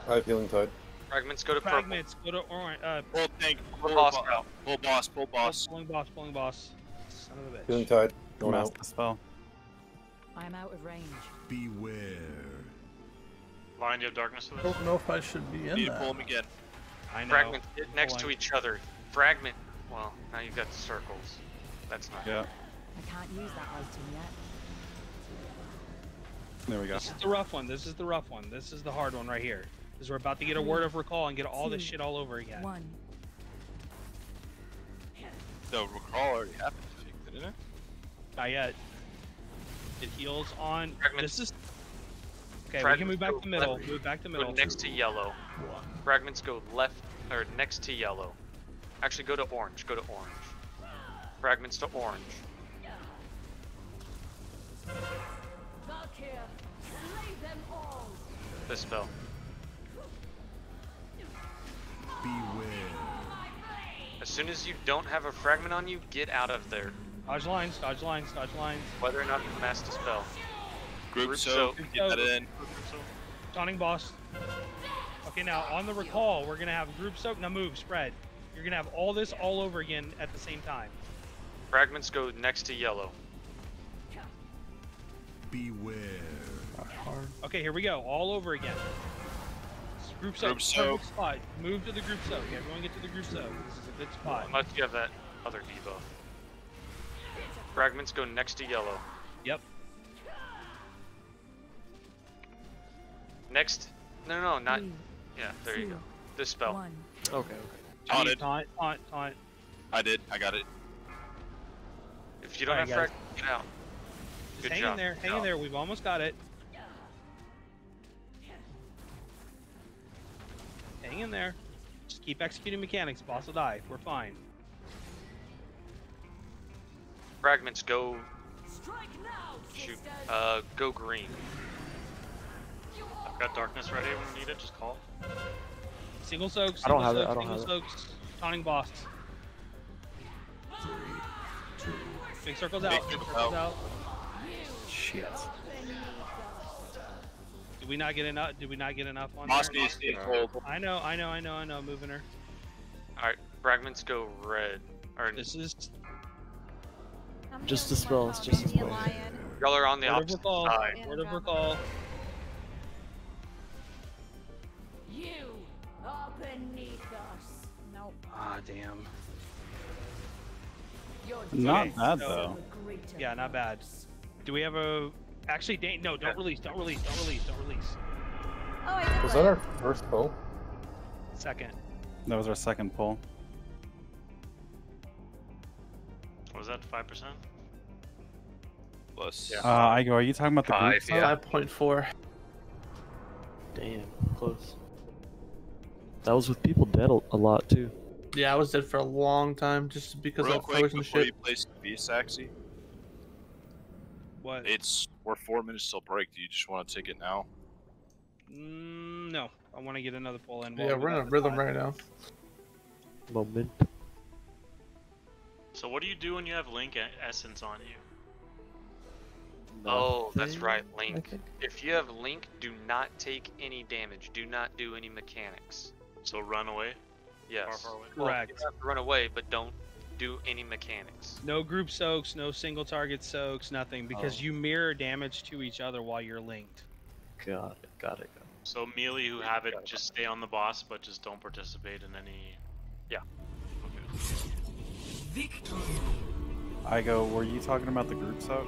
I have healing tide. Fragments go to purple. Fragments. Go to orange. Full tank. Full boss go. Full boss. Full boss. Pulling boss. Pulling boss. Son of a bitch. Healing tide. Going Mass out. dispel. I'm out of range. Beware. Lion, do you have darkness for I this? don't know if I should be in Need to pull that. him again. I know. Fragments get next Hold to on. each other. Fragment. Well, now you've got the circles. that's not. Yeah. I can't use that item yet. There we go. This is the rough one. This is the rough one. This is the hard one right here. Because we're about to get a word of recall and get all this shit all over again. The recall already happened, I think, didn't it? Not yet. It heals on. Fragments. This is. Okay, we Fragments can move back go to middle. left- Move back to Go middle. next to yellow. Fragments go left or next to yellow. Actually, go to orange. Go to orange. Fragments to orange. This spell. As soon as you don't have a fragment on you, get out of there. Dodge lines, dodge lines, dodge lines. Whether or not you mass dispel. Group soak, get that in. Taunting boss. Okay, now on the recall, we're gonna have group soak. Now move, spread. You're gonna have all this all over again at the same time. Fragments go next to yellow. Beware. Okay, here we go. All over again. Group soak. Group soak. Perfect spot. Move to the group soak. Everyone get to the group soak. This is a good spot. Unless you have that other debuff. Fragments go next to yellow. Yep. Next. No, not. Yeah, there you go. This spell. Okay. Taunted. Taunt. I did. I got it. If you don't Alright, have guys. fragments, get out. Just Good hang job. in there. Hang in there. We've almost got it. Hang in there. Just keep executing mechanics. Boss will die. We're fine. Fragments go. Shoot. Go green. I've got darkness ready when you need it. Just call. Single soaks. I don't Single have it, soaks, I don't single have it. soaks. Taunting boss. Big circles out. Big circles out. Shit. Did we not get enough? Did we not get enough on Moss there? needs to get pulled. I know. Moving her. Alright, fragments go red. Or This is Just dispel. It's just dispel. y'all are on the word of opposite recall. side. Word of recall. You are beneath us. Nope. Ah, damn. Not Okay, bad so- though. Yeah, not bad. Do we have a? Actually, no, don't release. Don't release. Don't release. Don't release. Oh, I did Was one. that our first pull? Second. That was our second pull. What was that? 5%? Plus. Igo, are you talking about the group? 5, yeah. 5.4. Damn, close. That was with people dead a lot too. Yeah, I was dead for a long time just because Real of quick frozen before shit. you place the Saxy, What? we're 4 minutes till break. Do you just want to take it now? No, I want to get another pull in. Yeah, we're in a rhythm right now. Moment. So what do you do when you have Link Essence on you? Oh, that's right, I Link. think. If you have Link, do not take any damage. Do not do any mechanics. So run away? Yes. Far away? Well, Correct. you have to run away, but don't do any mechanics. No group soaks. No single target soaks. Nothing because Oh. you mirror damage to each other while you're linked. Got it. Got it. So melee who have it, just stay on the boss, but just don't participate in any... Yeah. Igo, were you talking about the group soak?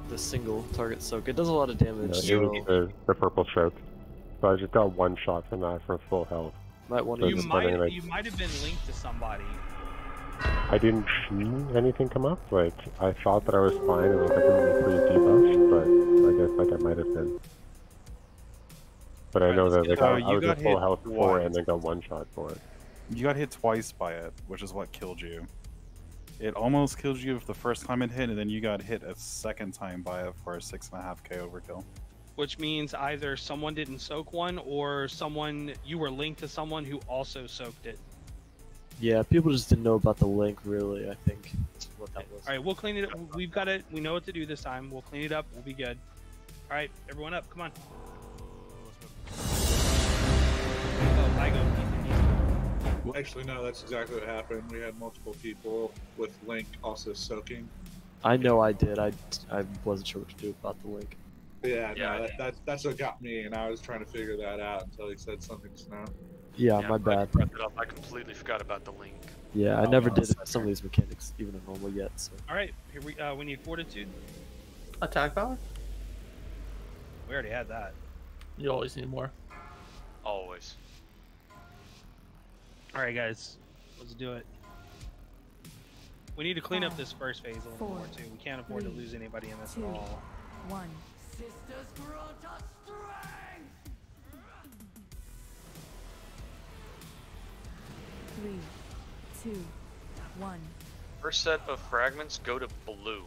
The single target soak. It does a lot of damage. No, it So was the purple choke. So I just got one shot from that for full health. might want So to. it's funny, like, You might have been linked to somebody. I didn't see anything come up. Like, I thought that I was fine and like I didn't be pretty debuffed, but I guess like I might have been. But I know that like I you was got at full hit health for it and once. then got one shot for it. You got hit twice by it, which is what killed you. It almost killed you the first time it hit, and then you got hit a second time by it for a 6.5k overkill. Which means either someone didn't soak one or you were linked to someone who also soaked it. Yeah, people just didn't know about the link. Really, I think that's what that was. All right, we'll clean it up. We've got it. We know what to do this time. We'll clean it up. We'll be good. All right, everyone up. Come on. Oh, I go. Well, actually, no, that's exactly what happened. We had multiple people with Link also soaking. I know I did. I wasn't sure what to do about the link. Yeah, no, that's what got me, and I was trying to figure that out until he said something just now. Yeah, my I'm glad you bad. brought that up. I completely forgot about the link. Yeah, I never did some of these mechanics even in normal yet. So. All right, here we need fortitude. Attack power? We already had that. You always need more. Always. All right, guys, let's do it. We need to clean up this first phase a little more too. We can't afford to lose anybody in this at all. 1. Sisters grant us strength! 3, 2, 1. First set of fragments go to blue.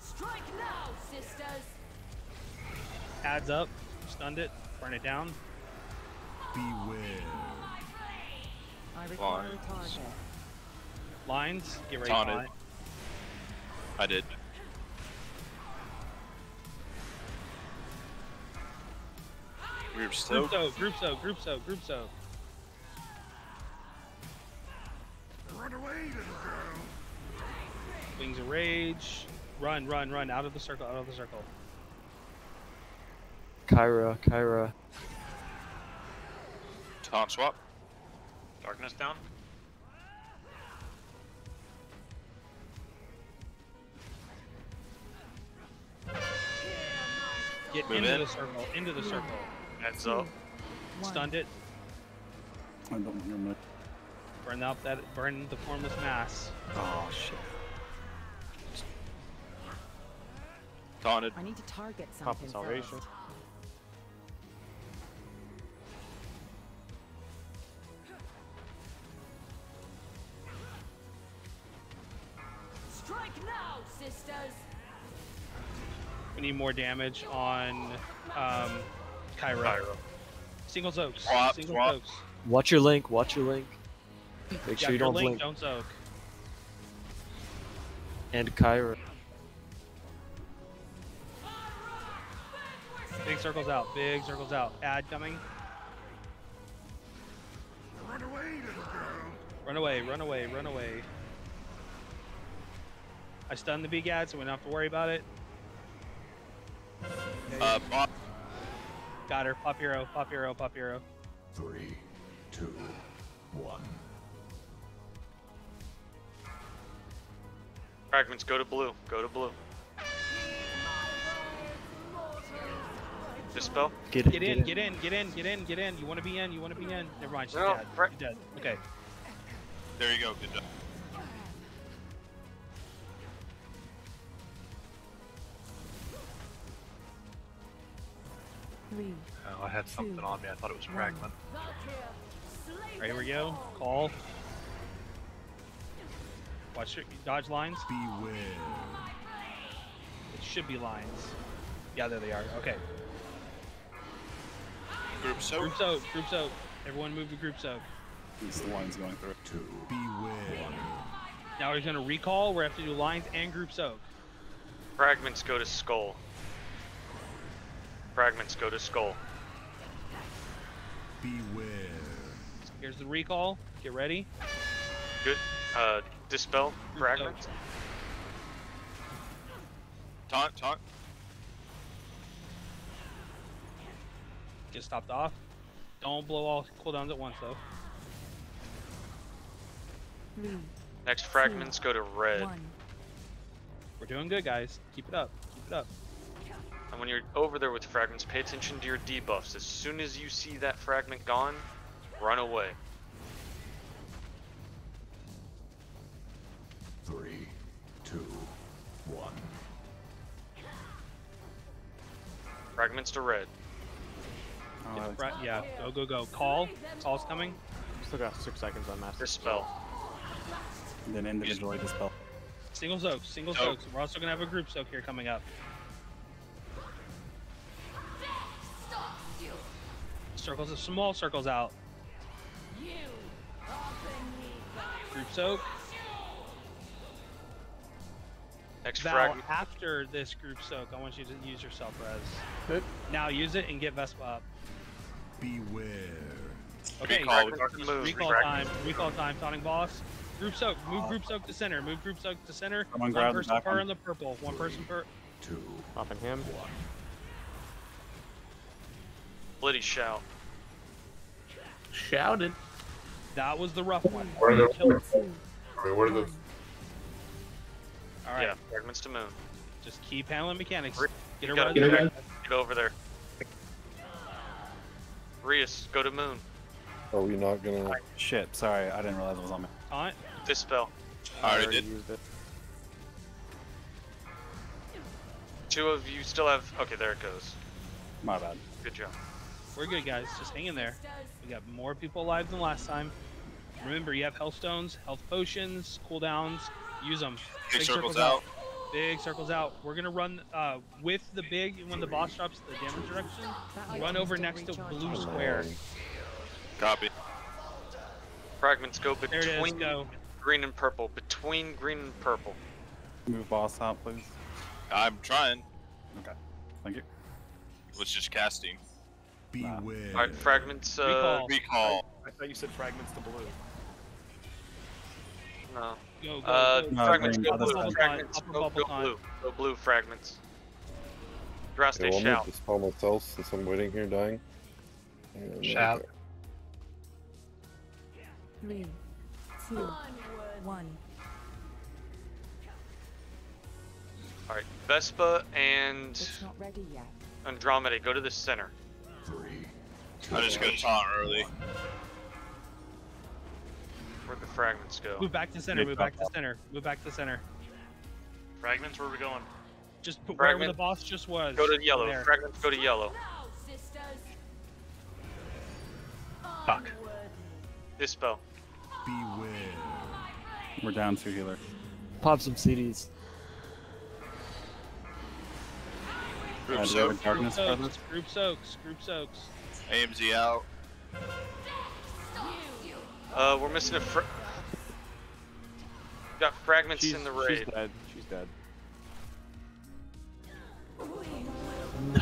Strike now, sisters! Adds up, stunned it, burn it down. Beware. I require a target. Lines, get ready. Taunted. I did. Group soak. Group soak. Run away, little girl. Wings of Rage. Run, out of the circle, Kyra. Taunt swap. Darkness down. Get Move into in. the circle. Heads up. Stunned it. I don't remember. Burn the formless mass. Oh shit. Taunted. I need to target Pop something salvation. first. Strike now, sisters! We need more damage on Kyra. Single soaks. Swap. Soaks. Watch your link. Make Yeah, sure you your don't link, blink. don't soak. And Kyra. Big circles out. Ad coming. Run away, little girl. Run away. I stunned the big ad, so we don't have to worry about it. Bot. Got her. Pop hero. 3, 2, 1. Fragments go to blue. Dispel. Get in. You want to be in. Never mind, she's No, dead. right. She's dead. Okay. There you go. Good job. Three. Oh, I had something on me. I thought it was fragment. All right, here we go. Call. Watch it. Dodge lines. Beware. It should be lines. Yeah, there they are. Okay. Group soak. Group soak. Everyone move to group soak. These lines going through. 2. Beware. Now we're going to recall. We have to do lines and group soak. Fragments go to skull. Beware. Here's the recall. Get ready. Good. Dispel. Fragments. Taunt. Get stopped off. Don't blow all cooldowns at once, though. 3, Next fragments go to red. 1. We're doing good, guys. Keep it up. And when you're over there with fragments, pay attention to your debuffs. As soon as you see that fragment gone, run away. 3, 2, 1. Fragments to red. Yeah, go. Call's coming. Still got 6 seconds on master. Dispel. And then individually dispel. Single soaks. We're also gonna have a group soak here coming up. Circles, small circles out. Group soak. Next Val, fragment. after this group soak, I want you to use your self res. Good. Now use it and get Vespa up. Beware. Okay, Recall time, taunting boss. Group soak, move group soak to center, Someone One grab the person back per one. in the purple, one person per. 2, Popping him. 1. Blitty shout. Shouted. That was the rough one. Where are the? Killed. I mean, what are the? All right. Yeah, fragments to moon. Just keep handling mechanics. Get You her gotta right. get over there. Rias, go to moon. Are we not gonna? Shit, sorry, I didn't realize it was on me. Taunt. Dispel. I already did. used it. Two of you still have. Okay, there it goes. My bad. Good job. We're good, guys. Just hang in there. We got more people alive than last time. Remember, you have health stones, health potions, cooldowns. Use them. Big circles out. Big circles out. We're gonna run with the big when the boss drops the damage direction. Run over next to blue square. Copy. Fragments go There it is, between go. green and purple. Between green and purple. Move boss out, please. I'm trying. Okay. Thank you. Was just casting. Beware. Alright, fragments. Recall. I thought you said fragments to blue. No. Go, go, No, fragments green, go other blue. side. Fragments go blue. Go blue. Fragments. Drastic Okay, well, I'm gonna shout. dispel myself since I'm waiting here dying. And, Shout. 3, 2, 1. Alright, Vespa and It's not ready yet. Andromeda, go to the center. I just got taunt early. Where'd the fragments go? Move back to center. Move back to center. Move back to center. Fragments, where are we going? Just put wherever the Fragment. boss just was. Go to yellow. There. Fragments go to yellow. Fuck. Dispel. Beware. We're down 2 healer. Pop some CDs. Group Do we have soak. a darkness for this? Group soaks. Group soaks. AMZ out. We're missing a got fragments She's, in the she's raid. dead. She's dead.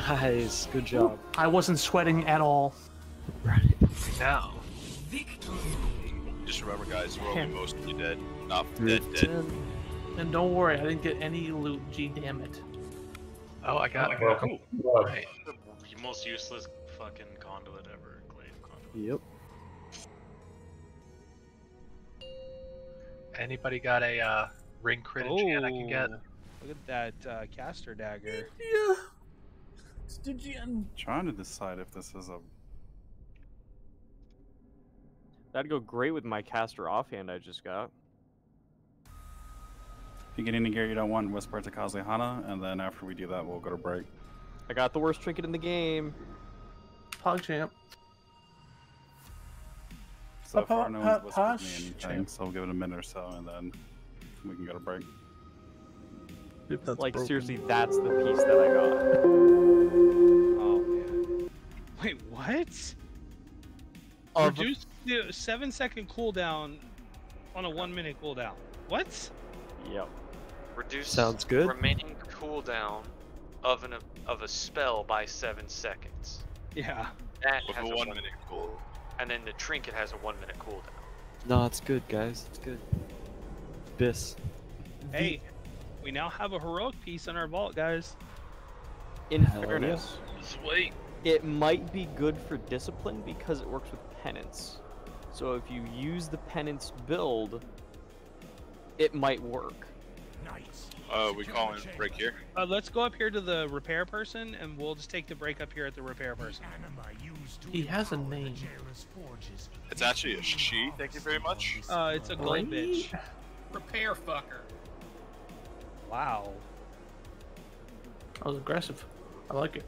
Nice, good job. I wasn't sweating at all. Now. Just remember, guys, we're only Yeah. mostly dead. Not Group dead. And don't worry, I didn't get any loot. G damn it. Oh, I got it. Welcome. Cool. Right. The most useless fucking conduit ever. Glaive conduit. Yep. Anybody got a ring crit enchant I can get? Look at that caster dagger. Yeah. It's the gen. Trying to decide if this is a. That'd go great with my caster offhand I just got. If you get any gear you don't want, whisper to Kazehana, and then after we do that, we'll go to break. I got the worst trinket in the game. PogChamp. So far, no one's whispered me Hush. anything, so we'll give it a minute or so, and then we can go to break. If that's Like, broken. seriously, that's the piece that I got. Oh man. Wait, what? Of- Reduce the 7-second cooldown on a 1-minute cooldown. What? Yep. Reduce Sounds good. remaining cooldown of a spell by 7 seconds. Yeah. That With has a a 1 minute cool. And then the trinket has a 1 minute cooldown. No, it's good, guys. It's good. Bis. Hey, we now have a heroic piece in our vault, guys. In Hell fairness, Sweet. it might be good for discipline because it works with penance. So if you use the penance build, it might work. Nice. We calling break here. Let's go up here to the repair person, and we'll just take the break up here at the repair person. He has a name. It's actually a she. Thank you very much. It's a gold bitch. Repair fucker. Wow. That was aggressive. I like it.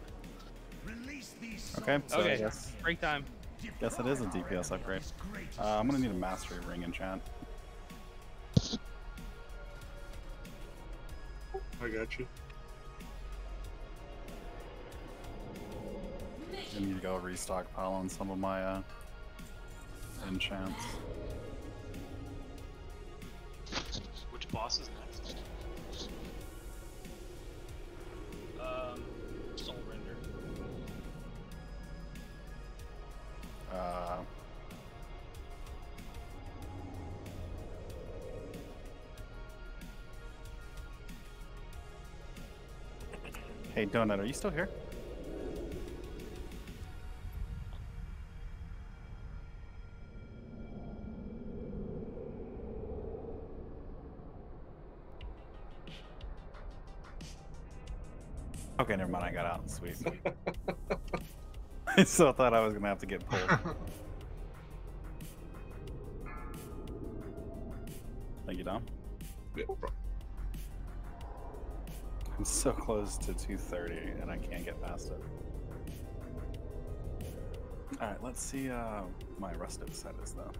Okay, so I Okay, guess, break time. guess it is a DPS upgrade. I'm gonna need a mastery ring enchant. I got you. I need to go restockpile on some of my enchants. Which boss is next? Soul Render. Hey, Donut, are you still here? Okay, never mind. I got out. Sweet. I still thought I was gonna have to get pulled. Thank you, Dom. Yeah, no problem. I'm so close to 230, and I can't get past it. All right, let's see my rusted set is though.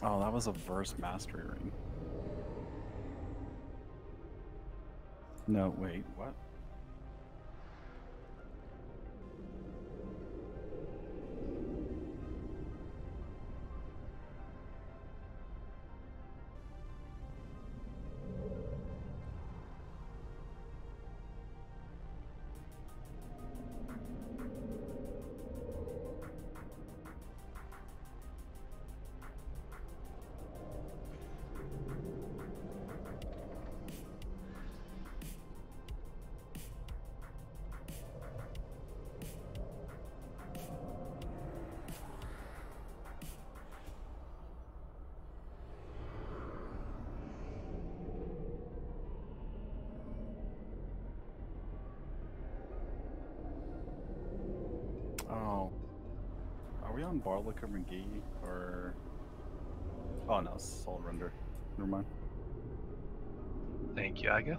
Oh, that was a verse mastery ring. No, wait, what? Oh. Are we on Barlicker McGee or... Oh no, Soul Render. Never mind. Thank you, Aga.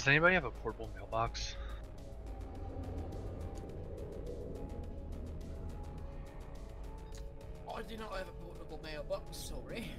Does anybody have a portable mailbox? I do not have a portable mailbox, sorry.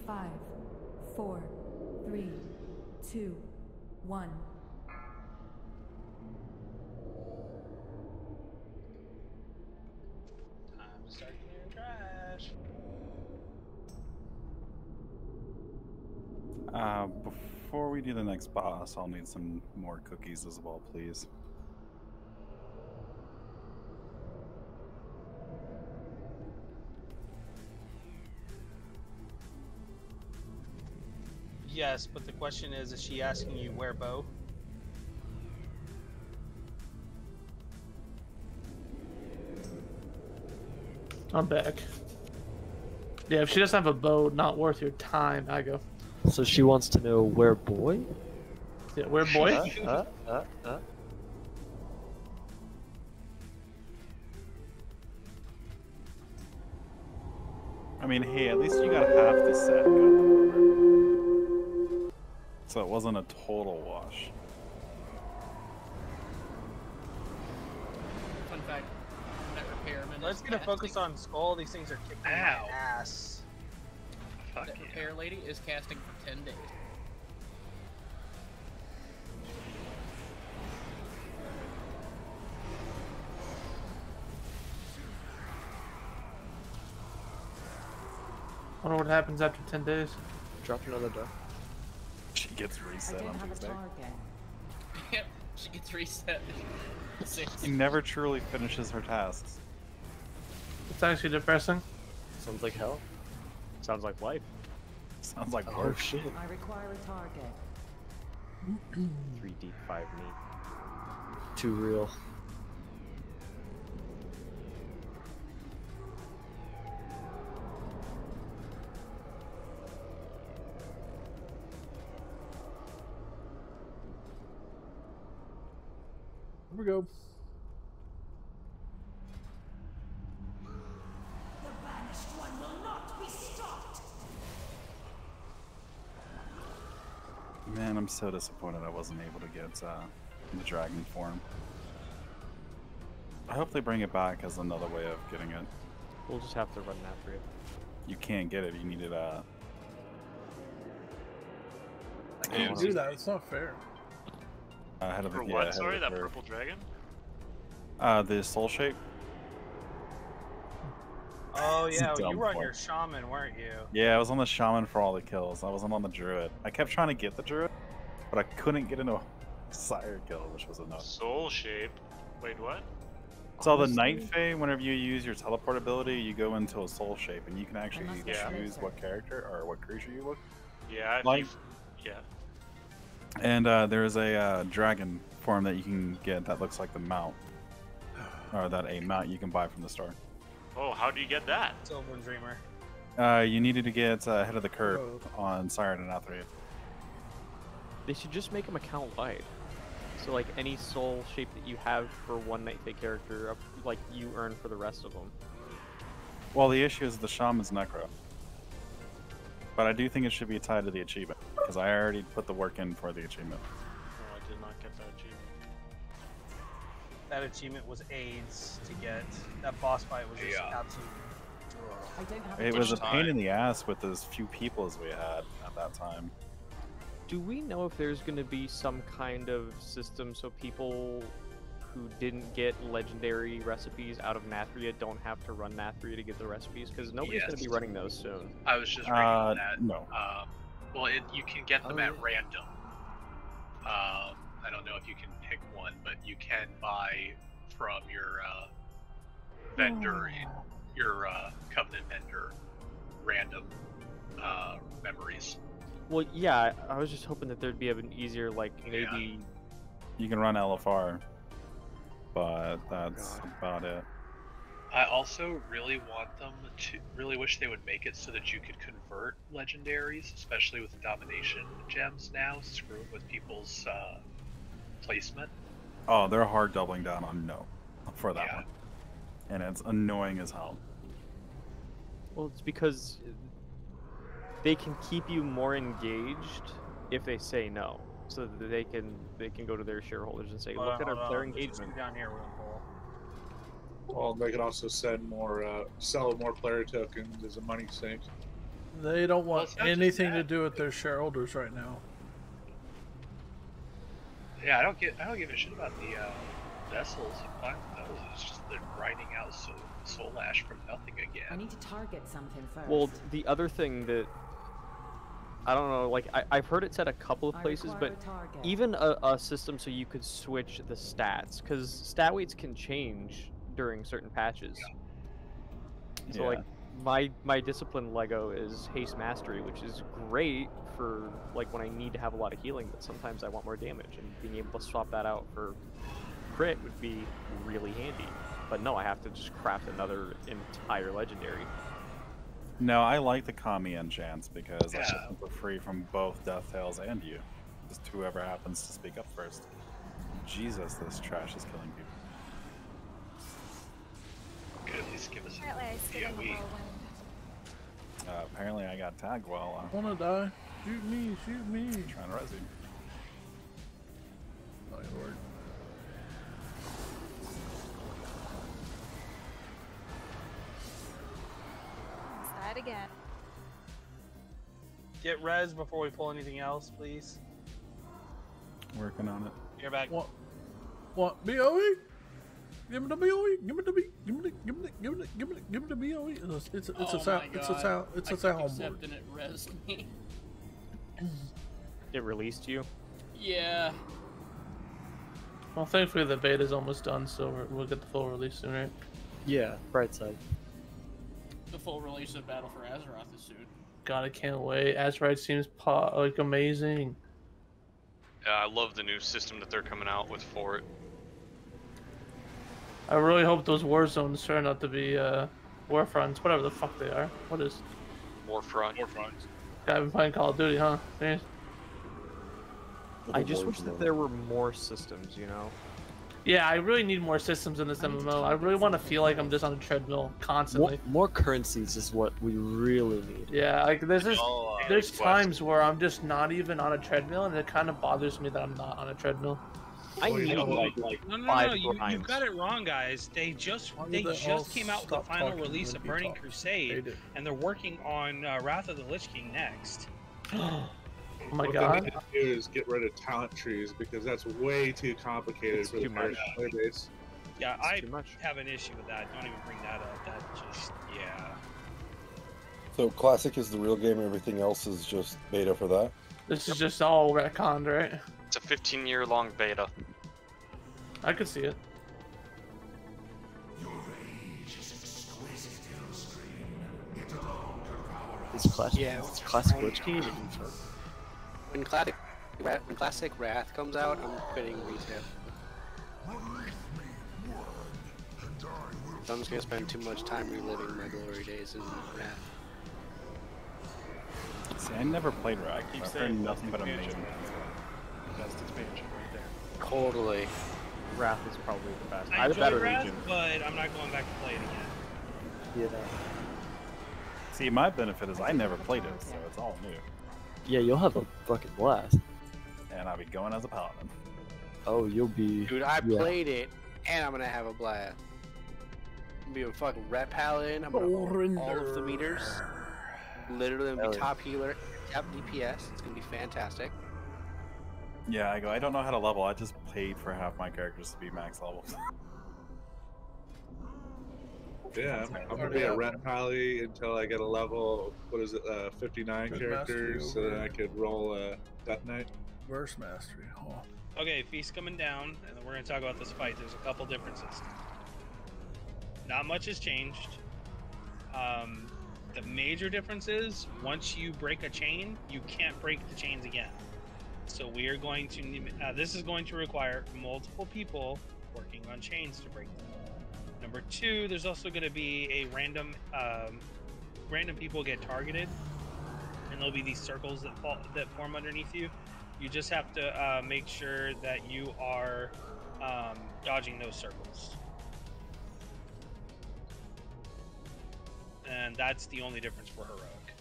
5, 4, 3, 2, 1. Time to start clearing trash. Before we do the next boss, I'll need some more cookies as well, please. Yes, but the question is she asking you where, Bo? I'm back. Yeah, if she doesn't have a bow, not worth your time, I go. So she wants to know where boy? Yeah, where boy? I mean, hey, at least you got half the set. Got the cover. So it wasn't a total wash. Fun fact, that repairman. Let's get a focus on Skull. These things are kicking my ass. That repair lady is casting for 10 days. I wonder what happens after 10 days. Drop another die. She gets reset on Tuesday. Yep, she gets reset. 6. She never truly finishes her tasks. It's actually depressing. Sounds like hell. Sounds like life. Sounds like Oh work. shit. I require a target. 3D, 5 me. Too real. Here we go. The banished one will not be stopped. Man, I'm so disappointed I wasn't able to get the dragon form. I hope they bring it back as another way of getting it. We'll just have to run after it. You can't get it. You need it. I can't do that. It's not fair. Ahead of For the, yeah, what? ahead Sorry, of that the curve. purple dragon? The soul shape. Oh It's a yeah, dumb you were on point. your shaman, weren't you? Yeah, I was on the shaman for all the kills. I wasn't on the druid. I kept trying to get the druid, but I couldn't get into a sire kill, which was enough. Soul shape. Wait, what? So the night fae, whenever you use your teleport ability, you go into a soul shape, and you can actually Yeah. choose what character or what creature you look Yeah, if like. yeah. And there is a dragon form that you can get that looks like the mount, or that a mount you can buy from the store. Oh, how do you get that? Sylvan Dreamer. You needed to get ahead of the curve on Siren and Atheria. They should just make them account wide. So like any soul shape that you have for one Night Fae character, like you earn for the rest of them. Well, the issue is the shaman's necro. But I do think it should be tied to the achievement, because I already put the work in for the achievement. Oh, I did not get that achievement. That achievement was AIDS to get. That boss fight was just absolute. I don't have It was a pain in the ass with as few people as we had at that time. Do we know if there's going to be some kind of system so people who didn't get legendary recipes out of Nathria don't have to run Nathria to get the recipes? Because nobody's going to be Yes. running those soon. I was just reading that. No. Well, you can get them at random. I don't know if you can pick one, but you can buy from your vendor, your Covenant vendor, random memories. Well, yeah, I was just hoping that there'd be an easier, like, maybe... You can run LFR, but that's about it. I also really want them to, really wish they would make it so that you could convert legendaries, especially with domination gems now, screwing with people's placement. Oh, they're hard doubling down on no for that one. And it's annoying as hell. Well, it's because they can keep you more engaged if they say no, so that they can go to their shareholders and say, look at our player engagement. Down here, Paul. Well, they can also send more, sell more player tokens as a money sink. They don't want it's not just anything to that. do with their shareholders right now. Yeah, I don't give a shit about the vessels. Fine with those. It's just they're grinding out soul ash from nothing again. I need to target something first. Well, the other thing that I don't know, like I've heard it said a couple of places, but even a system so you could switch the stats, because stat weights can change during certain patches. So like my discipline Lego is haste mastery, which is great for like when I need to have a lot of healing, but sometimes I want more damage, and being able to swap that out for crit would be really handy. But no, I have to just craft another entire legendary. No, I like the Kami enchants because I get them for free from both Death Tails and you. Just whoever happens to speak up first. Jesus, this trash is killing people. Could at least give us Apparently I stood in the AoE. whirlwind. Apparently I got tagged while I wanna die. Shoot me, shoot me. trying to res you. My lord. Side again. Get res before we pull anything else, please. Working on it. You're back. What? BOE? Give me the BOE. Give me the B. Give me the. Give me the. Give me the. Give me the. Give me the BOE. It's a sound. It's a sound. It's a sound board. And it rezzed me. It released you? Yeah. Well, thankfully the beta's almost done, so we'll get the full release soon, right? Yeah, bright side. The full release of Battle for Azeroth is soon. God, I can't wait. Azeroth seems like amazing. Yeah, I love the new system that they're coming out with for it. I really hope those war zones turn out to be war fronts, whatever the fuck they are. What is? Warfront. Yeah, I've been playing Call of Duty, huh? Yeah. I just wish that there were more systems, you know? Yeah, I really need more systems in this MMO. I really want to feel like I'm just on a treadmill constantly. More currencies is what we really need. Yeah, like there's Quest. times where I'm just not even on a treadmill, and it kind of bothers me that I'm not on a treadmill. I need like No, 5 you grinds. got it wrong, guys. They just came out with the final release of Burning Crusade, and they're working on Wrath of the Lich King next. Oh my what god. they need to do is get rid of talent trees because that's way too complicated for the current player base. Yeah, I have an issue with that. Don't even bring that up. That just, yeah. So Classic is the real game, everything else is just beta for that? This is just all retconned, right? It's a 15-year-long beta. I could see it. It's classic. Yeah, it's classic I'm Lich King. When Classic Wrath comes out, I'm quitting retail. So I'm just gonna spend too much time reliving my glory days in Wrath. See, I never played Wrath. Keep I've saying heard nothing but amazing expansion. things. Best expansion right there. Totally. Wrath is probably the best. I I have a enjoy better Wrath, Legion. but I'm not going back to play it again. Yeah. See, my benefit is I never played it, so it's all new. Yeah, you'll have a fucking blast. And I'll be going as a paladin. Oh, you'll be. Dude, I played it, and I'm gonna have a blast. I'm gonna be a fucking ret paladin. I'm gonna hold all of the meters. Literally, I'm gonna be top healer, top DPS. It's gonna be fantastic. Yeah, I don't know how to level. I just paid for half my characters to be max level. Yeah, I'm gonna be a ret pally until I get a level, 59 Good characters, mastery so over then I could roll Death Knight. Where's Mastery? Oh. Okay, Feast coming down, and then we're going to talk about this fight. There's a couple differences. Not much has changed. The major difference is, once you break a chain, you can't break the chains again. So we are going to, this is going to require multiple people working on chains to break them. Number 2, there's also going to be a random people get targeted, and there'll be these circles that form underneath you. You just have to make sure that you are dodging those circles. And that's the only difference for Heroic.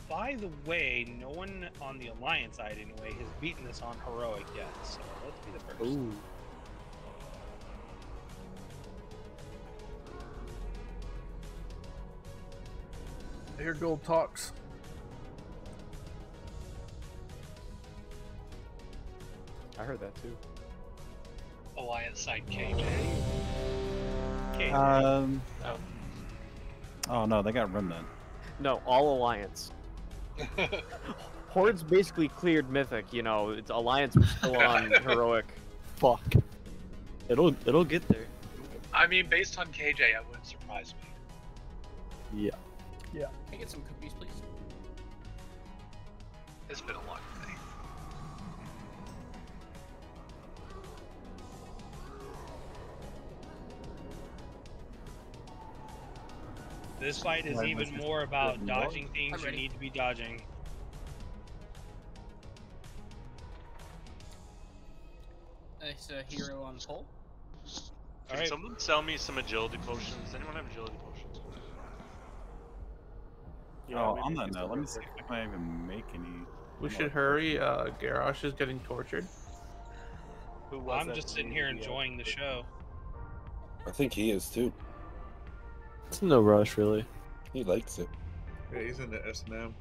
By the way, no one on the Alliance side anyway has beaten this on Heroic yet, so let's be the first. Ooh. I hear gold talks. I heard that too. Alliance side KJ. KJ. Oh no, they got Remnant. No, all Alliance. Horde's basically cleared Mythic, you know, it's Alliance was still on Heroic. Fuck. It'll get there. I mean, based on KJ, it wouldn't surprise me. Yeah. Yeah. Can I get some cookies, please? It's been a long day. This fight is even more about dodging things you need to be dodging. Nice hero on pole. Can someone sell me some agility potions? Does anyone have agility potions? Oh, on that note, let me see if I can even make any. We should hurry. Garrosh is getting tortured. I'm just sitting here enjoying the show. I think he is too. It's no rush, really. He likes it. Yeah, he's in the S&M.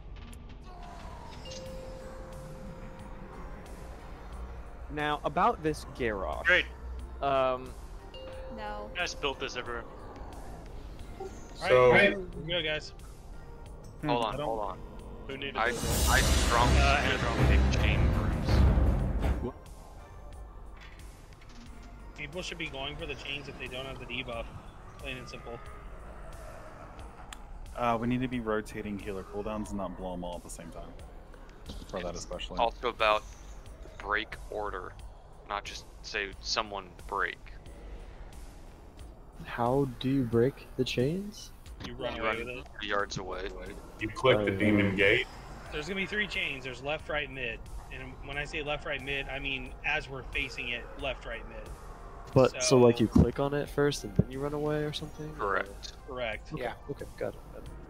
Now, about this Garrosh. Great. No. You guys built this everywhere. Alright, go guys. Hold on. Who needed I this? strongly big chain groups. People should be going for the chains if they don't have the debuff. Plain and simple. We need to be rotating healer cooldowns and not blow them all at the same time. For that especially. Also about break order, not just say someone break. How do you break the chains? You run away with it. 3 yards away. You click the demon gate. There's gonna be 3 chains. There's left, right, mid. And when I say left, right, mid, I mean as we're facing it, left, right, mid. But so like you click on it first and then you run away or something? Correct. Correct. Okay. Okay, got it.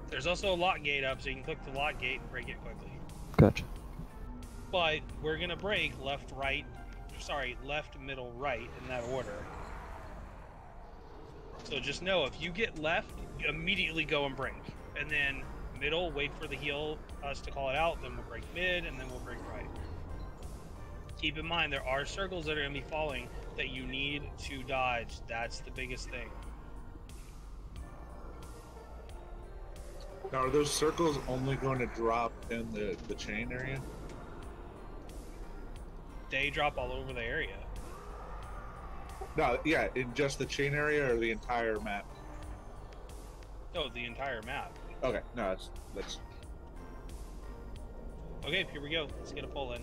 There's also a lock gate up, so you can click the lock gate and break it quickly. Gotcha. But we're gonna break left, right, left, middle, right in that order. So just know if you get left, you immediately go and break, and then middle, wait for the heal us to call it out, then we'll break mid, and then we'll break right. Keep in mind there are circles that are gonna be falling that you need to dodge. That's the biggest thing. Now, are those circles only going to drop in the chain area? They drop all over the area. No, yeah, in just the chain area or the entire map? No, the entire map. Okay, no, that's... Okay, here we go. Let's get a pull in.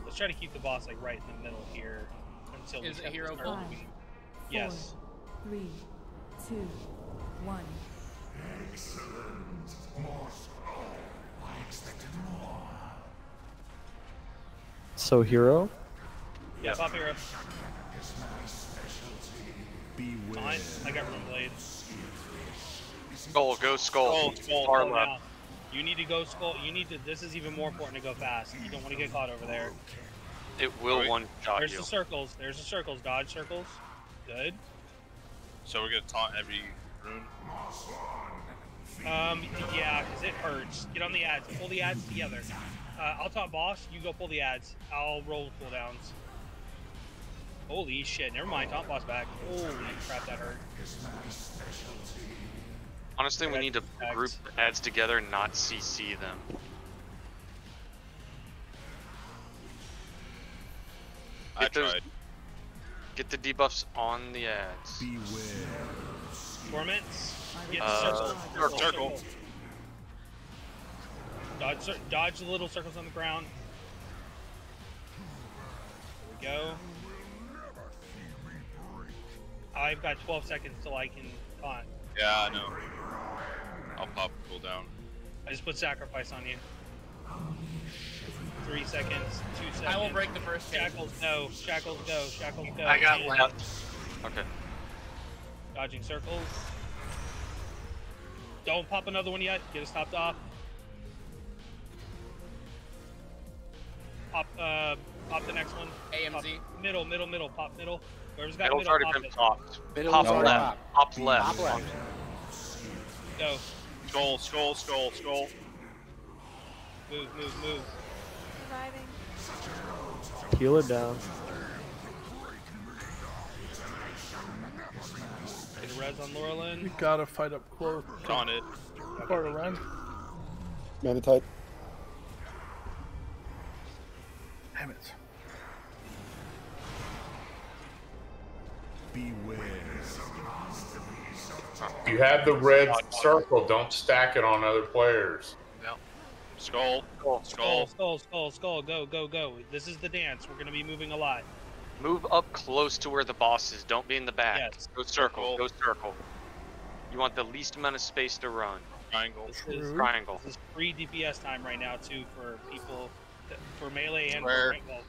Let's try to keep the boss like right in the middle here until we Is it start hero to pull? start moving. Yes. 3, 2, 1. Excellent. More scroll. I expected more. So hero? Yeah, pop hero. Is my specialty. Beware. Fine. I got room blade. Skull, go skull. Skull, Far pull left. now. You need to go skull. You need to. This is even more important to go fast. You don't want to get caught over there. It will one shot There's you. the circles. There's the circles. Dodge circles. Good. So we're gonna taunt every rune. Yeah, because it hurts. Get on the ads. Pull the ads together. I'll taunt boss. You go pull the ads. I'll roll cooldowns. Holy shit! Never mind. Taunt boss back. Holy crap, that hurt. Honestly, we need to group ads together and not CC them. I tried. Get the debuffs on the ads. Beware. Torments. Get the circle. Dodge the little circles on the ground. There we go. I've got 12 seconds till I can taunt. Yeah, I know. I'll pop cooldown. I just put sacrifice on you. 3 seconds, 2 seconds. I will break the first chain. Shackles go, shackles go, shackles go. I got left. Okay. Dodging circles. Don't pop another one yet. Get us topped off. Pop the next one. AMZ. Pop middle. Pop middle. Whoever's got Middle's middle, already pop been it. popped. Middle Pop is already left. Pop left. Top left. Go. Skull. Move. Reviving. Heal it down. Get a res on Laurelin. You gotta fight up close. On it. Part around. Mana type. Damn it. You have the red circle. Don't stack it on other players. Yep. Skull. Go. This is the dance. We're gonna be moving a lot. Move up close to where the boss is. Don't be in the back. Yes. Go circle. You want the least amount of space to run. Triangle. Triangle. This is free DPS time right now too for people, for melee and Square. for rank vault.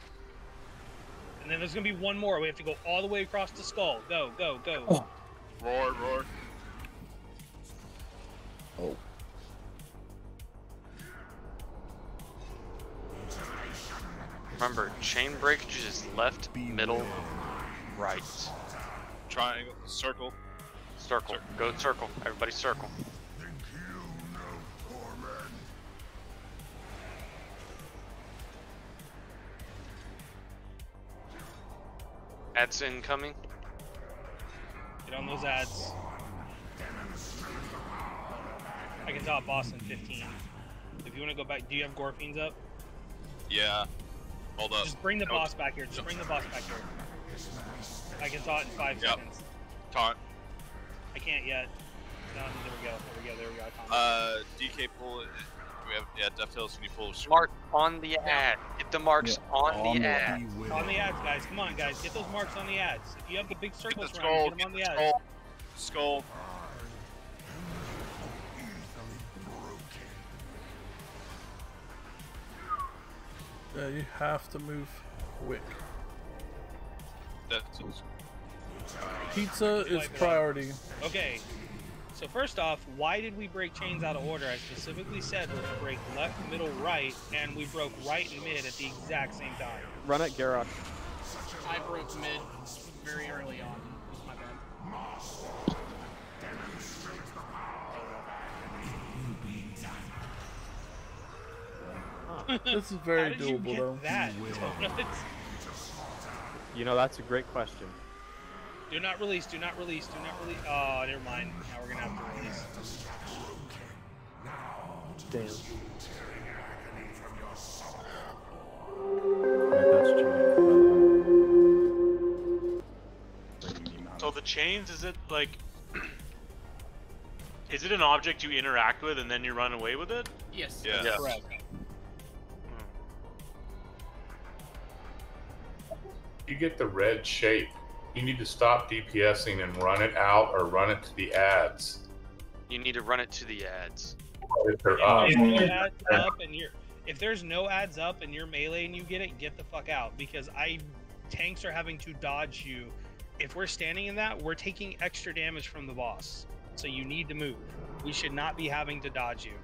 And then there's gonna be one more. We have to go all the way across the skull. Go. Oh. Roar. Oh. Remember, chain breakage is left, middle, right. Triangle. Circle. Go circle. Everybody circle. Ads incoming. Get on those ads. I can top boss in 15. If you want to go back, do you have Gorfines up? Yeah. Hold up. Just bring the boss back here. I can taunt in 5 seconds. Taunt. I can't yet. No, there we go. I taunted. DK pull it. We have Death Hills. Can you pull the Mark on the ad. Get the marks on the ad. On the ads, guys. Come on, guys. Get those marks on the ads. If you have the big circles the around, skull, get them on the get the ads. Skull. Yeah, you have to move quick. Death Hills. Pizza is priority. Okay. So first off, why did we break chains out of order? I specifically said we're gonna break left, middle, right, and we broke right and mid at the exact same time. Run at Garrosh. I broke mid very early on. It was my bad. This is very How did you doable, get though. that? You know, that's a great question. Do not release. Oh, never mind. Now we're gonna have to release. Damn. So the chains, is it like... is it an object you interact with and then you run away with it? Yes. Yeah. Correct. You get the red shape. You need to stop DPSing and run it out or run it to the ads. You need to run it to the ads. If they're up. If there's no ads up and you're melee and you get the fuck out, because tanks are having to dodge you. If we're standing in that, we're taking extra damage from the boss. So you need to move. We should not be having to dodge you.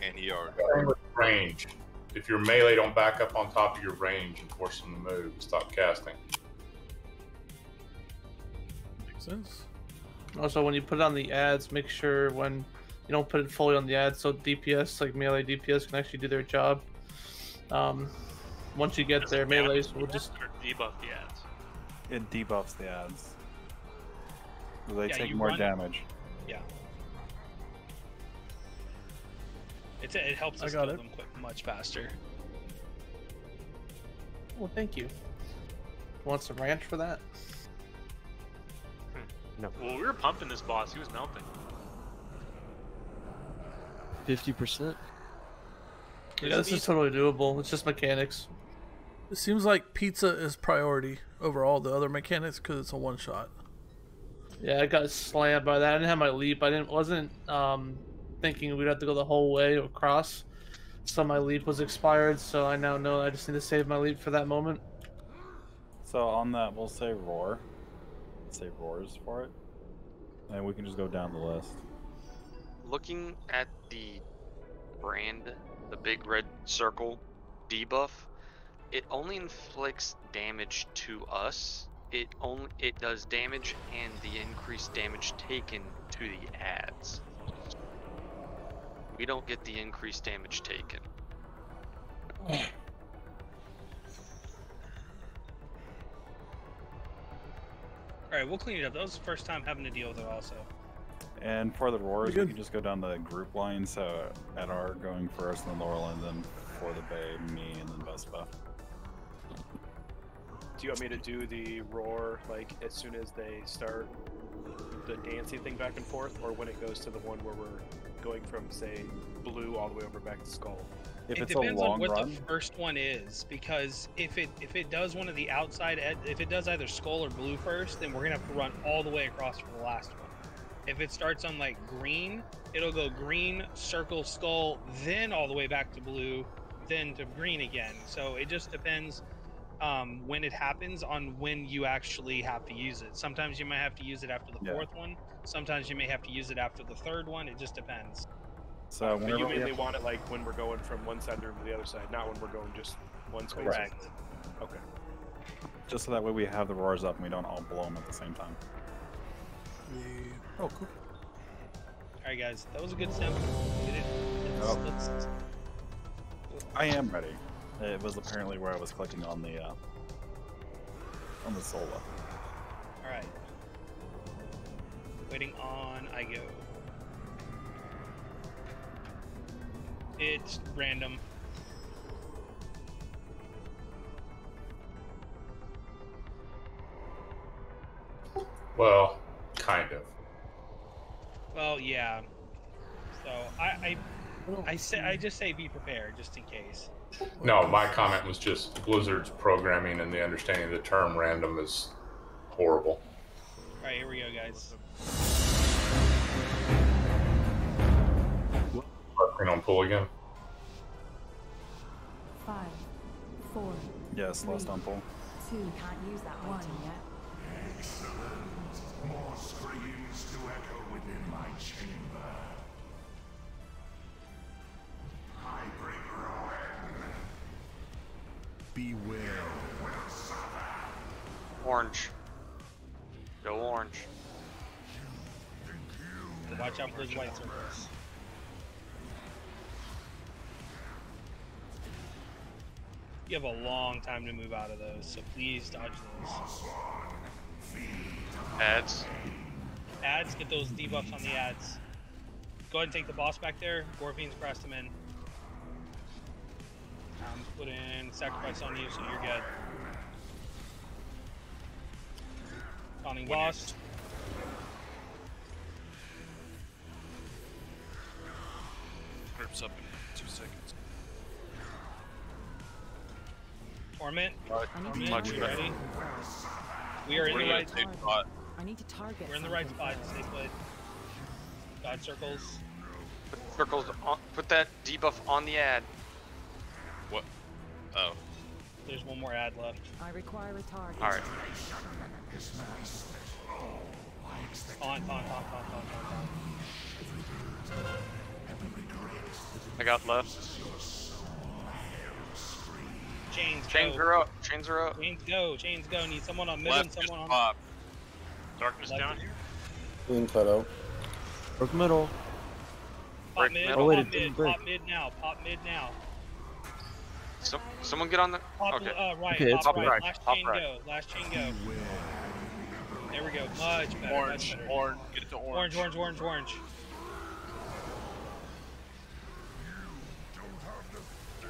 And ER. Same with range. If you're melee, don't back up on top of your range and force them to move. Stop casting. Makes sense. Also, when you put it on the ads, make sure when you don't put it fully on the ads, so DPS, like melee DPS, can actually do their job. Once you get there, melees will just debuff the ads. It debuffs the ads. So they Yeah, take you more run- damage. Yeah. It helps I us got kill it. them much faster. Well, thank you. Want some ranch for that? No. Well, we were pumping this boss. He was melting. 50%. Yeah, this is totally doable. It's just mechanics. It seems like pizza is priority over all the other mechanics because it's a one-shot. Yeah, I got slammed by that. I didn't have my leap. Wasn't thinking we'd have to go the whole way across. So my leap was expired, so I now know I just need to save my leap for that moment. So on that, we'll say roar. Say roars for it. And we can just go down the list. Looking at the brand, the big red circle debuff, it only inflicts damage to us. It does damage and the increased damage taken to the ads. We don't get the increased damage taken. Alright, we'll clean it up. That was the first time having to deal with it also. And for the roars, we can just go down the group line. So Edar going first, and then Laurel, and then for the Bay, me, and then Vespa. Do you want me to do the roar like as soon as they start the dancing thing back and forth, or when it goes to the one where we're going from, say, blue all the way over back to skull? If It depends on what the first one is, because if it does one of the outside if it does either skull or blue first, then we're gonna have to run all the way across for the last one. If it starts on like green, it'll go green, circle, skull, then all the way back to blue, then to green again. So it just depends when it happens on when you actually have to use it. Sometimes you might have to use it after the fourth one. Sometimes you may have to use it after the third one. It just depends. So But you mainly want it like when we're going from one side of the room to the other side, not when we're going just one space. Correct. Okay. Just so that way we have the roars up and we don't all blow them at the same time. Oh, cool. Alright guys, that was a good sim. Let's I am ready. It was apparently where I was clicking on the Sola. Alright. Waiting on I go. It's random. Well, kind of. Well, yeah. So I just say be prepared just in case. No, my comment was just Blizzard's programming and the understanding of the term random is horrible. All right, here we go, guys. Working on pull again. 5, 4. Yes, last on pull. 2. Can't use that item yet. Excellent. More screams to echo within my chamber. I bring ruin. Beware. Orange. Go orange. Watch out for those white circles. You have a long time to move out of those, so please dodge those. Ads. Ads, get those debuffs on the ads. Go ahead and take the boss back there. Gorfine's pressed him in. Put in sacrifice on you, so you're good. Taunting boss. Groups up in 2 seconds. Torment. Torment, Much we better. ready? We are in the right spot. I need to target. We're in the right spot. Stay put. God circles. Put circles on. Put that debuff on the ad. What? Oh. There's one more ad left. I require a target. All right. On. I got left. Chains are up. Chains are up. Chains go. Need someone on mid and Left someone on. pop. Darkness down here. Clean cutout. Broke middle. Pop mid. Oh, wait, it Pop didn't mid. break. Pop mid now. Pop mid now. Someone get on the. Pop Okay. right. Okay, it's pop good. right. Last Pop chain right. go. Last chain go. There we go. Much better. Orange. Much better. Orange. Get it to orange. Orange.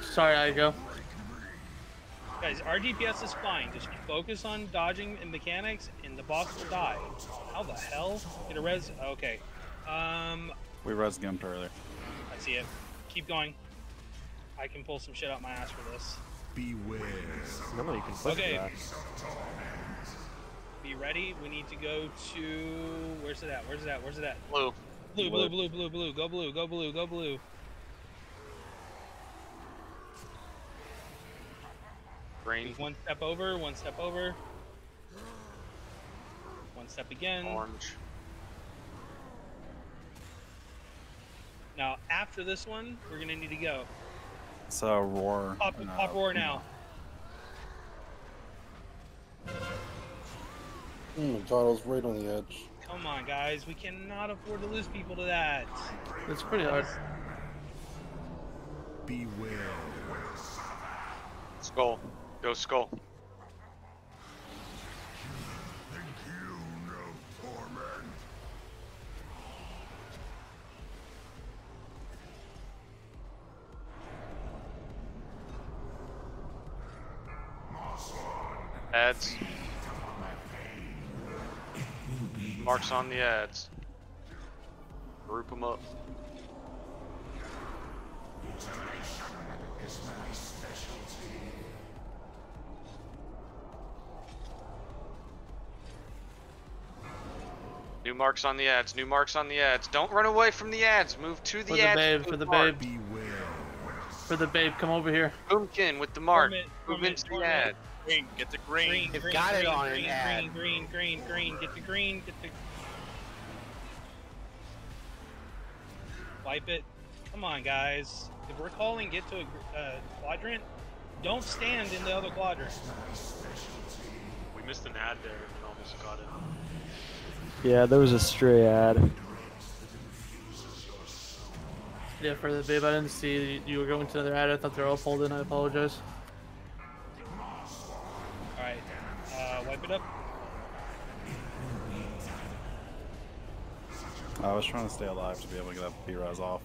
Sorry, I go. Guys, our DPS is fine. Just focus on dodging and mechanics, and the boss will die. How the hell? Get a res. Okay. We res gimped earlier. I see it. Keep going. I can pull some shit out my ass for this. Beware. No, you can click Okay. that. Be ready. We need to go to. Where's it at? Blue. Blue. Go blue. Green. One step over. One step again. Orange. Now, after this one, we're gonna need to go. So roar. Pop roar now. Oh my god, I was right on the edge. Come on, guys. We cannot afford to lose people to that. It's pretty hard. Beware. Skull. Go skull. Ads. Marks on the ads. Group them up. New marks on the ads. New marks on the ads. Don't run away from the ads. Move to the ads. Babe, for the babe. For the babe, come over here. Boomkin with the mark. Move into the ad. Green, get the green. Green, got it green, on an green, ad. green, green, green, get the green, get the... Wipe it. Come on, guys. If we're calling get to a quadrant, don't stand in the other quadrant. We missed an ad there and almost got it. Yeah, there was a stray ad. Yeah, for the babe, I didn't see you were going to another ad. I thought they were all pulled in. I apologize. Alright, wipe it up. I was trying to stay alive to be able to get that B-Res off.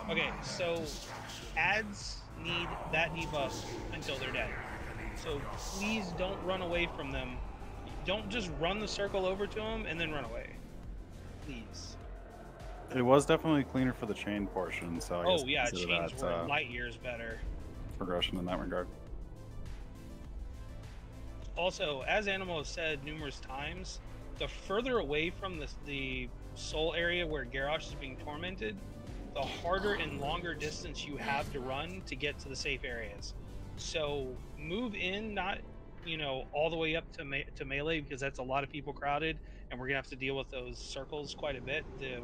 Okay, so ads need that debuff until they're dead. So please don't run away from them. Don't just run the circle over to them and then run away. Please. It was definitely cleaner for the chain portion, so I guess Oh yeah, consider chains that, were light years better. progression in that regard. Also, as Animal has said numerous times, the further away from the soul area where Garrosh is being tormented, the harder and longer distance you have to run to get to the safe areas. So move in, not all the way up to melee, because that's a lot of people crowded, and we're gonna have to deal with those circles quite a bit, the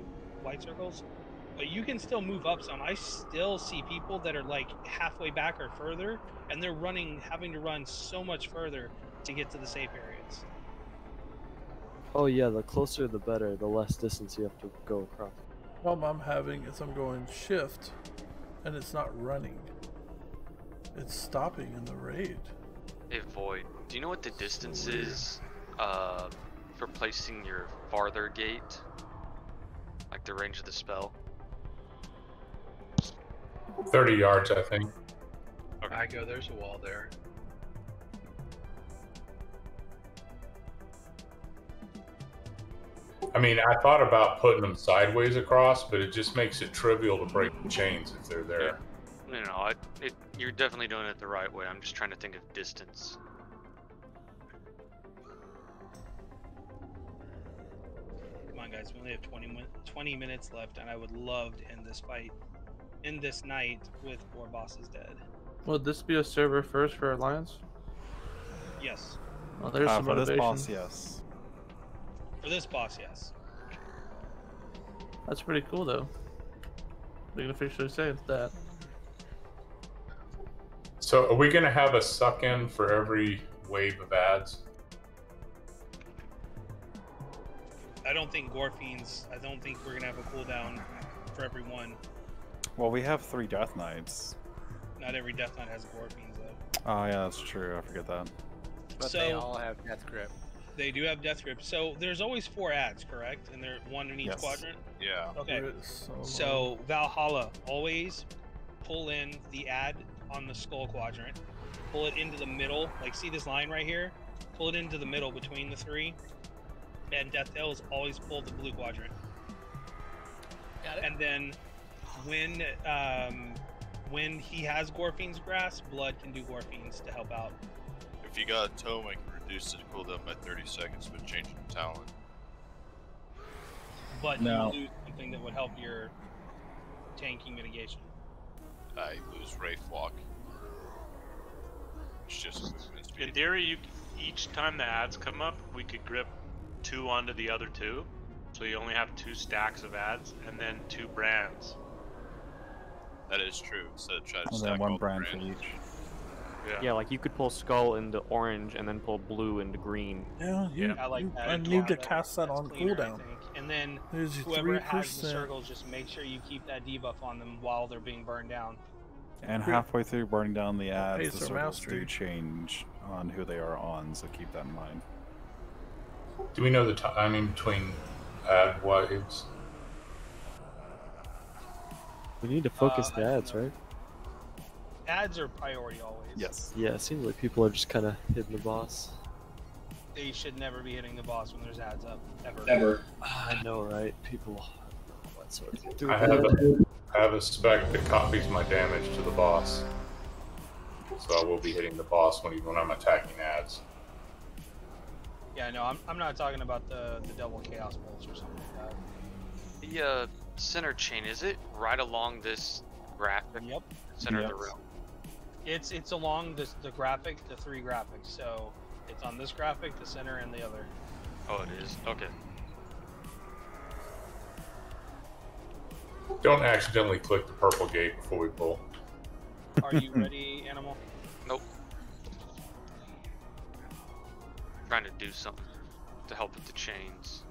white circles. But you can still move up some. I still see people that are like halfway back or further, and they're having to run so much further to get to the safe areas. Oh yeah, the closer the better, the less distance you have to go across. Problem I'm having is I'm going shift, and it's not running. It's stopping in the raid. Hey Void, do you know what the distance is for placing your farther gate? Like the range of the spell? 30 yards, I think. Okay. I go, there's a wall there. I mean, I thought about putting them sideways across, but it just makes it trivial to break the chains if they're there. No, you're definitely doing it the right way. I'm just trying to think of distance. Come on, guys. We only have 20 minutes left, and I would love to end this fight, end this night with 4 bosses dead. Would this be a server first for Alliance? Yes. Well, there's some for motivation. this boss, yes. For this boss, yes. That's pretty cool, though. We can officially say it's that. So are we going to have a suck-in for every wave of ads? I don't think Gorfiends, I don't think we're going to have a cooldown for every one. Well, we have 3 Death Knights. Not every Death Knight has Gorfiends, though. Oh yeah, that's true. I forget that. But they all have Death Grip. They do have Death Grip. So there's always 4 ads, correct? And they're 1 in each Yes. quadrant? Yeah. Okay. So Valhalla, always pull in the ad on the skull quadrant. Pull it into the middle. Like, see this line right here? Pull it into the middle between the 3. And Death Tail is always pull the blue quadrant. Got it. And then when he has Gorfiend's Grasp, Blood can do Gorfiends to help out. If you got a tome, I can reduce the cooldown by 30 seconds with changing talent. But No. you lose something that would help your tanking mitigation. I lose Wraith Walk. It's just movement speed. In theory, each time the ads come up, we could grip 2 onto the other 2. So you only have 2 stacks of ads and then 2 brands. That is true. So try to And stack then 1 all the brand for brands. each. Yeah, like you could pull skull into orange and then pull blue into green. Yeah, I like that. I need to cast that on cleaner, I cooldown. think. And then There's your whoever has the 3%. circles, just make sure you keep that debuff on them while they're being burned down. And halfway through burning down the ads, Pays the their circles mastery. do change on who they are on, so keep that in mind. Do we know the timing between ad waves? We need to focus the ads, right? Ads are priority always. Yes. Yeah, it seems like people are just kind of hitting the boss. They should never be hitting the boss when there's ads up. Ever. Never. I know, right? People. That sort of thing. I have a spec that copies my damage to the boss. So I will be hitting the boss when I'm attacking ads. Yeah, no, I'm not talking about the double chaos bolts or something like that. The center chain, is it right along this graphic? Yep. Center of the room. It's along the graphic, the 3 graphics. So it's on this graphic, the center, and the other. Oh, it is? Okay. Don't accidentally click the purple gate before we pull. Are you ready, Animal? Nope. Trying to do something to help with the chains.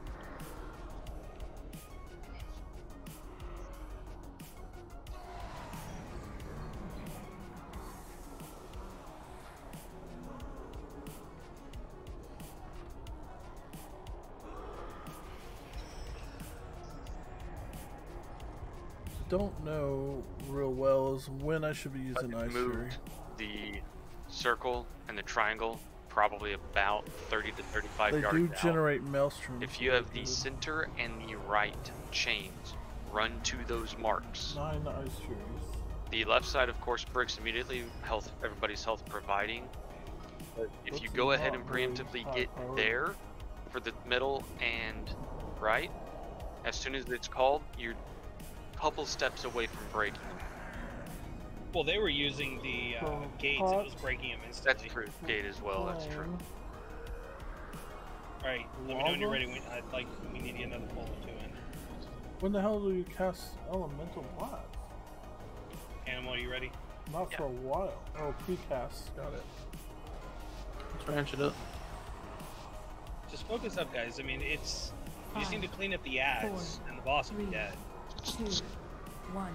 Don't know real well is when I should be using Ice Fury. Moved the circle and the triangle probably about 30 to 35 They yards do out. generate maelstroms. If you have the center and the right chains, run to those marks. 9 Ice Furies. The left side, of course, breaks immediately. Health, everybody's health providing. If you go ahead and preemptively get there for the middle and right, as soon as it's called, you're a couple steps away from breaking them. Well, they were using the gates. It was breaking them instantly. That's true. Gate as well. That's true. All right, let me know when you're ready. We need to get another pull or 2 in. When the hell do you cast Elemental Blast? Animal, are you ready? Not for a while. Oh, precast. Got it. Let's ranch it up. Just focus up, guys. I mean, it's you just need to clean up the ads, and the boss will be dead. 2, 1.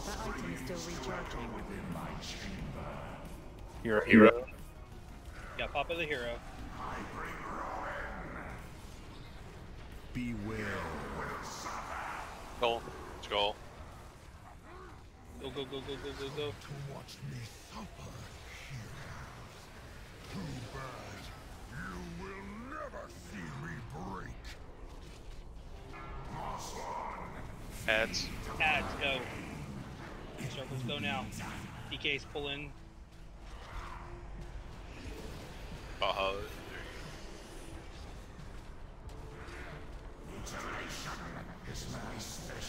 That item is still recharging. Hero. Yeah, Papa the hero. Beware. Goal. Let's go. Go, go, go, go, go, go, go. To watch me suffer here. Too bad. You will never see me break. Ads. Ads, go. Circles, go now. DK's pull in.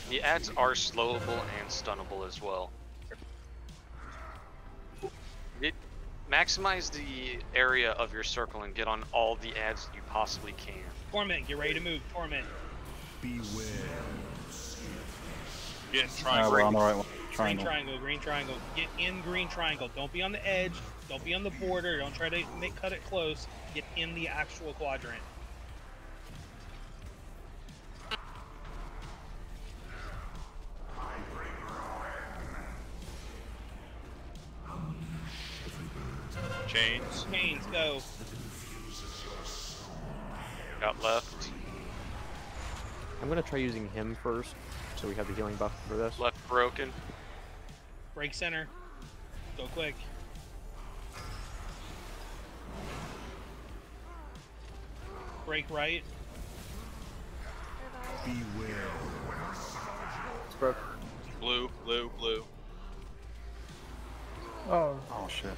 The ads are slowable and stunnable as well. Maximize the area of your circle and get on all the ads that you possibly can. Torment, get ready to move. Torment. Beware. Get triangle. We're on the right one. Green Triangle. triangle, green triangle. Get in green triangle. Don't be on the edge. Don't be on the border. Don't try to cut it close. Get in the actual quadrant. Chains. Chains, go. Got left. I'm gonna try using him first, so we have the healing buff for this. Left broken. Break center. Go quick. Break right. Beware. It's broken. Blue, blue, blue. Oh. Oh shit.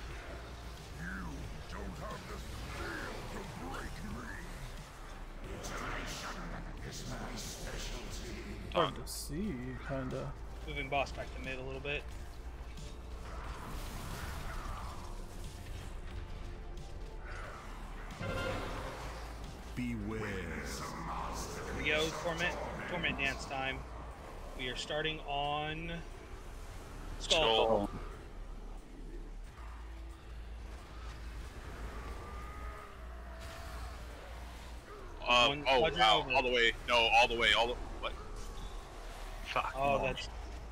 Hard to see, kinda. Moving boss back to mid a little bit. Beware. Here we go. Torment dance time. We are starting on Skull. One Oh quadrant wow! over. All the way. No, all the way. What? Fuck. Oh, that's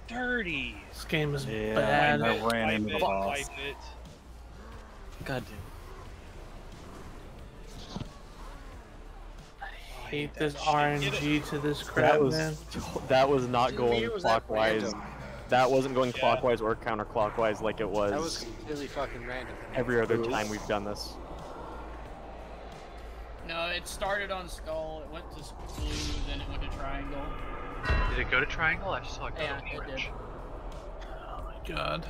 dirty. This game is Yeah, bad. I ran Wipe into the it, boss. wipe it. God damn. Hate this that shit. RNG to this crap, man. That was not To going me, it was that clockwise. random. That wasn't going Yeah. clockwise or counterclockwise like it was, That was completely fucking random. every other time we've done this. No, it started on skull, it went to blue, then it went to triangle. Did it go to triangle? I just saw it go Yeah, to it orange. did. Oh my god.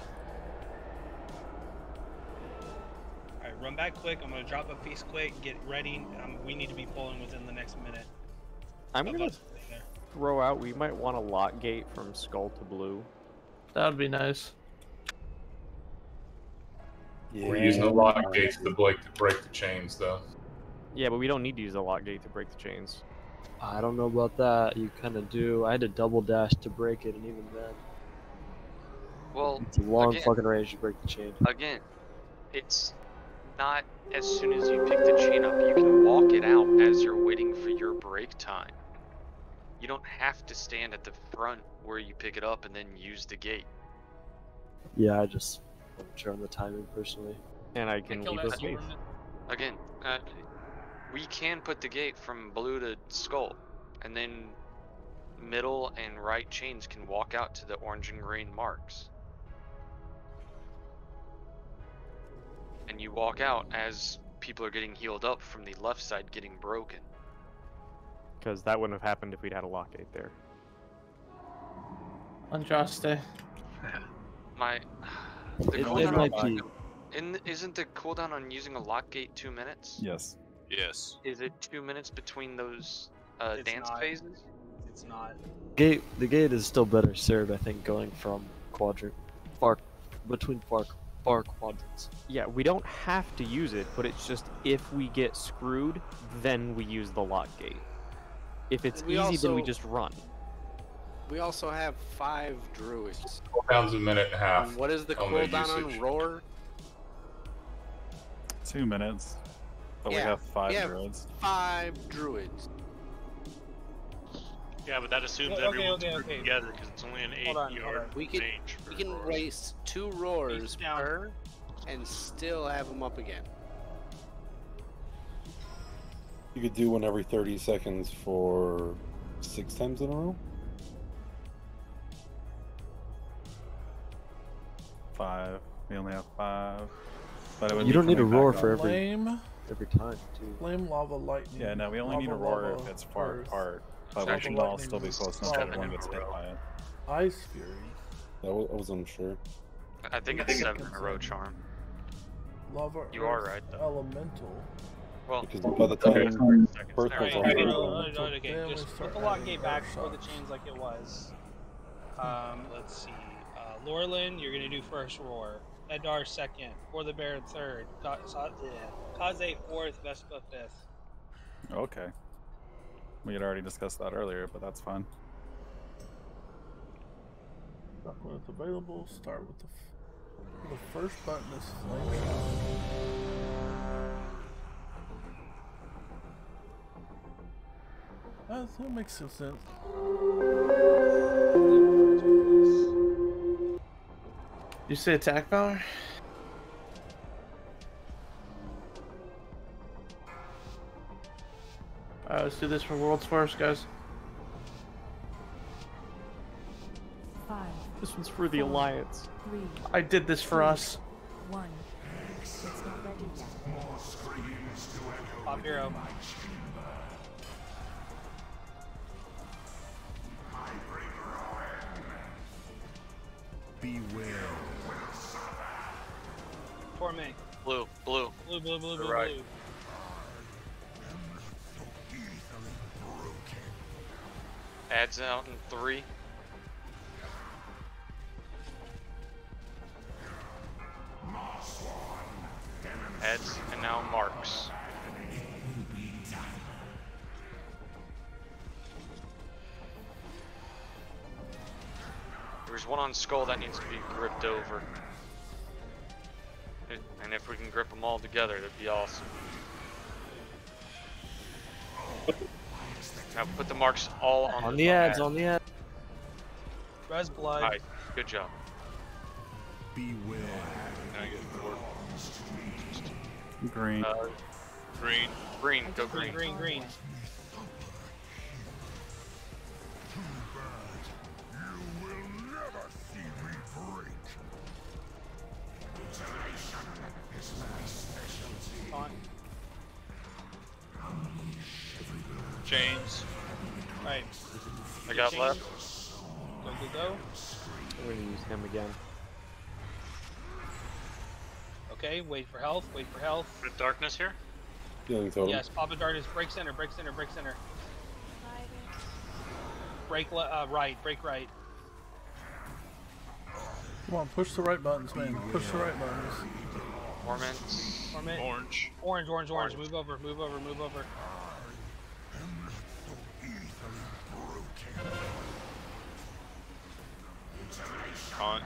Alright, run back quick. I'm gonna drop a piece quick, get ready. We need to be pulling within the next minute. I'm of gonna us getting there. throw out, we might want a lock gate from skull to blue. That would be nice. We're using the lock gates to break the chains, though. Yeah, but we don't need to use a lock gate to break the chains. I don't know about that. You kind of do. I had to double dash to break it, and even then, Well, it's a long again, fucking range to break the chain. Again, it's not as soon as you pick the chain up. You can walk it out as you're waiting for your break time. You don't have to stand at the front where you pick it up and then use the gate. Yeah, I just wasn't sure on the timing personally. And I can Kill leave that this space. sword. Again, we can put the gate from blue to skull, and then middle and right chains can walk out to the orange and green marks. And you walk out as people are getting healed up from the left side getting broken. Because that wouldn't have happened if we'd had a lock gate there. Andraste. The It cooldown might on, be. isn't the cooldown on using a lock gate 2 minutes? Yes. Yes. Is it 2 minutes between those It's dance not. phases? It's not. The gate is still better served, I think, going from between far quadrants. Yeah, we don't have to use it, but it's just if we get screwed, then we use the lock gate. If it's We easy, then we also- just run. We also have 5 druids. Cooldown's a minute and a half. And what is the on their cooldown on usage. roar? 2 minutes. But we Yeah, have 5 we have druids. 5 druids. Yeah, but that assumes Okay, everyone's okay, grouped okay. together because it's only an Hold on, 8-yard We can range. we for can roars. waste 2 roars Each down. per, and still have them up again. You could do one every 30 seconds for 6 times in a row. 5. We only have 5. But it would You be don't need a coming roar back for up. every time, too. Flame, lava, lightning. Yeah, no, we only need a lava, roar lava, if it's far earth. apart. But Lava, we should all lightning, still be close enough lava, that everyone gets hit by it. Ice Fury. I was unsure. I think it's 7 in a row, Charm. Lava, You are earth, right, though. Elemental. Well, Because by the time Birth was Alright, on okay, the okay, Then we just start put the lock adding gate back more for the chains like it was. Let's see. Lorelin, you're gonna do first roar. Edar second. For the Bear third. Kaze fourth. Vespa fifth. Okay. We had already discussed that earlier, but that's fine. Start when it's available. Start with the first button is flame shot. That makes some sense. You say attack power? Alright, let's do this for World's First, guys. 5, This one's for the Alliance. 3, I did this for us. 1. It's not ready yet. Pop hero. Beware. Torment. blue, blue. Blue, blue, blue, To the blue, right. blue. Adds out in 3. Adds and now marks. There's one on skull that needs to be gripped over. And if we can grip them all together, that'd be awesome. Now put the marks all on the ads, on the ads. Res blood. Nice. Good job. Beware. Now I get bored. Green. Green. Green. Go green. Green, green. Chains. Right. I got Chains. left. Go, go, go. I'm gonna use him again. Okay, wait for health, wait for health. With darkness here? Healing totem. Yes, Papa Darkness, break center, break center, break center. Break right, break right. Come on, push the right buttons, man. Push the right buttons. Torment. Orange. Orange. Move over, move over, move over. Con.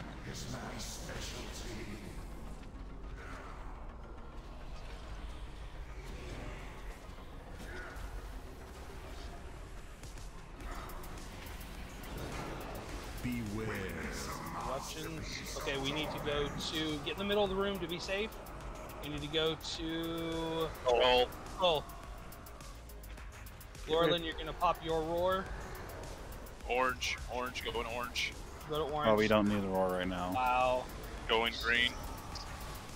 Beware. Eruptions. Okay, we need to go to get in the middle of the room to be safe. We need to go to Skull. Laurelin, you're gonna pop your roar. Orange. Going orange. Go to orange. Oh, we don't need the roar right now. Wow. Going green.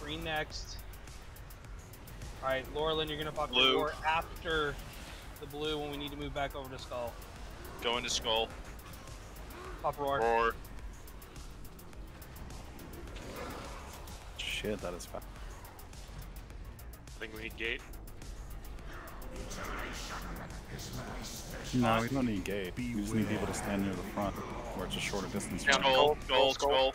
Green next. Alright, Laurelin, you're gonna pop Blue. your roar after the blue when we need to move back over to Skull. Going to skull. Pop roar. Roar. Shit, that is fast. I think we need gate. No, we don't need gate. We just need people to stand near the front, where it's a shorter distance. from Skull.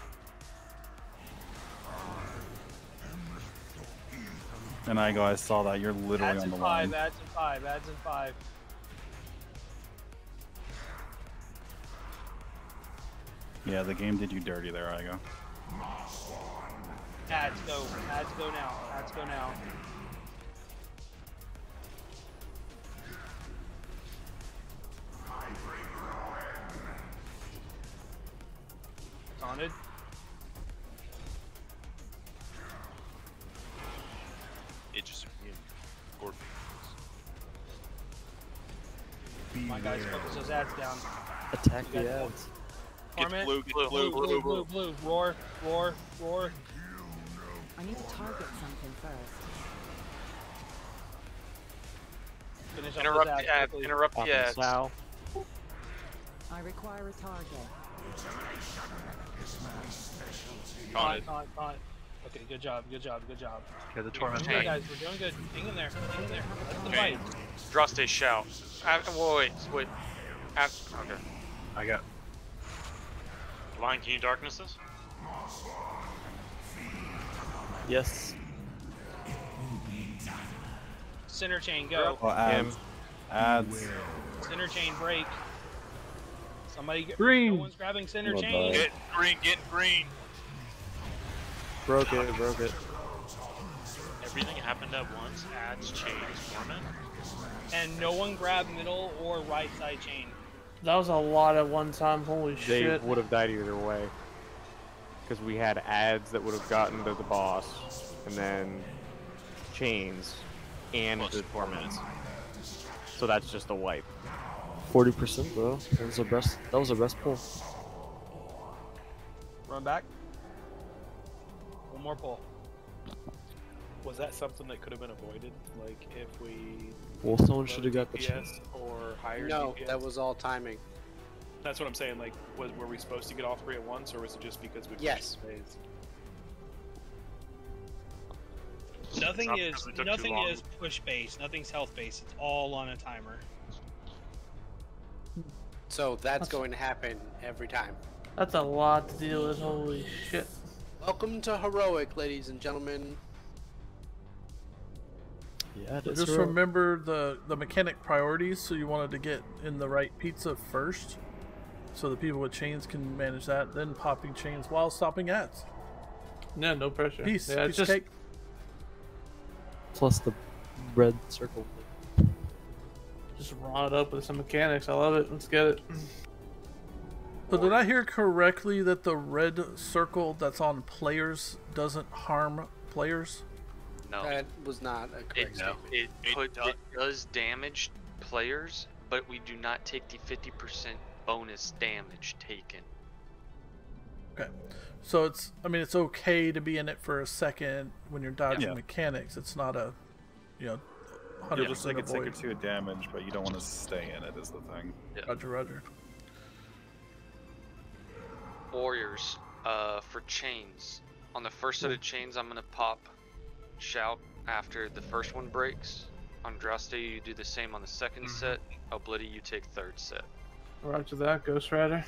And I saw that. You're literally Adds on in the 5, line. adds in 5, adds in 5. Yeah, the game did you dirty there, Igo. Ads go now. Ads go now. Taunted. It just Gordon. My guys, focus those ads down. Attack You the got ads. Torment. Blue. Blue. Roar. I need to target something first. Finish off Interrupt those the ads. quickly. Interrupt the ads. I require a target. Con. Okay, good job. Okay, the torment. Hey guys, we're doing good. Hang in there. That's the fight. Draw stay shout. Wait. Okay. I got. Line, can you darkness this? Yes. Center chain, go. Oh, ads. Center chain, break. Somebody get green. No one's grabbing center Well chain. done. Get green. Broke it. Everything happened at once. Ads, chains, torment. And no one grabbed middle or right side chain. That was a lot at one time. Holy They shit. would have died either way. Because we had ads that would have gotten to the boss, and then chains, and the torments. So that's just a wipe. 40%, bro. That was the best pull. Run back. One more pull. Was that something that could have been avoided? Like if we Well, someone should have got the DPS chance. or higher No, DPS? that was all timing. That's what I'm saying. Like, were we supposed to get all 3 at once, or was it just because we Yes. pushed the phase? Nothing Not is because we took too long. push based. Nothing's health based. It's all on a timer. So that's going to happen every time. That's a lot to deal with. Holy shit. Welcome to Heroic, ladies and gentlemen. Yeah, So that's just remember the mechanic priorities. So you wanted to get in the right pizza first, so the people with chains can manage that. Then popping chains while stopping ads. Yeah, no pressure. Peace. Yeah, Piece just of cake. Plus the red circle. Just raw it up with some mechanics. I love it. Let's get it. So did I hear correctly that the red circle that's on players doesn't harm players? No. That was not a correct statement. It does damage players, but we do not take the 50% bonus damage taken. Okay. So it's, I mean, it's okay to be in it for a second when you're dodging Yeah. mechanics. It's not a, 100% Yeah, just take a tick or avoid. two of damage, but you don't want to stay in it, is the thing. Roger, roger. Warriors, for chains. On the first set of chains, I'm going to pop Shout after the first one breaks. Andraste, you do the same on the second set. Oblitty, you take third set. Roger that, Ghost Rider.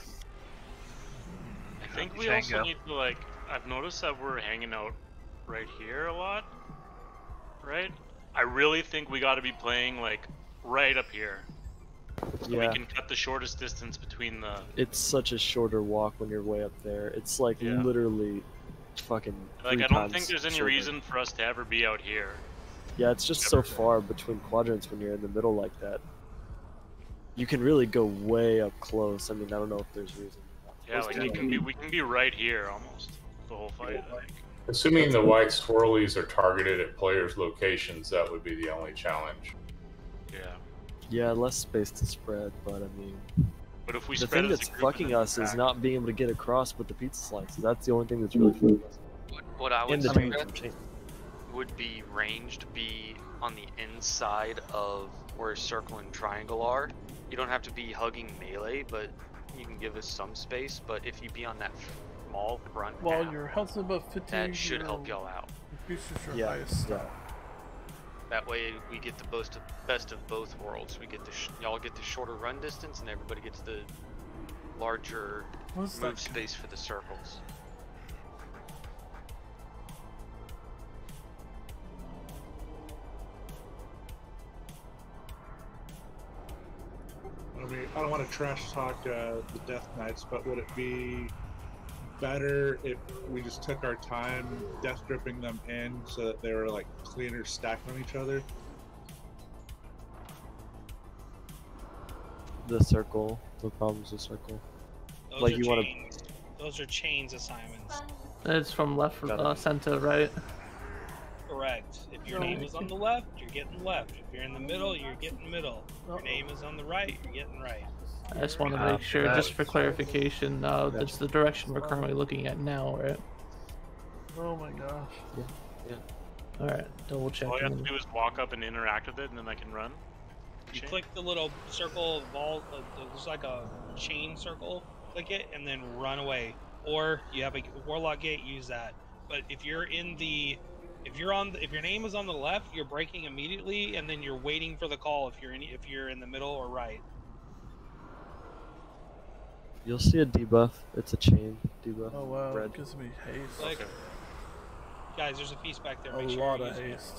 I think we also need to, like, I've noticed that we're hanging out right here a lot, right? I really think we got to be playing, like, right up here. So we Yeah. can cut the shortest distance between the... It's such a shorter walk when you're way up there. It's like literally fucking. Like, 3 I don't times think there's any shorter. reason for us to ever be out here. Yeah, it's just so far between quadrants when you're in the middle like that. You can really go way up close. I mean, I don't know if there's reason. Yeah, like, we can be right here almost the whole fight, I think. Assuming the white swirlies are targeted at players' locations, that would be the only challenge. Yeah. Yeah, less space to spread, but I mean. But if we the spread thing as a that's group fucking and then us is attack- not being able to get across with the pizza slices. That's the only thing that's really fucking us. What I would And the suggest chain. would be ranged be on the inside of where circle and triangle are. You don't have to be hugging melee, but you can give us some space. But if you be on that small front Well, half, your health's above 50. that should help y'all out. Increases your Yeah, highest stat. That way we get the best of both worlds. We get y'all get the shorter run distance, and everybody gets the larger What's move that? space for the circles. I mean, I don't want to trash talk the Death Knights, but would it be better if we just took our time death dripping them in so that they were like cleaner stacked on each other? The circle. The problem's the circle. Those Like are you want chains. Those are chains assignments. It's from left from center, right? Correct. If your name is on the left, you're getting left. If you're in the middle, you're getting middle. If your name is on the right, you're getting right. I just want to make sure, just for clarification, that's the direction we're currently looking at now, right? Oh my gosh. Yeah. Alright, double check. All you have to do is walk up and interact with it, and then I can run. You click the little circle ball. There's like a chain circle. Click it and then run away. Or you have a warlock gate. Use that. But if you're in the, if your name is on the left, you're breaking immediately, and then you're waiting for the call. If you're in the middle or right. You'll see a debuff. It's a chain debuff. Oh wow, Red. it gives me haste. Like, guys, there's a piece back there. A Make sure lot you're of using it. haste.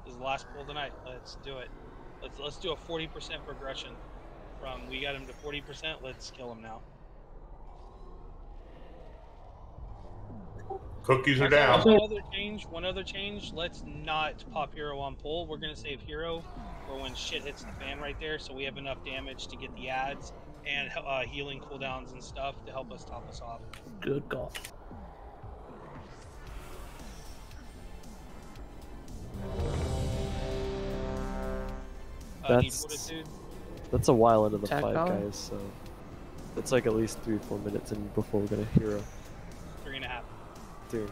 This is the last pull tonight. Let's do it. Let's do a 40% progression. From we got him to 40%. Let's kill him now. Cookies are Also, down. One other change. Let's not pop hero on pull. We're gonna save hero for when shit hits the fan right there, so we have enough damage to get the ads and healing cooldowns and stuff to help us top us off. Good call. Need That's fortitude. that's a while into the Attack fight, power? guys. So it's like at least 3-4 minutes in before we're gonna hero. 3.5. Dude.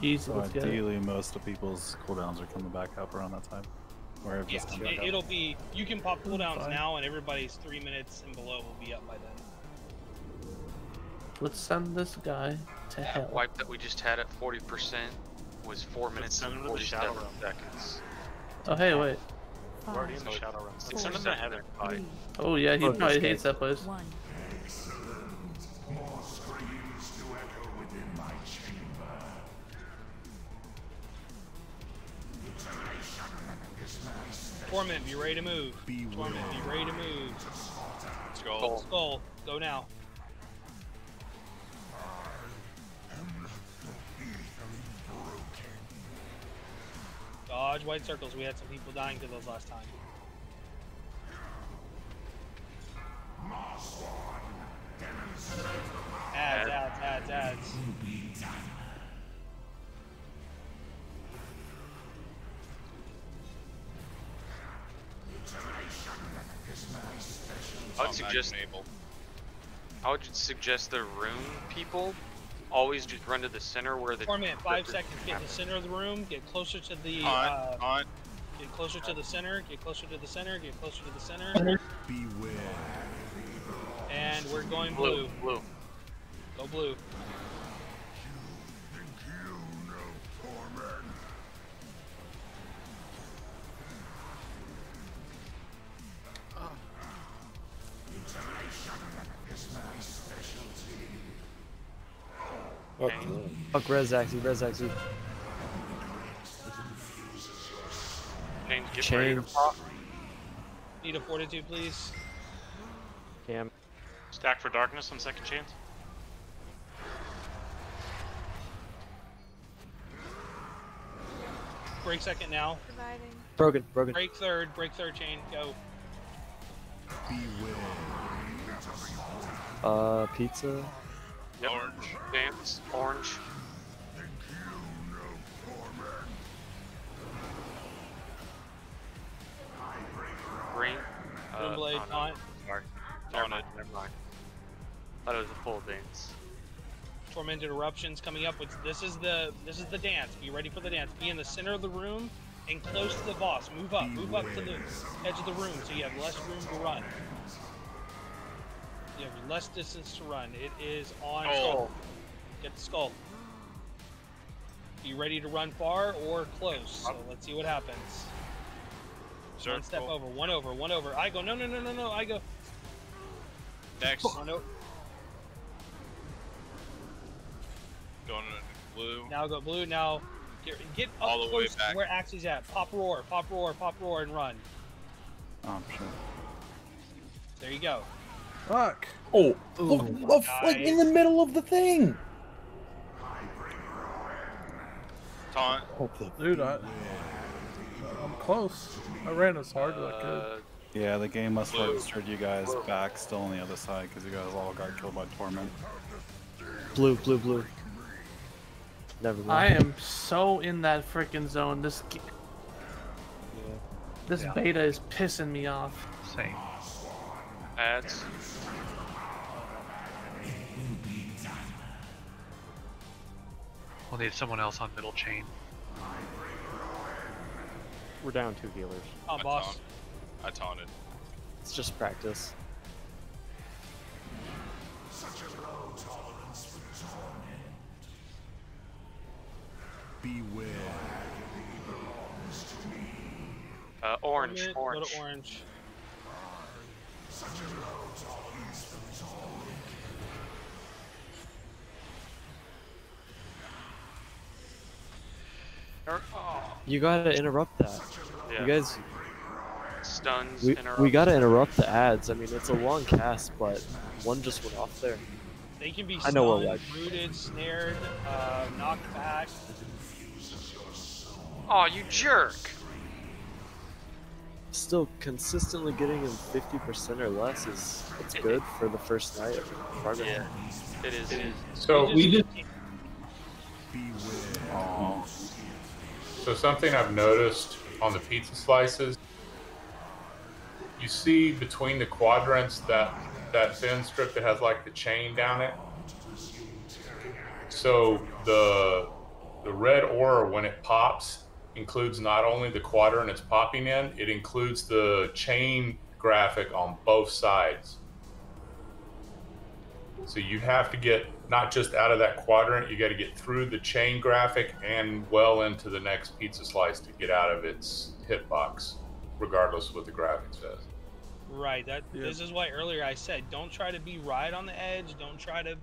Easy, So let's get it. ideally, most of people's cooldowns are coming back up around that time. Or have Yeah, just come back up. it'll be. You can pop cooldowns Fine. now, and everybody's 3 minutes and below will be up by then. Let's send this guy to hell. That wipe that we just had at 40% was 4 minutes send and him to the shadow 47 realm. seconds. Oh, hey, wait. We're already in the shadow realm. Let's send him to heaven. Oh, yeah, he probably hates that place. One. Torment, be ready to move. Torment, be ready to move. Skull, go now. Dodge. dodge white circles. We had some people dying to those last time. Ads. I would suggest the rune people always just run to the center where the Torment, 5 seconds. Get in the center of the room. Get closer to the. Get closer to the center. Get closer to the center. Get closer to the center. Beware. And we're going blue. Blue. Go blue. Fuck Rezaxi. Chain. Need a fortitude, please. Cam. Stack for darkness on second chance. Break second now. Broken. Break third chain. Go. Pizza. Yep. Orange. Dance. Orange. Green. Blade, taunt. Sorry. Never mind. Thought it was a full dance. Tormented eruptions coming up. This is the dance. Be ready for the dance. Be in the center of the room and close to the boss. Move up to the edge of the room so you have less room to run. You have less distance to run. It is on skull. Get the skull. Be ready to run far or close. So let's see what happens. Circle. One step over. One over. I go. No. I go. Next. One over. Going into blue. Now go blue. Now get up all the way close back to where Axie's at. Pop roar, and run. Oh shit. There you go. Fuck. Oh, look, like in the middle of the thing. Taunt. Dude, I'm close. I ran as hard as I could. Yeah, the game must have registered you guys back still on the other side because you guys all got killed by Torment. Blue. Never mind. I am so in that freaking zone. This beta is pissing me off. Same. Ads. We'll need someone else on middle chain. We're down 2 healers. Oh, boss. I taunted. It's just practice. Beware. Orange. Go to orange. You gotta interrupt that. Yeah. You guys. Stuns. We gotta interrupt the ads. I mean, it's a long cast, but one just went off there. They can be I stunned, know we're like. rooted, snared, knocked back. Oh, you jerk! Still, consistently getting him 50% or less it's good for the first night of progress. Yeah, it is. So we just. So something I've noticed on the pizza slices, you see between the quadrants that thin strip that has like the chain down it. So the red aura when it pops includes not only the quadrant it's popping in, it includes the chain graphic on both sides. So you have to get not just out of that quadrant, you got to get through the chain graphic and well into the next pizza slice to get out of its hitbox, regardless of what the graphic says. Right. This is why earlier I said don't try to be right on the edge. Don't try to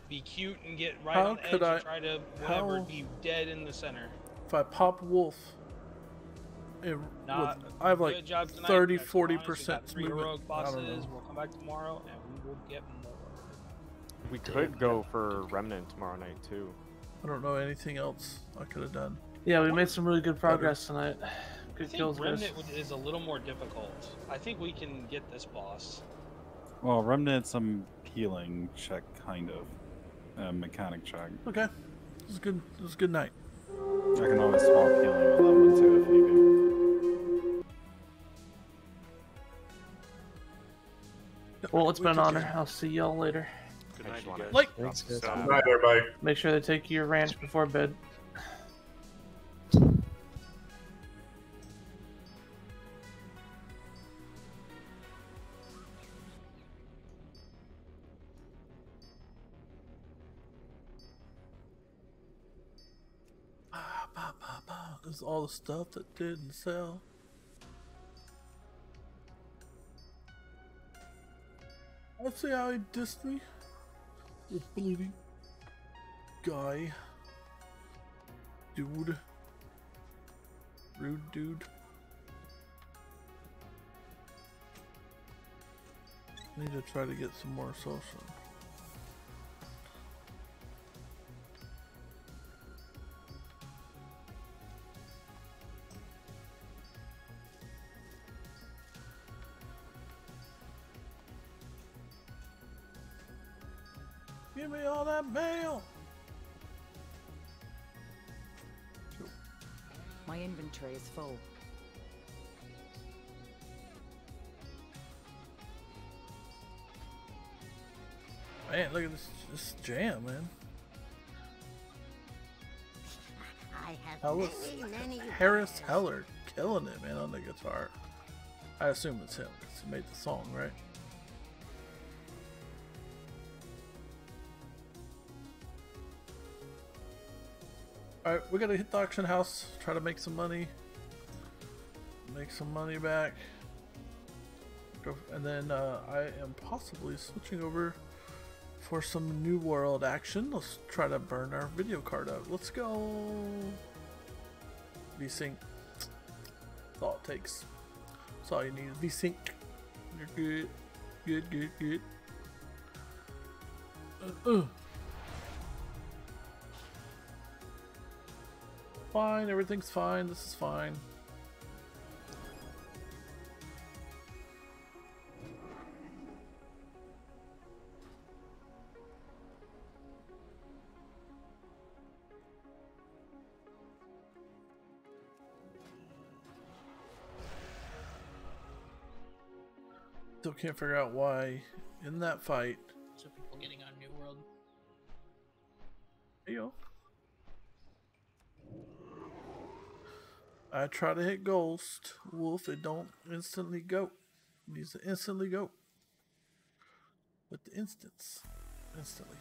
be cute and get right on the edge. Try to be dead in the center. If I pop wolf, I have like 30-40% movement. Heroic bosses. We'll come back tomorrow and we will get more. We could go for Remnant tomorrow night too. I don't know anything else I could have done. Yeah, we made some really good progress tonight. I Good think kills, guys. Remnant is a little more difficult. I think we can get this boss. Well, Remnant, some healing check, kind of. Mechanic check. Okay. It was good. It was a good night. I can always swap healing with that one too if need be. Well, it's been an honor. I'll see y'all later. Good night, you guys. Like, Thanks, guys. Good night, everybody. Make sure to take your ranch before bed. There's all the stuff that didn't sell. Let's see how he dissed me. This bleeding guy. Dude. Rude dude. Need to try to get some more social. Give me all that mail. My inventory is full. Man, look at this jam, man. I have Hellas, many Harris Heller killing it, man, on the guitar. I assume it's him because he made the song, right? Alright, we gotta hit the auction house, try to make some money. Make some money back. And then I am possibly switching over for some New World action. Let's try to burn our video card out. Let's go. VSync. That's all it takes. That's all you need is VSync. You're good. Good, good, good. Fine, everything's fine. This is fine. Still can't figure out why in that fight. So people getting on New World. There you go. I try to hit Ghost Wolf, it don't instantly go. It needs to instantly go. With the instance. Instantly.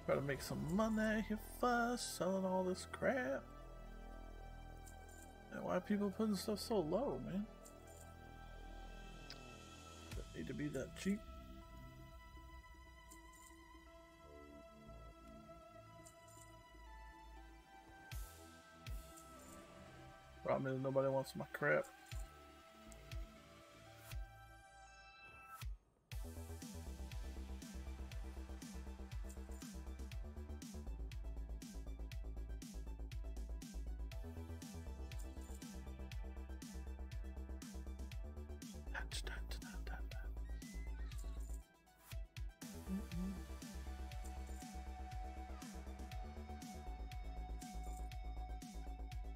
Try to make some money here first, selling all this crap. And why are people putting stuff so low, man? Doesn't need to be that cheap. Problem is nobody wants my crap.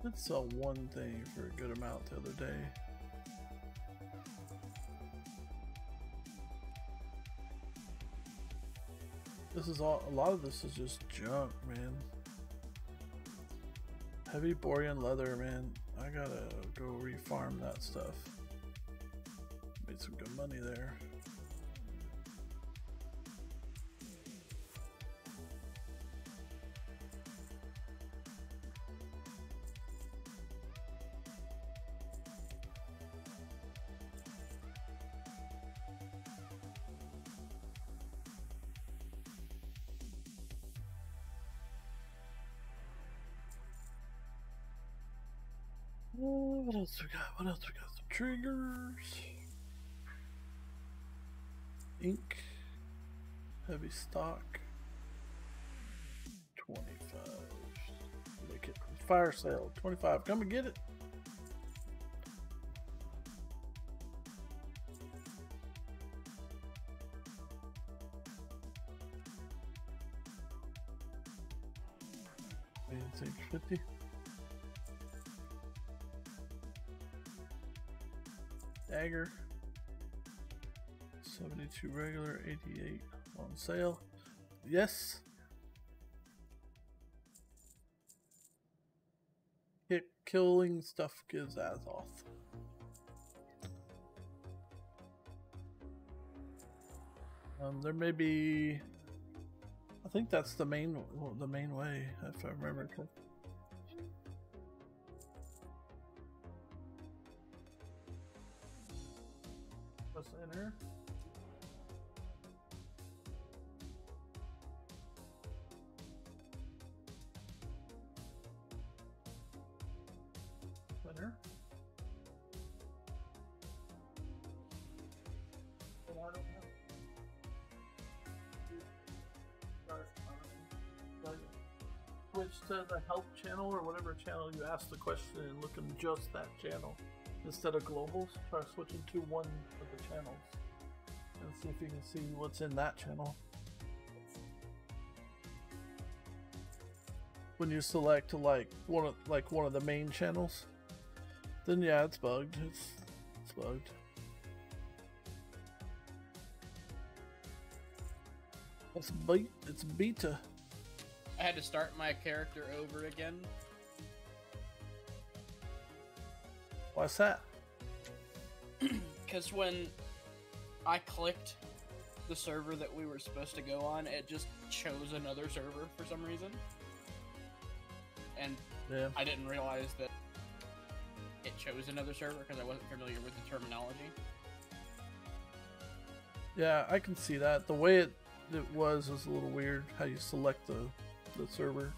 Did sell one thing for a good amount the other day. This is all, a lot of this is just junk, man. Heavy Borean leather, man. I gotta go refarm that stuff. Made some good money there. What else we got? What else we got? Some triggers. Ink. Heavy stock. 25. Make it fire sale. 25. Come and get it. It's 50. Dagger. 72 regular, 88 on sale. Yes. Killing stuff gives Azoth. There may be. I think that's the main way, if I remember correctly. Press enter. Enter. Switch to the help channel or whatever channel you ask the question and look in just that channel. Instead of globals, try switching to one of the channels and see if you can see what's in that channel. When you select like one of the main channels, then yeah, it's bugged. It's bugged. It's beta. I had to start my character over again. Why's that? Because when I clicked the server that we were supposed to go on, it just chose another server for some reason. And yeah. I didn't realize that it chose another server because I wasn't familiar with the terminology. Yeah, I can see that. The way it was a little weird, how you select the server.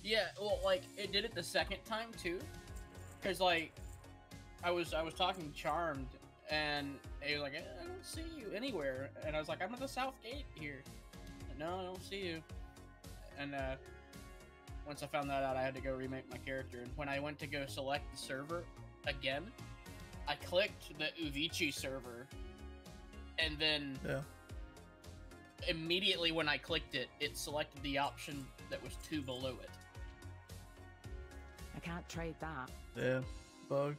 Yeah, well, like, it did it the second time, too. Because, like, I was talking to Charmed, and he was like, I don't see you anywhere. And I was like, I'm at the south gate here. No, I don't see you. And, once I found that out, I had to go remake my character. And when I went to go select the server again, I clicked the Uvici server, and then immediately when I clicked it, it selected the option that was 2 below it. I can't trade that. Yeah, bugged.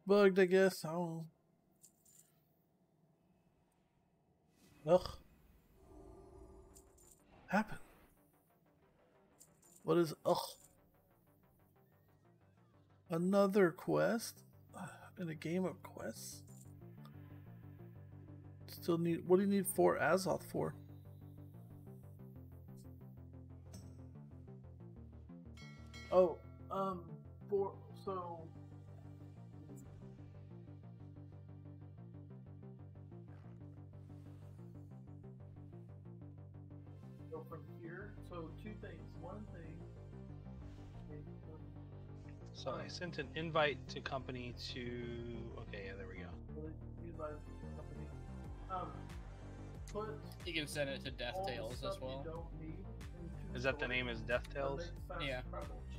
Bugged, I guess. I don't know. Ugh. Happened. What is ugh? Another quest in a game of quests? Still need. What do you need 4 Azoth for? Oh, so. Go from here. So 2 things. One thing. So I sent an invite to company to. Okay, yeah, there we go. You can send it to Death Tales as well. Is that the name? Is Death Tales? Yeah.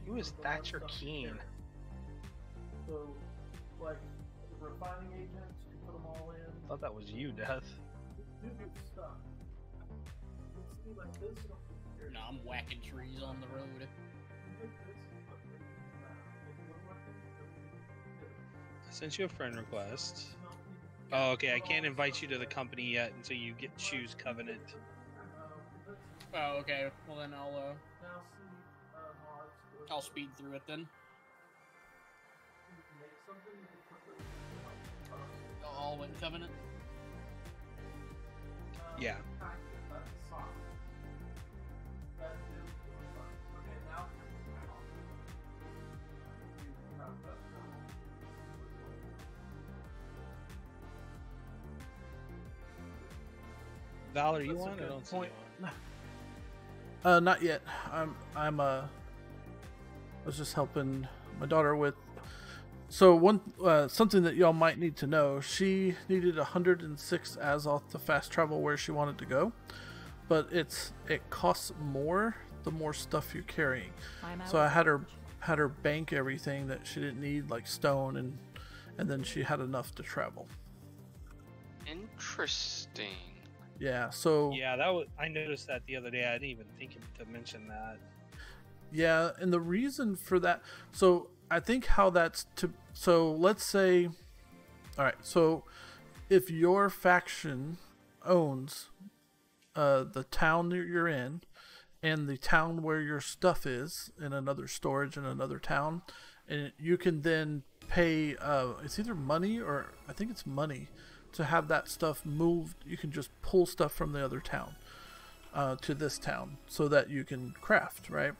Who is Thatcher Keen? So, like, refining agents, you put them all in. I thought that was you, Death. Do good stuff. Let's do like this. No, I'm whacking trees on the road. I sent you a friend request. Oh, okay. I can't invite you to the company yet until you choose Covenant. Oh, okay. Well then I'll speed through it then. All in Covenant. Yeah. Valor, you want? I don't see you. Not yet. I was just helping my daughter with. So something that y'all might need to know. She needed 106 Azoth to fast travel where she wanted to go. but it costs more the more stuff you're carrying. I'm So out. I had her bank everything that she didn't need, like stone, and then she had enough to travel. Interesting. Yeah. So Yeah, that was. I noticed that the other day. I didn't even think to mention that. yeah, and the reason for that, so I think how that's to, so let's say, all right, so if your faction owns the town that you're in and the town where your stuff is in another storage in another town, and you can then pay, it's either money or I think it's money to have that stuff moved. You can just pull stuff from the other town to this town so that you can craft, right?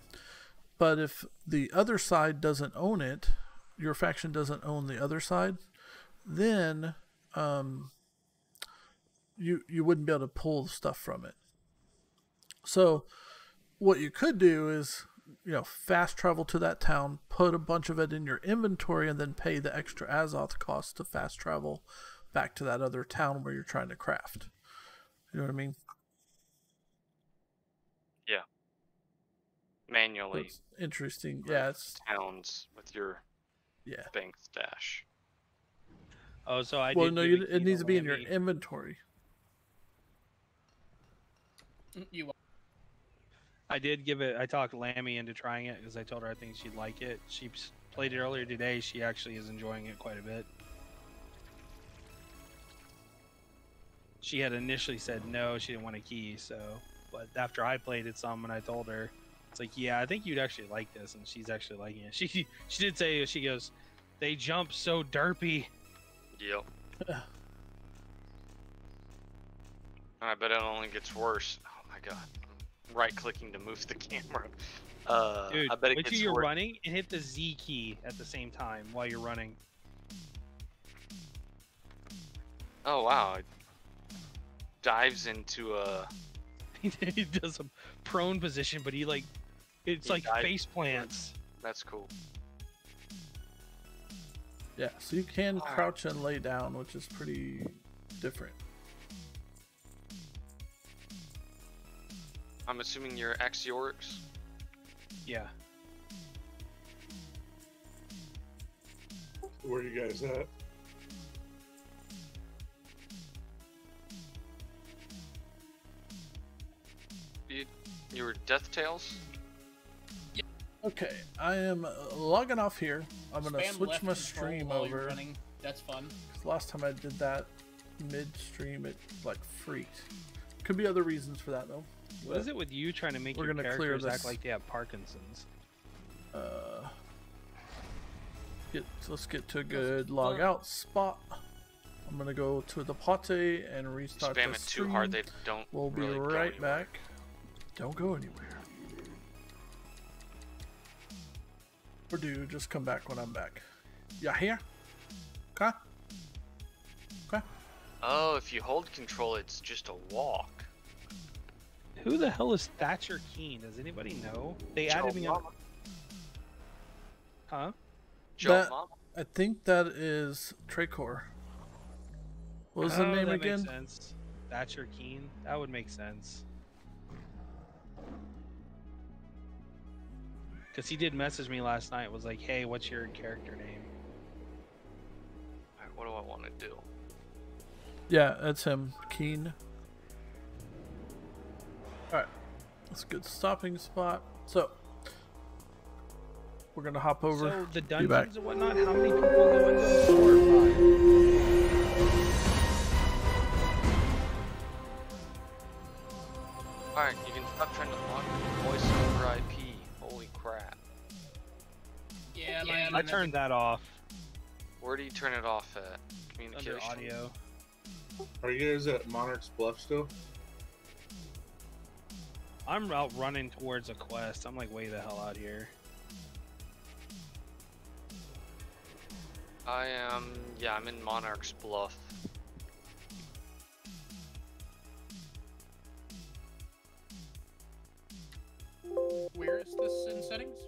But if the other side doesn't own it, your faction doesn't own the other side, then you wouldn't be able to pull stuff from it. So what you could do is, fast travel to that town, put a bunch of it in your inventory, and then pay the extra Azoth cost to fast travel back to that other town where you're trying to craft. You know what I mean? Yeah. Manually. It's interesting. Yeah, it's towns with your yeah bank stash. Oh, so I well, did. no, it needs to be in your inventory. I did give it. I talked Lammy into trying it because I told her I think she'd like it. She played it earlier today. She actually is enjoying it quite a bit. She had initially said no, she didn't want a key. So, but after I played it some and I told her, it's like, yeah, I think you'd actually like this, and she's actually liking it. She did say, she goes, they jump so derpy. Yep. I bet it only gets worse. Oh my god. Right clicking to move the camera. Dude, I bet it wait gets till you're worse. running and hit the Z key at the same time while you're running. Oh wow. It dives into a He does a prone position, but he like, it's like face plants. That's cool. Yeah, so you can crouch and lay down, which is pretty different. I'm assuming you're Axiorix? Yeah. Where are you guys at? You were Death Tails? Okay, I am logging off here. I'm gonna Spam switch left my control stream while you're over. running. That's fun. Last time I did that mid-stream, it like freaked. Could be other reasons for that though. What is it with you trying to make We're your gonna clear characters this. act like they have Parkinson's? Let's get to a good log out spot. I'm gonna go to the potty and restart Spam the it stream. too hard, they don't We'll be really go right anywhere. back. Don't go anywhere. Or do just come back when I'm back. Yeah, here. Okay. Okay. Oh, if you hold control, it's just a walk. Who the hell is Thatcher Keen? Does anybody know? They Joe added me on. Mama. Huh? Joe That, Mama. I think that is Tracor. What was the name that again? Makes sense. Thatcher Keen. That would make sense. Because he did message me last night. Was like, hey, what's your character name? Alright, what do I want to do? Yeah, that's him. Keen. Alright. That's a good stopping spot. So, we're going to hop over. So the be back. dungeons and whatnot. How many people go in those? 4 or 5? Alright, you can stop trying to lock voice over IP. Holy crap. Yeah, I turned that off. Where do you turn it off at? Under Communication. audio. Are you guys at Monarch's Bluff still? I'm out running towards a quest. I'm like way the hell out here. I am, yeah, I'm in Monarch's Bluff. Where is this in settings?